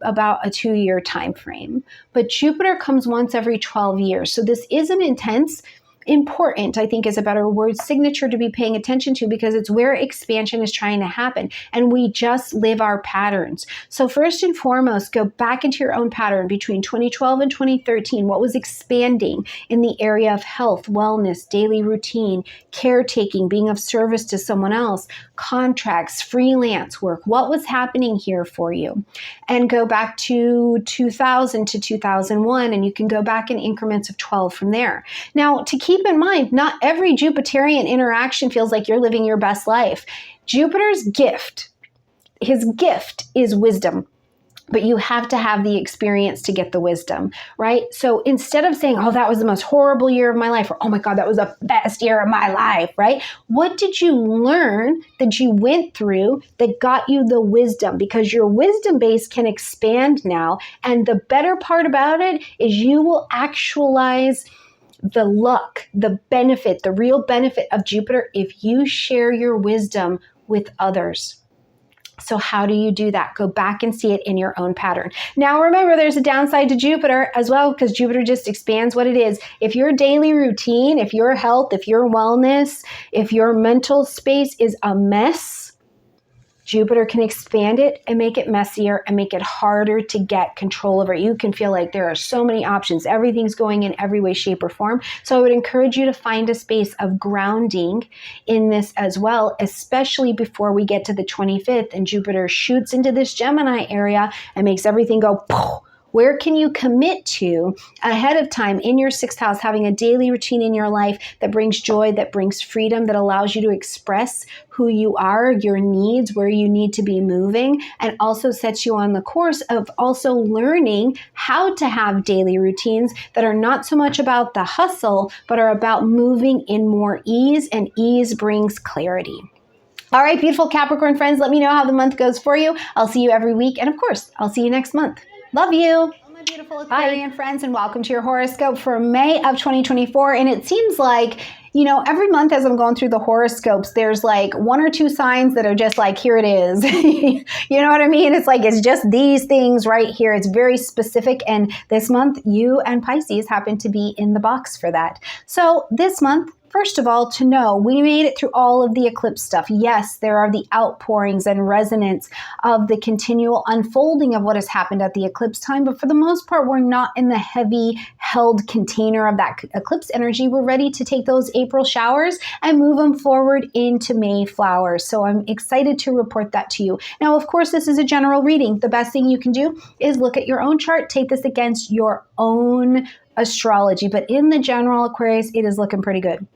about a 2-year time frame. But Jupiter comes once every 12 years. So this is an intense, important, I think is a better word, signature to be paying attention to, because it's where expansion is trying to happen. And we just live our patterns. So first and foremost, go back into your own pattern between 2012 and 2013. What was expanding in the area of health, wellness, daily routine, caretaking, being of service to someone else, contracts, freelance work? What was happening here for you? And go back to 2000 to 2001, and you can go back in increments of 12 from there. Now, to keep in mind, not every Jupiterian interaction feels like you're living your best life. Jupiter's gift, his gift is wisdom. But you have to have the experience to get the wisdom, right? So instead of saying, oh, that was the most horrible year of my life, or oh my God, that was the best year of my life, right? What did you learn that you went through that got you the wisdom? Because your wisdom base can expand now. And the better part about it is you will actualize the luck, the benefit, the real benefit of Jupiter if you share your wisdom with others. So how do you do that? Go back and see it in your own pattern. Now, remember, there's a downside to Jupiter as well, because Jupiter just expands what it is. If your daily routine, if your health, if your wellness, if your mental space is a mess, Jupiter can expand it and make it messier and make it harder to get control over. You can feel like there are so many options. Everything's going in every way, shape, or form. So I would encourage you to find a space of grounding in this as well, especially before we get to the 25th and Jupiter shoots into this Gemini area and makes everything go Where can you commit to ahead of time in your 6th house, having a daily routine in your life that brings joy, that brings freedom, that allows you to express who you are, your needs, where you need to be moving, and also sets you on the course of also learning how to have daily routines that are not so much about the hustle, but are about moving in more ease, and ease brings clarity. All right, beautiful Capricorn friends, let me know how the month goes for you. I'll see you every week, and of course, I'll see you next month. Love you. My beautiful Aquarian friends, and welcome to your horoscope for May of 2024. And it seems like, you know, every month as I'm going through the horoscopes, there's like 1 or 2 signs that are just like, here it is. You know what I mean? It's like, it's just these things right here. It's very specific. And this month, you and Pisces happen to be in the box for that. So this month, first of all, to know we made it through all of the eclipse stuff. Yes, there are the outpourings and resonance of the continual unfolding of what has happened at the eclipse time, but for the most part, we're not in the heavy held container of that eclipse energy. We're ready to take those April showers and move them forward into May flowers. So I'm excited to report that to you. Now, of course, this is a general reading. The best thing you can do is look at your own chart, take this against your own astrology, but in the general, Aquarius, it is looking pretty good.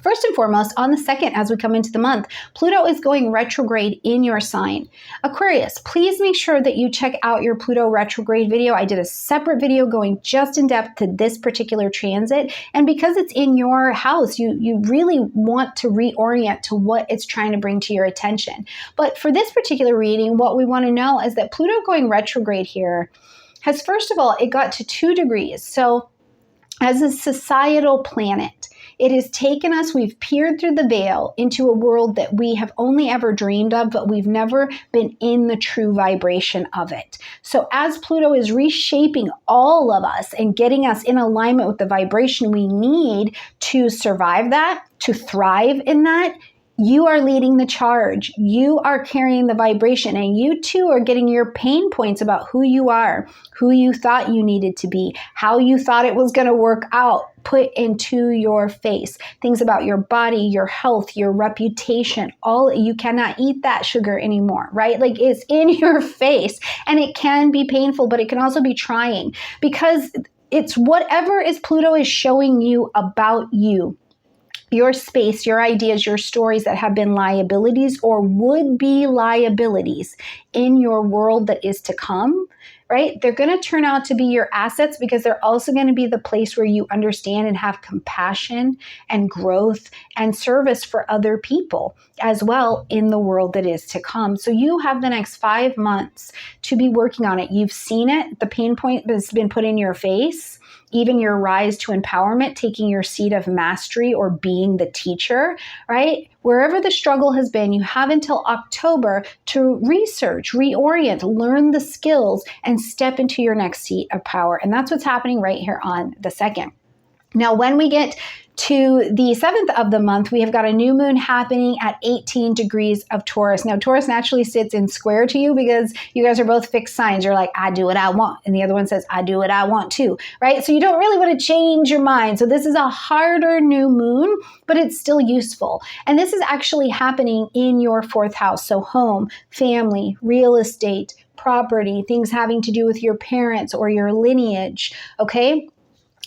First and foremost, on the 2nd, as we come into the month, Pluto is going retrograde in your sign. Aquarius, please make sure that you check out your Pluto retrograde video. I did a separate video going just in depth to this particular transit. And because it's in your house, you really want to reorient to what it's trying to bring to your attention. But for this particular reading, what we want to know is that Pluto going retrograde here has, first of all, it got to 2 degrees. So as a societal planet, it has taken us, we've peered through the veil into a world that we have only ever dreamed of, but we've never been in the true vibration of it. So as Pluto is reshaping all of us and getting us in alignment with the vibration we need to survive that, to thrive in that, you are leading the charge. You are carrying the vibration, and you too are getting your pain points about who you are, who you thought you needed to be, how you thought it was going to work out, put into your face. Things about your body, your health, your reputation, all. You cannot eat that sugar anymore, right? Like, it's in your face, and it can be painful, but it can also be trying, because it's whatever is Pluto is showing you about you. Your space, your ideas, your stories that have been liabilities or would be liabilities in your world that is to come, right? They're going to turn out to be your assets, because they're also going to be the place where you understand and have compassion and growth and service for other people as well in the world that is to come. So you have the next 5 months to be working on it. You've seen it. The pain point has been put in your face. Even your rise to empowerment, taking your seat of mastery or being the teacher, right? Wherever the struggle has been, you have until October to research, reorient, learn the skills, and step into your next seat of power. And that's what's happening right here on the 2nd. Now, when we get to the 7th of the month, we have got a new moon happening at 18 degrees of Taurus. Now, Taurus naturally sits in square to you because you guys are both fixed signs. You're like, I do what I want. And the other one says, I do what I want too, right? So you don't really want to change your mind. So this is a harder new moon, but it's still useful. And this is actually happening in your 4th house. So home, family, real estate, property, things having to do with your parents or your lineage, okay?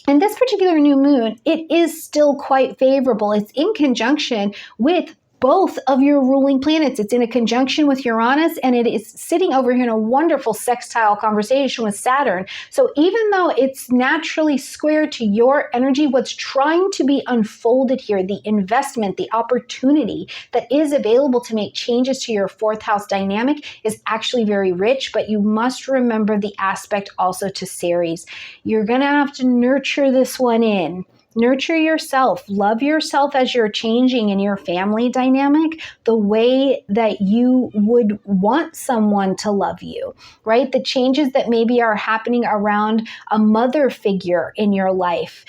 And this particular new moon, it is still quite favorable. It's in conjunction with both of your ruling planets. It's in a conjunction with Uranus, and it is sitting over here in a wonderful sextile conversation with Saturn. So even though it's naturally square to your energy, what's trying to be unfolded here, the investment, the opportunity that is available to make changes to your 4th house dynamic is actually very rich, but you must remember the aspect also to Ceres. You're going to have to nurture this one in. Nurture yourself. Love yourself as you're changing in your family dynamic the way that you would want someone to love you, right? The changes that maybe are happening around a mother figure in your life.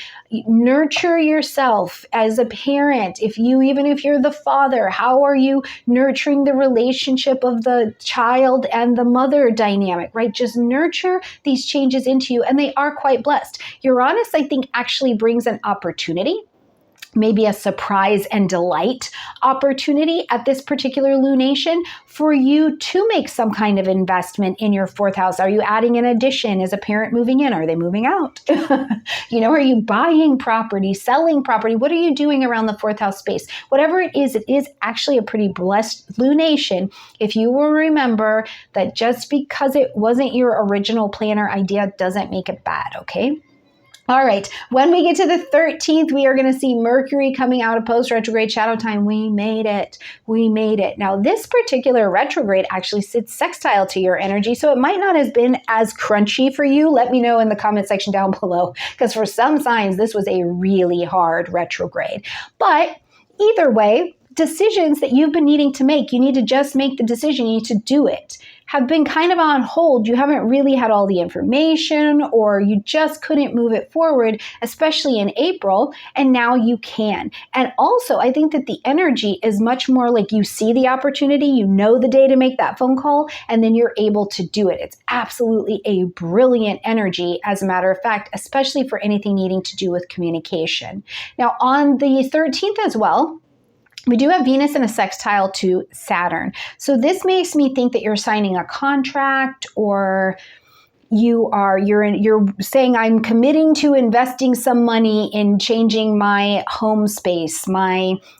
Nurture yourself as a parent. Even if you're the father, how are you nurturing the relationship of the child and the mother dynamic, right? Just nurture these changes into you, and they are quite blessed. Uranus, I think, actually brings an opportunity maybe a surprise and delight opportunity at this particular lunation for you to make some kind of investment in your fourth house. Are you adding an addition? Is a parent moving in? Are they moving out? Are you buying property, selling property? What are you doing around the fourth house space? Whatever it is actually a pretty blessed lunation. If you will remember that just because it wasn't your original plan or idea doesn't make it bad, okay? All right, when we get to the 13th, we are going to see Mercury coming out of post-retrograde shadow time. We made it. We made it. Now, this particular retrograde actually sits sextile to your energy, so it might not have been as crunchy for you. Let me know in the comment section down below, because for some signs, this was a really hard retrograde. But either way, decisions that you've been needing to make, you need to just make the decision, you need to do it, have been kind of on hold. You haven't really had all the information, or you just couldn't move it forward, especially in April, and now you can. And also, I think that the energy is much more like you see the opportunity, you know the day to make that phone call, and then you're able to do it. It's absolutely a brilliant energy, as a matter of fact, especially for anything needing to do with communication. Now, on the 13th as well, we do have Venus in a sextile to Saturn. So this makes me think that you're signing a contract, or you're saying, I'm committing to investing some money in changing my home space.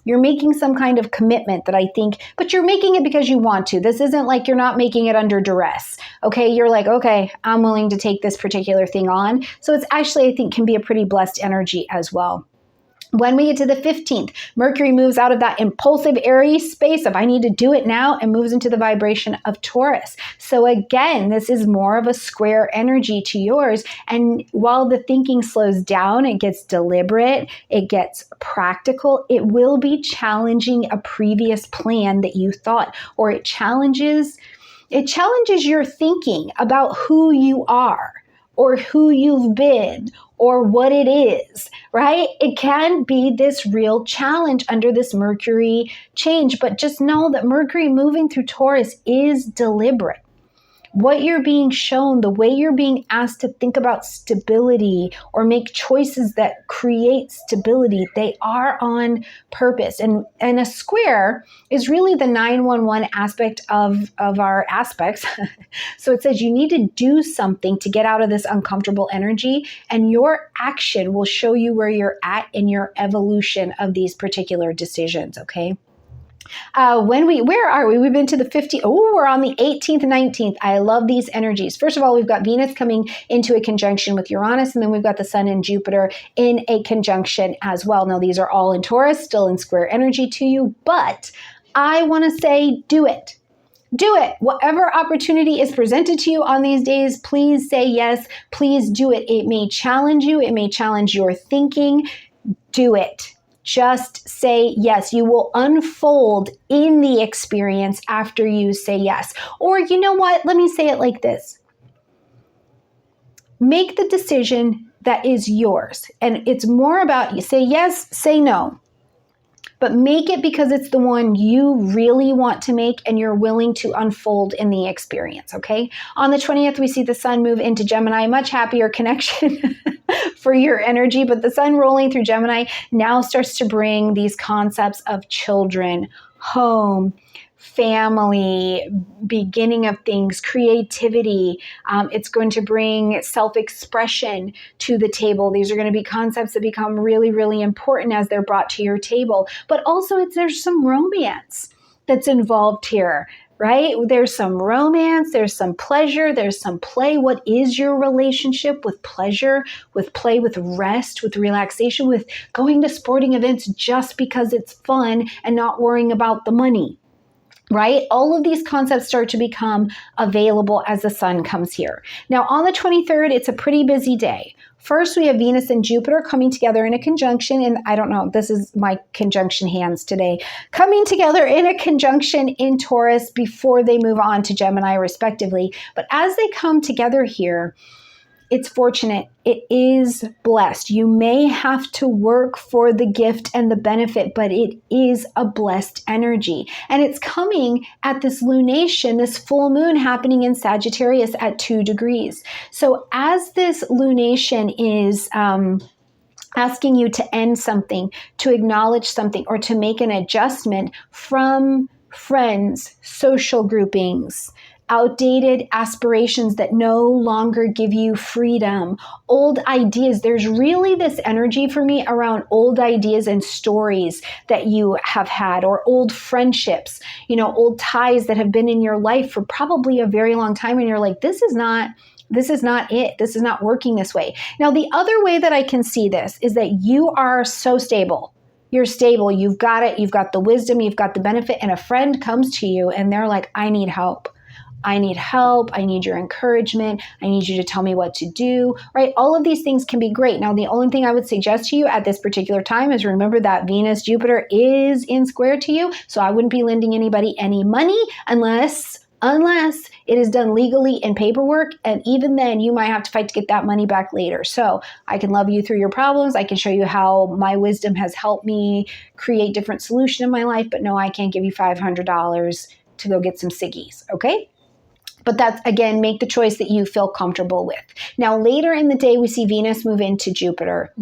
You're making some kind of commitment that I think, but you're making it because you want to. This isn't like you're not making it under duress. Okay, you're like, okay, I'm willing to take this particular thing on. So it's actually, I think, can be a pretty blessed energy as well. When we get to the 15th, Mercury moves out of that impulsive Aries space of I need to do it now and moves into the vibration of Taurus. So again, this is more of a square energy to yours. And while the thinking slows down, it gets deliberate, it gets practical, it will be challenging a previous plan that you thought, or it challenges your thinking about who you are, or who you've been, or what it is, right? It can be this real challenge under this Mercury change, but just know that Mercury moving through Taurus is deliberate. What you're being shown, the way you're being asked to think about stability or make choices that create stability, they are on purpose. And a square is really the 911 aspect of our aspects. So it says you need to do something to get out of this uncomfortable energy, and your action will show you where you're at in your evolution of these particular decisions, okay? Where are we? We've been to the 50. Oh, we're on the 18th and 19th. I love these energies. First of all, we've got Venus coming into a conjunction with Uranus, and then we've got the Sun and Jupiter in a conjunction as well. Now, these are all in Taurus, still in square energy to you, but I want to say do it. Do it. Whatever opportunity is presented to you on these days, please say yes. Please do it. It may challenge you. It may challenge your thinking. Do it. Just say yes. You will unfold in the experience after you say yes. Or you know what? Let me say it like this. Make the decision that is yours. And it's more about you say yes, say no. But make it because it's the one you really want to make and you're willing to unfold in the experience, okay? On the 20th, we see the Sun move into Gemini, much happier connection for your energy, but the Sun rolling through Gemini now starts to bring these concepts of children, home, family, beginning of things, creativity. It's going to bring self-expression to the table. These are going to be concepts that become really, really important as they're brought to your table. But also there's some romance that's involved here, right? There's some romance, there's some pleasure, there's some play. What is your relationship with pleasure, with play, with rest, with relaxation, with going to sporting events just because it's fun and not worrying about the money? Right? All of these concepts start to become available as the Sun comes here. Now, on the 23rd, it's a pretty busy day. First, we have Venus and Jupiter coming together in a conjunction, and I don't know, this is my conjunction hands today, coming together in a conjunction in Taurus before they move on to Gemini, respectively. But as they come together here, it's fortunate. It is blessed. You may have to work for the gift and the benefit, but it is a blessed energy. And it's coming at this lunation, this full moon happening in Sagittarius at 2 degrees. So as this lunation is asking you to end something, to acknowledge something, or to make an adjustment from friends, social groupings, outdated aspirations that no longer give you freedom, old ideas. There's really this energy for me around old ideas and stories that you have had, or old friendships, you know, old ties that have been in your life for probably a very long time. And you're like, this is not it. This is not working this way. Now, the other way that I can see this is that you are so stable. You're stable. You've got it. You've got the wisdom. You've got the benefit. And a friend comes to you and they're like, I need help. I need help. I need your encouragement. I need you to tell me what to do, right? All of these things can be great. Now, the only thing I would suggest to you at this particular time is remember that Venus, Jupiter is in square to you. So I wouldn't be lending anybody any money unless it is done legally in paperwork. And even then, you might have to fight to get that money back later. So I can love you through your problems. I can show you how my wisdom has helped me create different solutions in my life. But no, I can't give you $500 to go get some ciggies, okay? But that's, again, make the choice that you feel comfortable with. Now, later in the day, we see Venus move into Jupiter.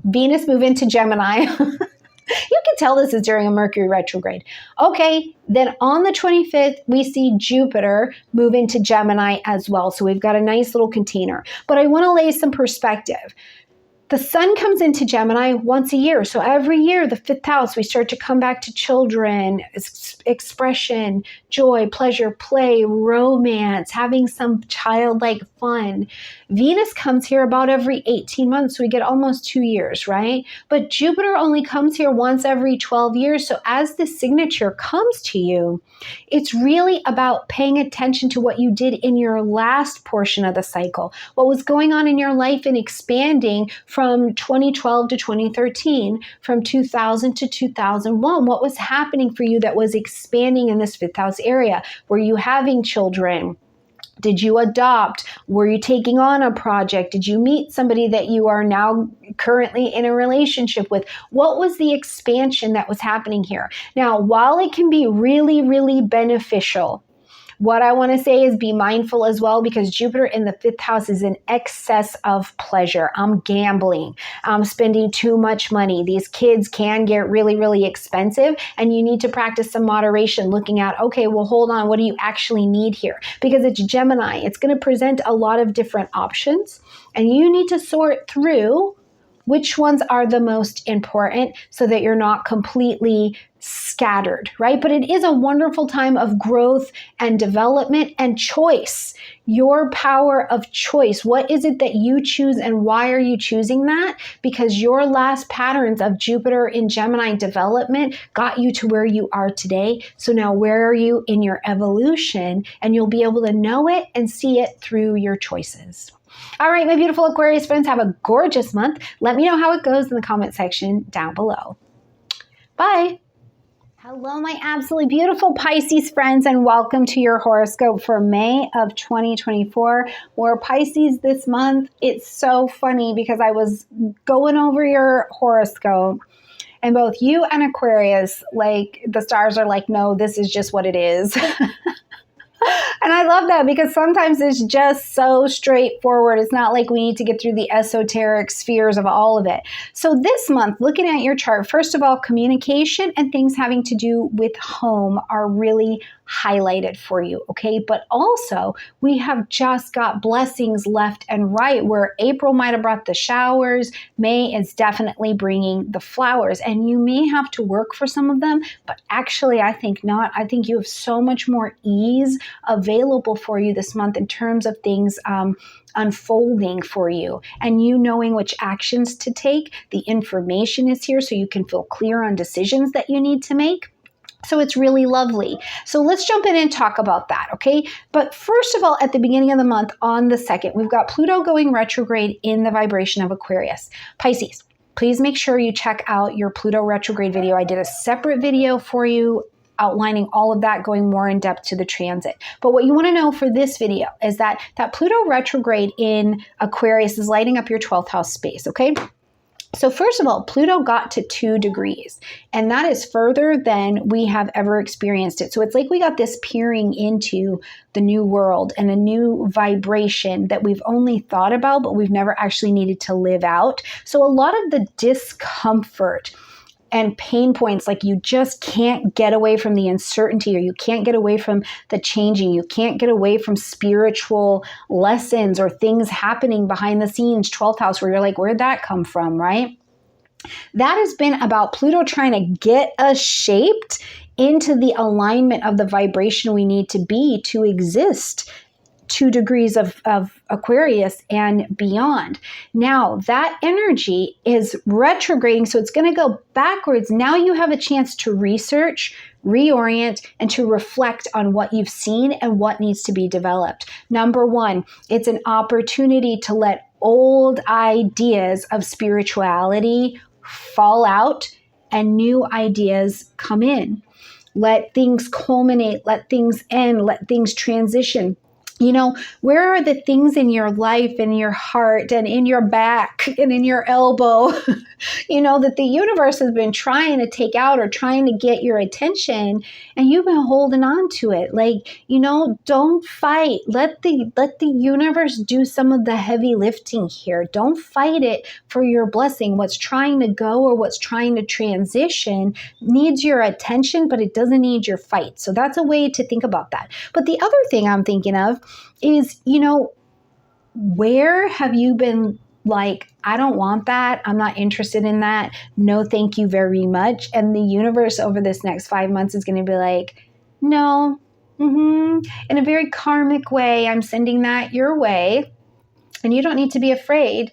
Venus move into Gemini. You can tell this is during a Mercury retrograde. Okay, then on the 25th, we see Jupiter move into Gemini as well. So we've got a nice little container. But I want to lay some perspective. The sun comes into Gemini once a year. So every year, the 5th house, we start to come back to children, expression, joy, pleasure, play, romance, having some childlike fun. Venus comes here about every 18 months. So we get almost 2 years, right? But Jupiter only comes here once every 12 years. So as the signature comes to you, it's really about paying attention to what you did in your last portion of the cycle, what was going on in your life and expanding from 2012 to 2013, from 2000 to 2001. What was happening for you that was expanding in this 5th house area? Were you having children? Did you adopt? Were you taking on a project? Did you meet somebody that you are now currently in a relationship with? What was the expansion that was happening here? Now, while it can be really, really beneficial, what I want to say is be mindful as well, because Jupiter in the 5th house is in excess of pleasure. I'm gambling. I'm spending too much money. These kids can get really, really expensive, and you need to practice some moderation, looking at, okay, well, hold on. What do you actually need here? Because it's Gemini. It's going to present a lot of different options, and you need to sort through which ones are the most important so that you're not completely scattered, right? But it is a wonderful time of growth and development and choice. Your power of choice. What is it that you choose, and why are you choosing that? Because your last patterns of Jupiter in Gemini development got you to where you are today. So now where are you in your evolution? And you'll be able to know it and see it through your choices. All right, my beautiful Aquarius friends, have a gorgeous month. Let me know how it goes in the comment section down below. Bye. Hello, my absolutely beautiful Pisces friends, and welcome to your horoscope for May of 2024. We're Pisces this month. It's so funny because I was going over your horoscope, and both you and Aquarius, like, the stars are like, no, this is just what it is. And I love that, because sometimes it's just so straightforward. It's not like we need to get through the esoteric spheres of all of it. So this month, looking at your chart, first of all, communication and things having to do with home are really highlighted for you, okay? But also, we have just got blessings left and right, where April might have brought the showers, May is definitely bringing the flowers, and you may have to work for some of them, but actually I think not. I think you have so much more ease available for you this month in terms of things unfolding for you, and you knowing which actions to take. The information is here so you can feel clear on decisions that you need to make. So it's really lovely. So let's jump in and talk about that, okay? But first of all, at the beginning of the month, on the 2nd, we've got Pluto going retrograde in the vibration of Aquarius. Pisces, please make sure you check out your Pluto retrograde video. I did a separate video for you outlining all of that, going more in depth to the transit. But what you want to know for this video is that Pluto retrograde in Aquarius is lighting up your 12th house space, okay? So first of all, Pluto got to 2 degrees, and that is further than we have ever experienced it. So it's like we got this peering into the new world and a new vibration that we've only thought about, but we've never actually needed to live out. So a lot of the discomfort and pain points, like you just can't get away from the uncertainty, or you can't get away from the changing, you can't get away from spiritual lessons or things happening behind the scenes, 12th house, where you're like, where'd that come from, right? That has been about Pluto trying to get us shaped into the alignment of the vibration we need to be to exist 2 degrees of Aquarius and beyond. Now that energy is retrograding, so it's going to go backwards. Now you have a chance to research, reorient, and to reflect on what you've seen and what needs to be developed. Number 1, it's an opportunity to let old ideas of spirituality fall out and new ideas come in. Let things culminate, let things end, let things transition. You know, where are the things in your life, in your heart, and in your back, and in your elbow, you know, that the universe has been trying to take out or trying to get your attention, and you've been holding on to it? Like, you know, don't fight. Let the universe do some of the heavy lifting here. Don't fight it for your blessing. What's trying to go or what's trying to transition needs your attention, but it doesn't need your fight. So that's a way to think about that. But the other thing I'm thinking of is, you know, where have you been like, I don't want that. I'm not interested in that. No, thank you very much. And the universe over this next 5 months is going to be like, no, in a very karmic way, I'm sending that your way. And you don't need to be afraid,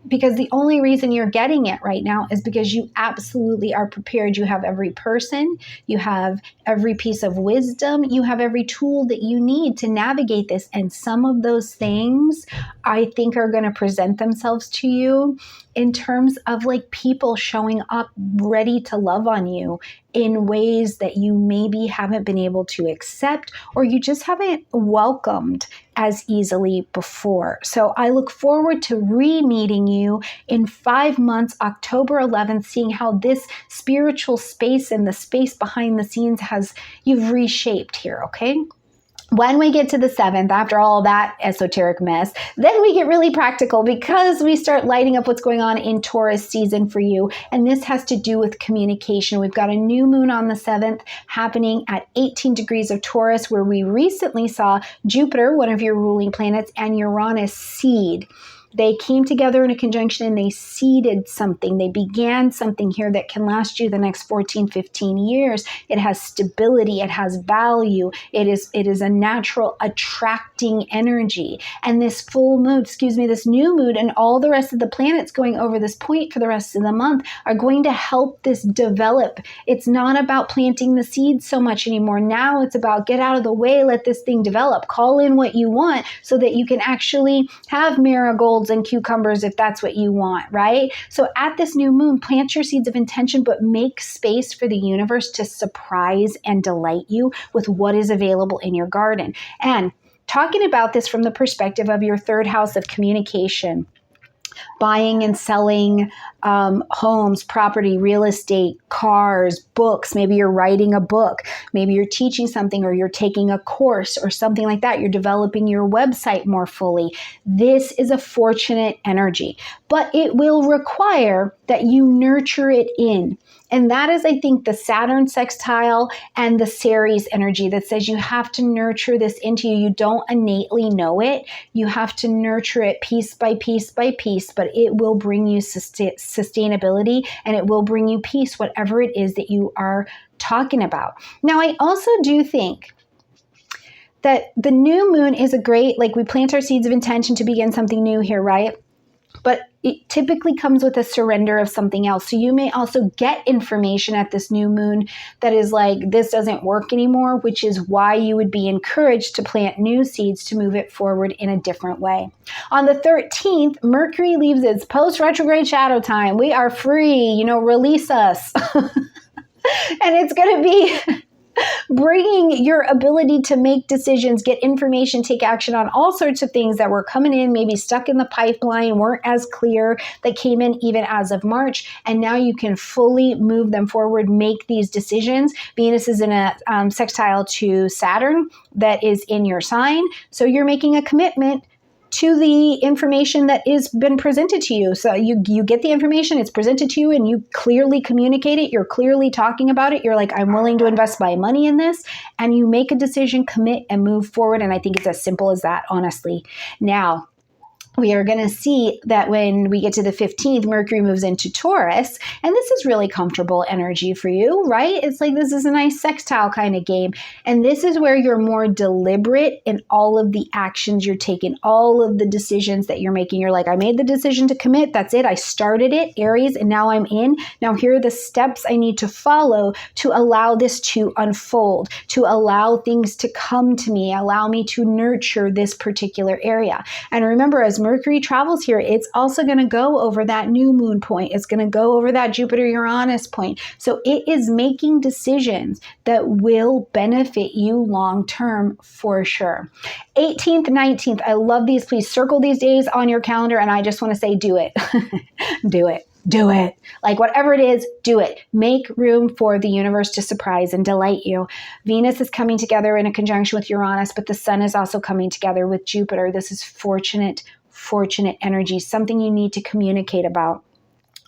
because the only reason you're getting it right now is because you absolutely are prepared. You have every person, you have every piece of wisdom, you have every tool that you need to navigate this. And some of those things I think are going to present themselves to you in terms of like people showing up ready to love on you in ways that you maybe haven't been able to accept, or you just haven't welcomed as easily before. So I look forward to re-meeting you in 5 months, October 11th, seeing how this spiritual space and the space behind the scenes you've reshaped here, okay? When we get to the 7th, after all that esoteric mess, then we get really practical, because we start lighting up what's going on in Taurus season for you. And this has to do with communication. We've got a new moon on the 7th happening at 18 degrees of Taurus, where we recently saw Jupiter, one of your ruling planets, and Uranus seed. They came together in a conjunction and they seeded something. They began something here that can last you the next 14, 15 years. It has stability. It has value. It is a natural attracting energy. And this this new moon and all the rest of the planets going over this point for the rest of the month are going to help this develop. It's not about planting the seeds so much anymore. Now it's about get out of the way, let this thing develop. Call in what you want so that you can actually have marigolds and cucumbers if that's what you want, right? So at this new moon, plant your seeds of intention, but make space for the universe to surprise and delight you with what is available in your garden. And talking about this from the perspective of your 3rd house of communication, buying and selling homes, property, real estate, cars, books. Maybe you're writing a book. Maybe you're teaching something, or you're taking a course or something like that. You're developing your website more fully. This is a fortunate energy, but it will require that you nurture it in. And that is, I think, the Saturn sextile and the Ceres energy that says you have to nurture this into you. You don't innately know it. You have to nurture it piece by piece by piece, but it will bring you sustainability, and it will bring you peace, whatever it is that you are talking about. Now, I also do think that the new moon is a great, like, we plant our seeds of intention to begin something new here, right? But it typically comes with a surrender of something else. So you may also get information at this new moon that is like, this doesn't work anymore, which is why you would be encouraged to plant new seeds to move it forward in a different way. On the 13th, Mercury leaves its post-retrograde shadow time. We are free, release us. And it's going to be bringing your ability to make decisions, get information, take action on all sorts of things that were coming in, maybe stuck in the pipeline, weren't as clear, that came in even as of March. And now you can fully move them forward, make these decisions. Venus is in a sextile to Saturn that is in your sign. So you're making a commitment to the information that is been presented to you. So you get the information, it's presented to you, and you clearly communicate it. You're clearly talking about it. You're like, I'm willing to invest my money in this. And you make a decision, commit, and move forward. And I think it's as simple as that, honestly. Now, we are going to see that when we get to the 15th, Mercury moves into Taurus, and this is really comfortable energy for you, right? It's like this is a nice sextile kind of game, and this is where you're more deliberate in all of the actions you're taking, all of the decisions that you're making. You're like, I made the decision to commit. That's it. I started it, Aries, and now I'm in. Now here are the steps I need to follow to allow this to unfold, to allow things to come to me, allow me to nurture this particular area. And remember, as Mercury travels here, it's also going to go over that new moon point. It's going to go over that Jupiter-Uranus point. So it is making decisions that will benefit you long-term for sure. 18th, 19th, I love these. Please circle these days on your calendar, and I just want to say, do it. Do it. Do it. Like whatever it is, do it. Make room for the universe to surprise and delight you. Venus is coming together in a conjunction with Uranus, but the sun is also coming together with Jupiter. This is fortunate energy, something you need to communicate about.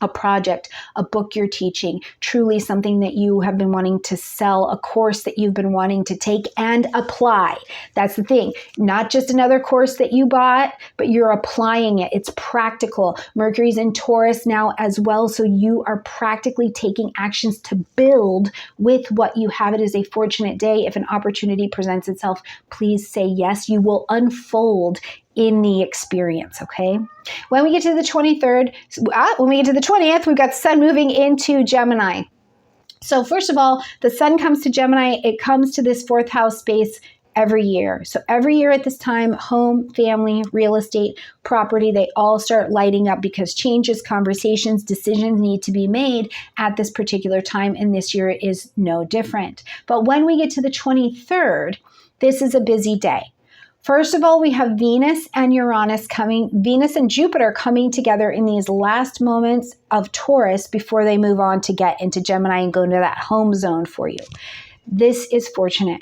A project, a book you're teaching, truly something that you have been wanting to sell, a course that you've been wanting to take and apply. That's the thing. Not just another course that you bought, but you're applying it. It's practical. Mercury's in Taurus now as well, so you are practically taking actions to build with what you have. It is a fortunate day. If an opportunity presents itself, please say yes. You will unfold in the experience, okay? When we get to the 23rd, when we get to the 20th, we've got the sun moving into Gemini. So first of all, the sun comes to Gemini. It comes to this fourth house space every year. So every year at this time, home, family, real estate, property, they all start lighting up because changes, conversations, decisions need to be made at this particular time. And this year is no different. But when we get to the 23rd, this is a busy day. First of all, we have Venus and Venus and Jupiter coming together in these last moments of Taurus before they move on to get into Gemini and go into that home zone for you. This is fortunate.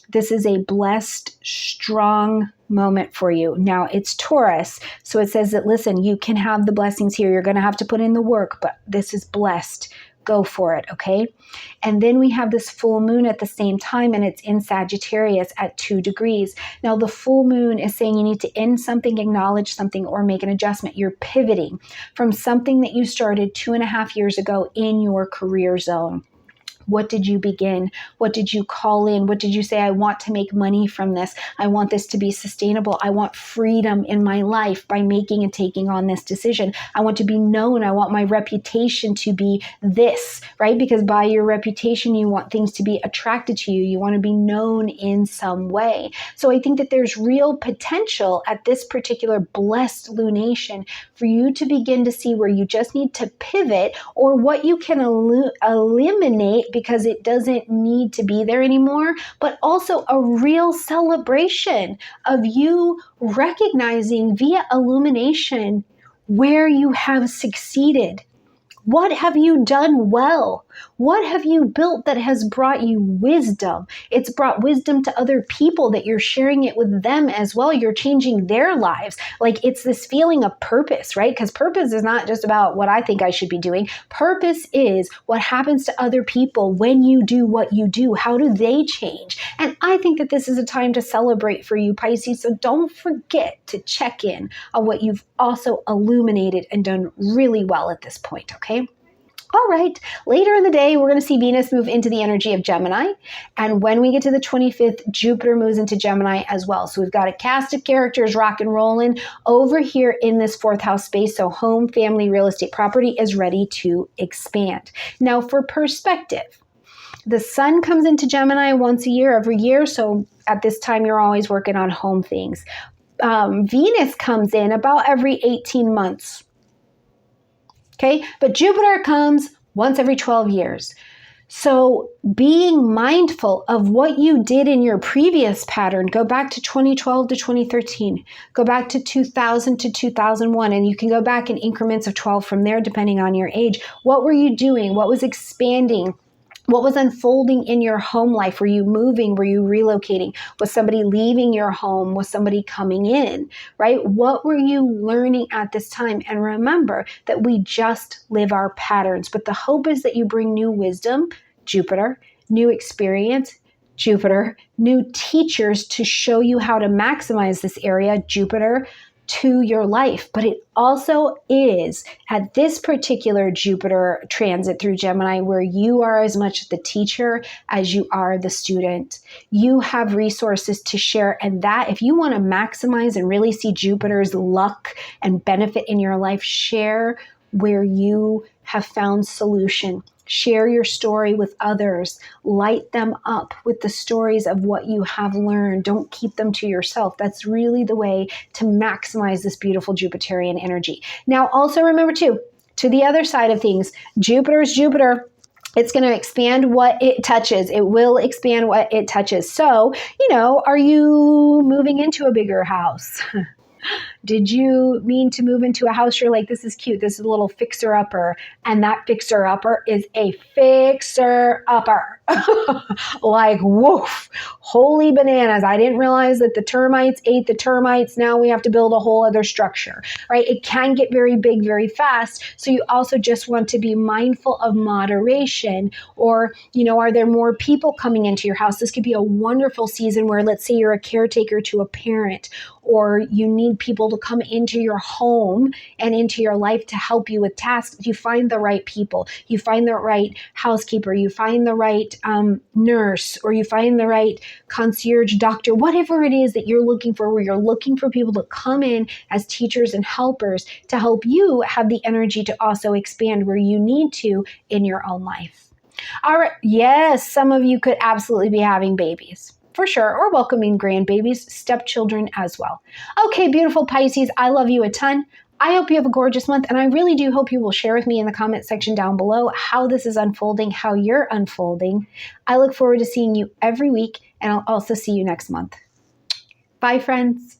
This is a blessed, strong moment for you. Now it's Taurus, so it says that, listen, you can have the blessings here. You're going to have to put in the work, but this is blessed. Go for it, okay? And then we have this full moon at the same time, and it's in Sagittarius at 2 degrees. Now, the full moon is saying you need to end something, acknowledge something, or make an adjustment. You're pivoting from something that you started 2.5 years ago in your career zone. What did you begin? What did you call in? What did you say? I want to make money from this. I want this to be sustainable. I want freedom in my life by making and taking on this decision. I want to be known. I want my reputation to be this, right? Because by your reputation, you want things to be attracted to you. You want to be known in some way. So I think that there's real potential at this particular blessed lunation for you to begin to see where you just need to pivot or what you can eliminate because it doesn't need to be there anymore, but also a real celebration of you recognizing via illumination where you have succeeded. What have you done well? What have you built that has brought you wisdom? It's brought wisdom to other people that you're sharing it with them as well. You're changing their lives. Like it's this feeling of purpose, right? Because purpose is not just about what I think I should be doing. Purpose is what happens to other people when you do what you do. How do they change? And I think that this is a time to celebrate for you, Pisces. So don't forget to check in on what you've also illuminated and done really well at this point, okay? All right, later in the day, we're going to see Venus move into the energy of Gemini. And when we get to the 25th, Jupiter moves into Gemini as well. So we've got a cast of characters rock and rolling over here in this fourth house space. So home, family, real estate, property is ready to expand. Now for perspective, the sun comes into Gemini once a year, every year. So at this time, you're always working on home things. Venus comes in about every 18 months. Okay, but Jupiter comes once every 12 years. So being mindful of what you did in your previous pattern, go back to 2012 to 2013, go back to 2000 to 2001, and you can go back in increments of 12 from there, depending on your age. What were you doing? What was expanding? What was unfolding in your home life? Were you moving? Were you relocating? Was somebody leaving your home? Was somebody coming in, right? What were you learning at this time? And remember that we just live our patterns, but the hope is that you bring new wisdom, Jupiter, new experience, Jupiter, new teachers to show you how to maximize this area, Jupiter, to your life. But it also is at this particular Jupiter transit through Gemini where you are as much the teacher as you are the student. You have resources to share, and that if you want to maximize and really see Jupiter's luck and benefit in your life, share where you have found solution. Share your story with others. Light them up with the stories of what you have learned. Don't keep them to yourself. That's really the way to maximize this beautiful Jupiterian energy. Now, also remember too, to the other side of things, Jupiter's Jupiter. It's going to expand what it touches. It will expand what it touches. So, are you moving into a bigger house? Did you mean to move into a house? You're like, this is cute. This is a little fixer-upper. And that fixer-upper is a fixer-upper. Like, woof, holy bananas. I didn't realize that the termites ate the termites. Now we have to build a whole other structure, right? It can get very big very fast. So you also just want to be mindful of moderation. Or, are there more people coming into your house? This could be a wonderful season where, let's say you're a caretaker to a parent, or you need people to come into your home and into your life to help you with tasks. You find the right people. You find the right housekeeper. You find the right nurse, or you find the right concierge doctor, whatever it is that you're looking for, where you're looking for people to come in as teachers and helpers to help you have the energy to also expand where you need to in your own life. All right. Yes, some of you could absolutely be having babies. For sure, or welcoming grandbabies, stepchildren as well. Okay, beautiful Pisces, I love you a ton. I hope you have a gorgeous month, and I really do hope you will share with me in the comment section down below how this is unfolding, how you're unfolding. I look forward to seeing you every week, and I'll also see you next month. Bye, friends.